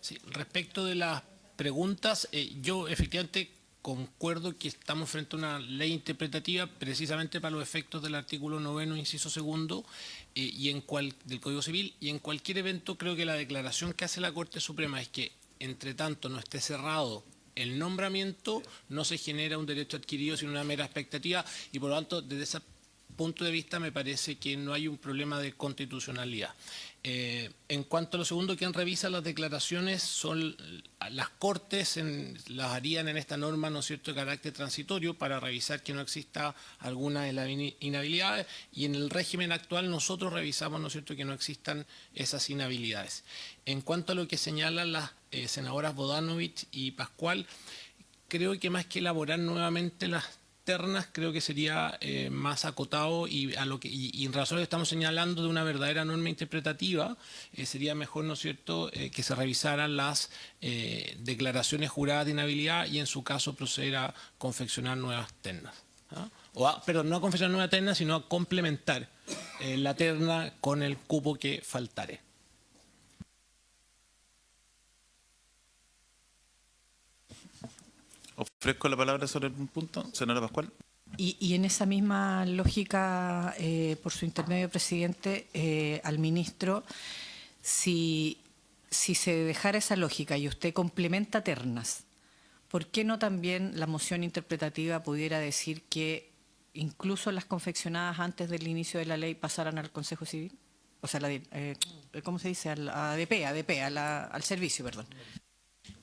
Sí, respecto de las preguntas, yo efectivamente concuerdo que estamos frente a una ley interpretativa precisamente para los efectos del artículo 9, inciso 2, del Código Civil, y en cualquier evento creo que la declaración que hace la Corte Suprema es que, entre tanto no esté cerrado el nombramiento, no se genera un derecho adquirido sino una mera expectativa, y por lo tanto desde ese punto de vista me parece que no hay un problema de constitucionalidad. En cuanto a lo segundo, quien revisa las declaraciones son las Cortes, las harían en esta norma, ¿no es cierto?, de carácter transitorio para revisar que no exista alguna de las inhabilidades, y en el régimen actual nosotros revisamos, ¿no es cierto?, que no existan esas inhabilidades. En cuanto a lo que señalan las senadoras Bodanovich y Pascual, creo que más que elaborar nuevamente las ternas, creo que sería más acotado y en razón estamos señalando de una verdadera norma interpretativa, sería mejor, ¿no es cierto?, que se revisaran las declaraciones juradas de inhabilidad y en su caso proceder a confeccionar nuevas ternas. Perdón, no a confeccionar nuevas ternas, sino a complementar la terna con el cupo que faltare. Ofrezco la palabra sobre un punto, senadora Pascual. Y en esa misma lógica, por su intermedio, presidente, al ministro, si se dejara esa lógica y usted complementa ternas, ¿por qué no también la moción interpretativa pudiera decir que incluso las confeccionadas antes del inicio de la ley pasaran al Consejo Civil? O sea, ¿cómo se dice? Al servicio, perdón.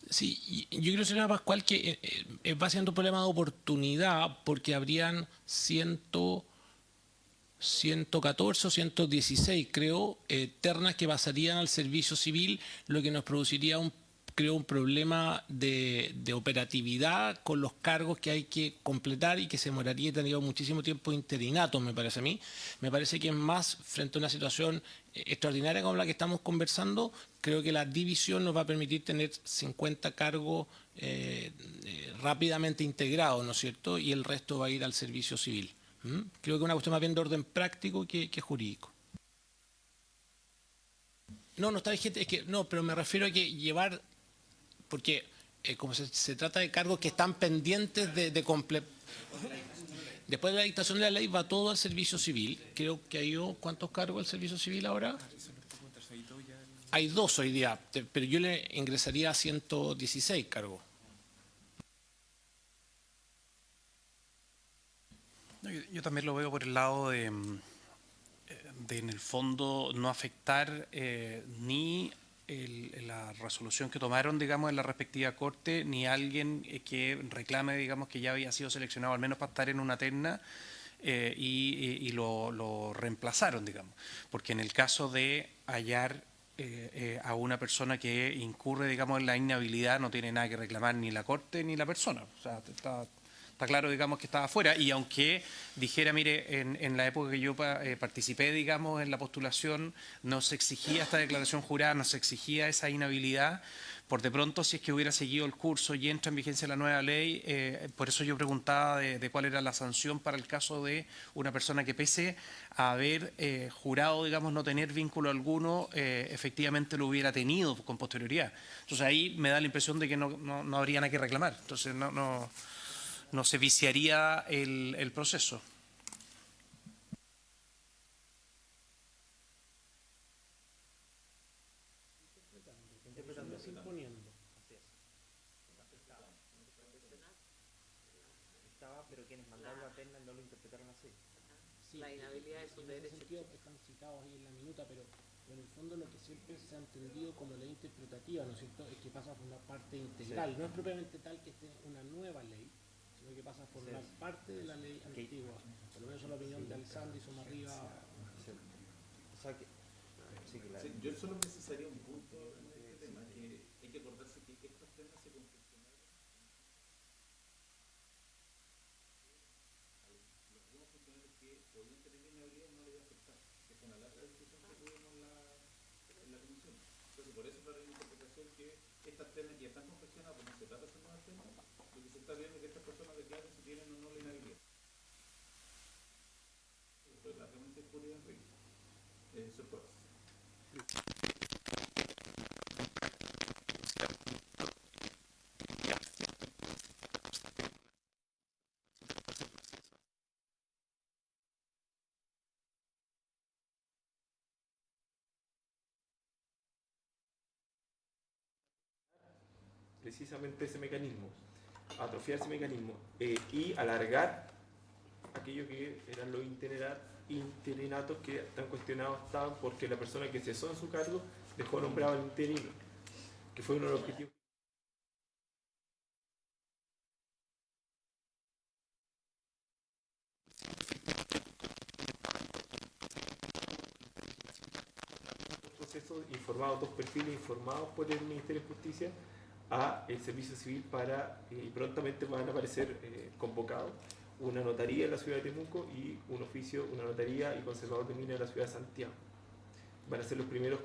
Sí, yo creo, señora Pascual, que va siendo un problema de oportunidad porque habrían 114 o 116, creo, ternas que pasarían al servicio civil, lo que nos produciría un problema de operatividad con los cargos que hay que completar y que se demoraría y tendría muchísimo tiempo interinato, me parece a mí. Me parece que es más frente a una situación extraordinaria como la que estamos conversando. Creo que la división nos va a permitir tener 50 cargos rápidamente integrados, ¿no es cierto? Y el resto va a ir al servicio civil. Creo que es una cuestión más bien de orden práctico que jurídico. No está vigente, es que no, pero me refiero a que llevar, porque como se trata de cargos que están pendientes de completar. Después de la dictación de la ley va todo al servicio civil. Creo que ha ido, ¿cuántos cargos al servicio civil ahora? hay 2 hoy día, pero yo le ingresaría a 116 cargos. No, yo también lo veo por el lado de en el fondo, no afectar ni la resolución que tomaron, digamos, en la respectiva corte, ni alguien que reclame, digamos, que ya había sido seleccionado, al menos para estar en una terna, y lo reemplazaron, digamos. Porque en el caso de hallar a una persona que incurre, digamos, en la inhabilidad, no tiene nada que reclamar ni la corte ni la persona. O sea, está claro, digamos, que estaba fuera. Y aunque dijera, mire, en la época que yo participé, digamos, en la postulación, no se exigía esta declaración jurada, no se exigía esa inhabilidad, por de pronto, si es que hubiera seguido el curso y entra en vigencia la nueva ley, por eso yo preguntaba de cuál era la sanción para el caso de una persona que, pese a haber jurado, digamos, no tener vínculo alguno, efectivamente lo hubiera tenido con posterioridad. Entonces ahí me da la impresión de que no habría nada que reclamar. Entonces no se viciaría el proceso. Pero quienes mandaron la terna no lo interpretaron así. La inhabilidad es un derecho. Están citados ahí en la minuta, pero en el fondo lo que siempre se ha entendido como ley interpretativa, ¿no es cierto?, es que pasa a formar parte integral. No es propiamente tal que esté una nueva ley, sino que pasa a formar parte de la ley antigua. Por lo menos la opinión de Alessandri, Somarriba. O sea que, yo solo precisaría un punto en este tema, que hay que acordarse que estas ternas se confeccionaron. Algunos funcionarios que podían tener inhabilidad no les iba a afectar, que fue una larga discusión que tuvimos en la comisión. Entonces, por eso para la interpretación que estas ternas que ya están confeccionadas, pues no se trata de hacer nuevas ternas, lo que se está viendo es que estas personas declaren si tienen o no la inhabilidad. Fue largamente discutida en regla. Eso es todo. Precisamente ese mecanismo, atrofiar ese mecanismo y alargar aquello que eran los interinatos que tan cuestionados estaban porque la persona que cesó en su cargo dejó nombrado al interino, que fue uno de los objetivos. Procesos informados, 2 perfiles informados por el Ministerio de Justicia a el Servicio Civil y prontamente van a aparecer convocados una notaría en la ciudad de Temuco y un oficio, una notaría y conservador de minas en la ciudad de Santiago. Van a ser los primeros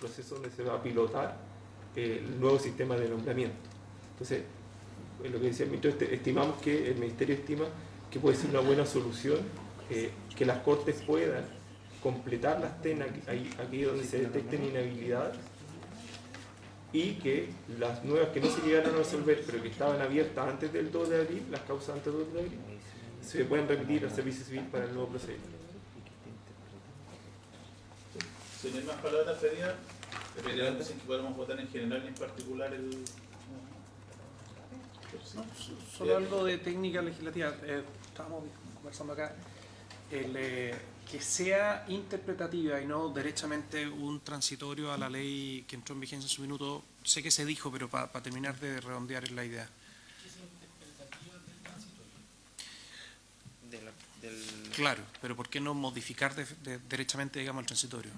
procesos donde se va a pilotar el nuevo sistema de nombramiento. Entonces, en lo que decía el ministro, estimamos que el Ministerio estima que puede ser una buena solución que las Cortes puedan completar las ternas aquí donde se detecten inhabilidades y que las nuevas que no se llegaron a resolver pero que estaban abiertas antes del 2 de abril, las causas antes del 2 de abril, se pueden remitir al Servicio Civil para el nuevo procedimiento. Si no hay más palabras pedidas, pediría que podamos votar en general y en particular el... Solo algo de técnica legislativa. Estábamos conversando acá. Que sea interpretativa y no derechamente un transitorio a la ley que entró en vigencia en su minuto, sé que se dijo, pero para terminar de redondear la idea. Claro, pero ¿por qué no modificar derechamente, digamos, el transitorio?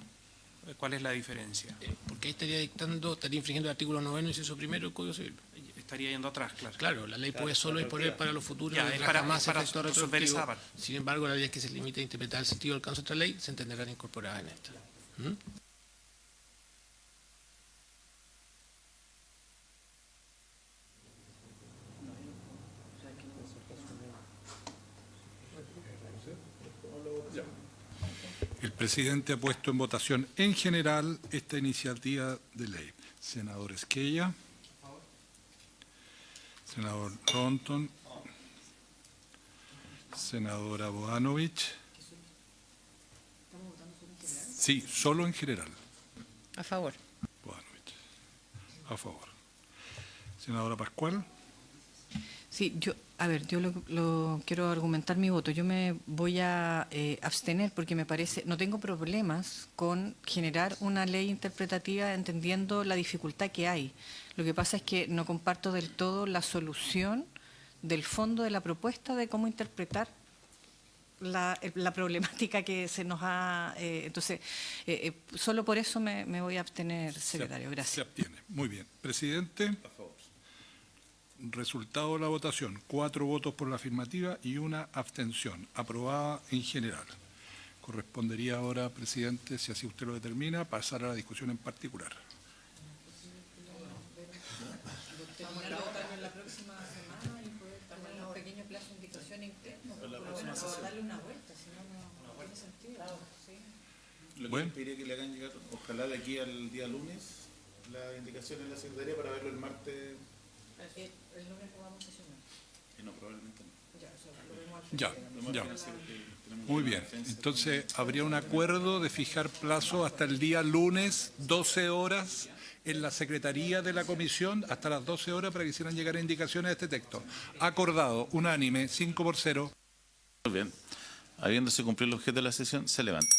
¿Cuál es la diferencia? Porque ahí estaría infringiendo el artículo 9, inciso primero del Código Civil. Estaría yendo atrás, claro. Claro, la ley puede solo disponer para los futuros, ya, es para resolver esa parte. Sin embargo, la ley es que se limite a interpretar el sentido del alcance de otra ley, se entenderán incorporadas en esta. El presidente ha puesto en votación en general esta iniciativa de ley. Senador Esquella. Senador Thornton, senadora Bodanovich. Sí, solo en general. A favor. A favor. Senadora Pascual. Sí, yo lo quiero argumentar mi voto. Yo me voy a abstener porque me parece, no tengo problemas con generar una ley interpretativa entendiendo la dificultad que hay. Lo que pasa es que no comparto del todo la solución del fondo de la propuesta de cómo interpretar la problemática que se nos ha... entonces, solo por eso me voy a abstener, secretario. Gracias. Se abstiene. Muy bien. Presidente. A favor. Resultado de la votación. 4 votos por la afirmativa y 1 abstención. Aprobada en general. Correspondería ahora, presidente, si así usted lo determina, pasar a la discusión en particular. La próxima semana y poder tener un pequeño plazo de indicación interno, darle una vuelta, si no, no tiene sentido. Sí. Lo que yo pediría que le hagan llegar, ojalá de aquí al día lunes, la indicación en la Secretaría para verlo el martes. El lunes lo vamos a sesionar. No, probablemente no. Ya. Muy bien. Entonces, habría un acuerdo de fijar plazo hasta el día lunes, 12 horas, en la Secretaría de la Comisión, hasta las 12 horas, para que hicieran llegar indicaciones de este texto. Acordado, unánime, 5-0. Muy bien. Habiéndose cumplido el objeto de la sesión, se levanta.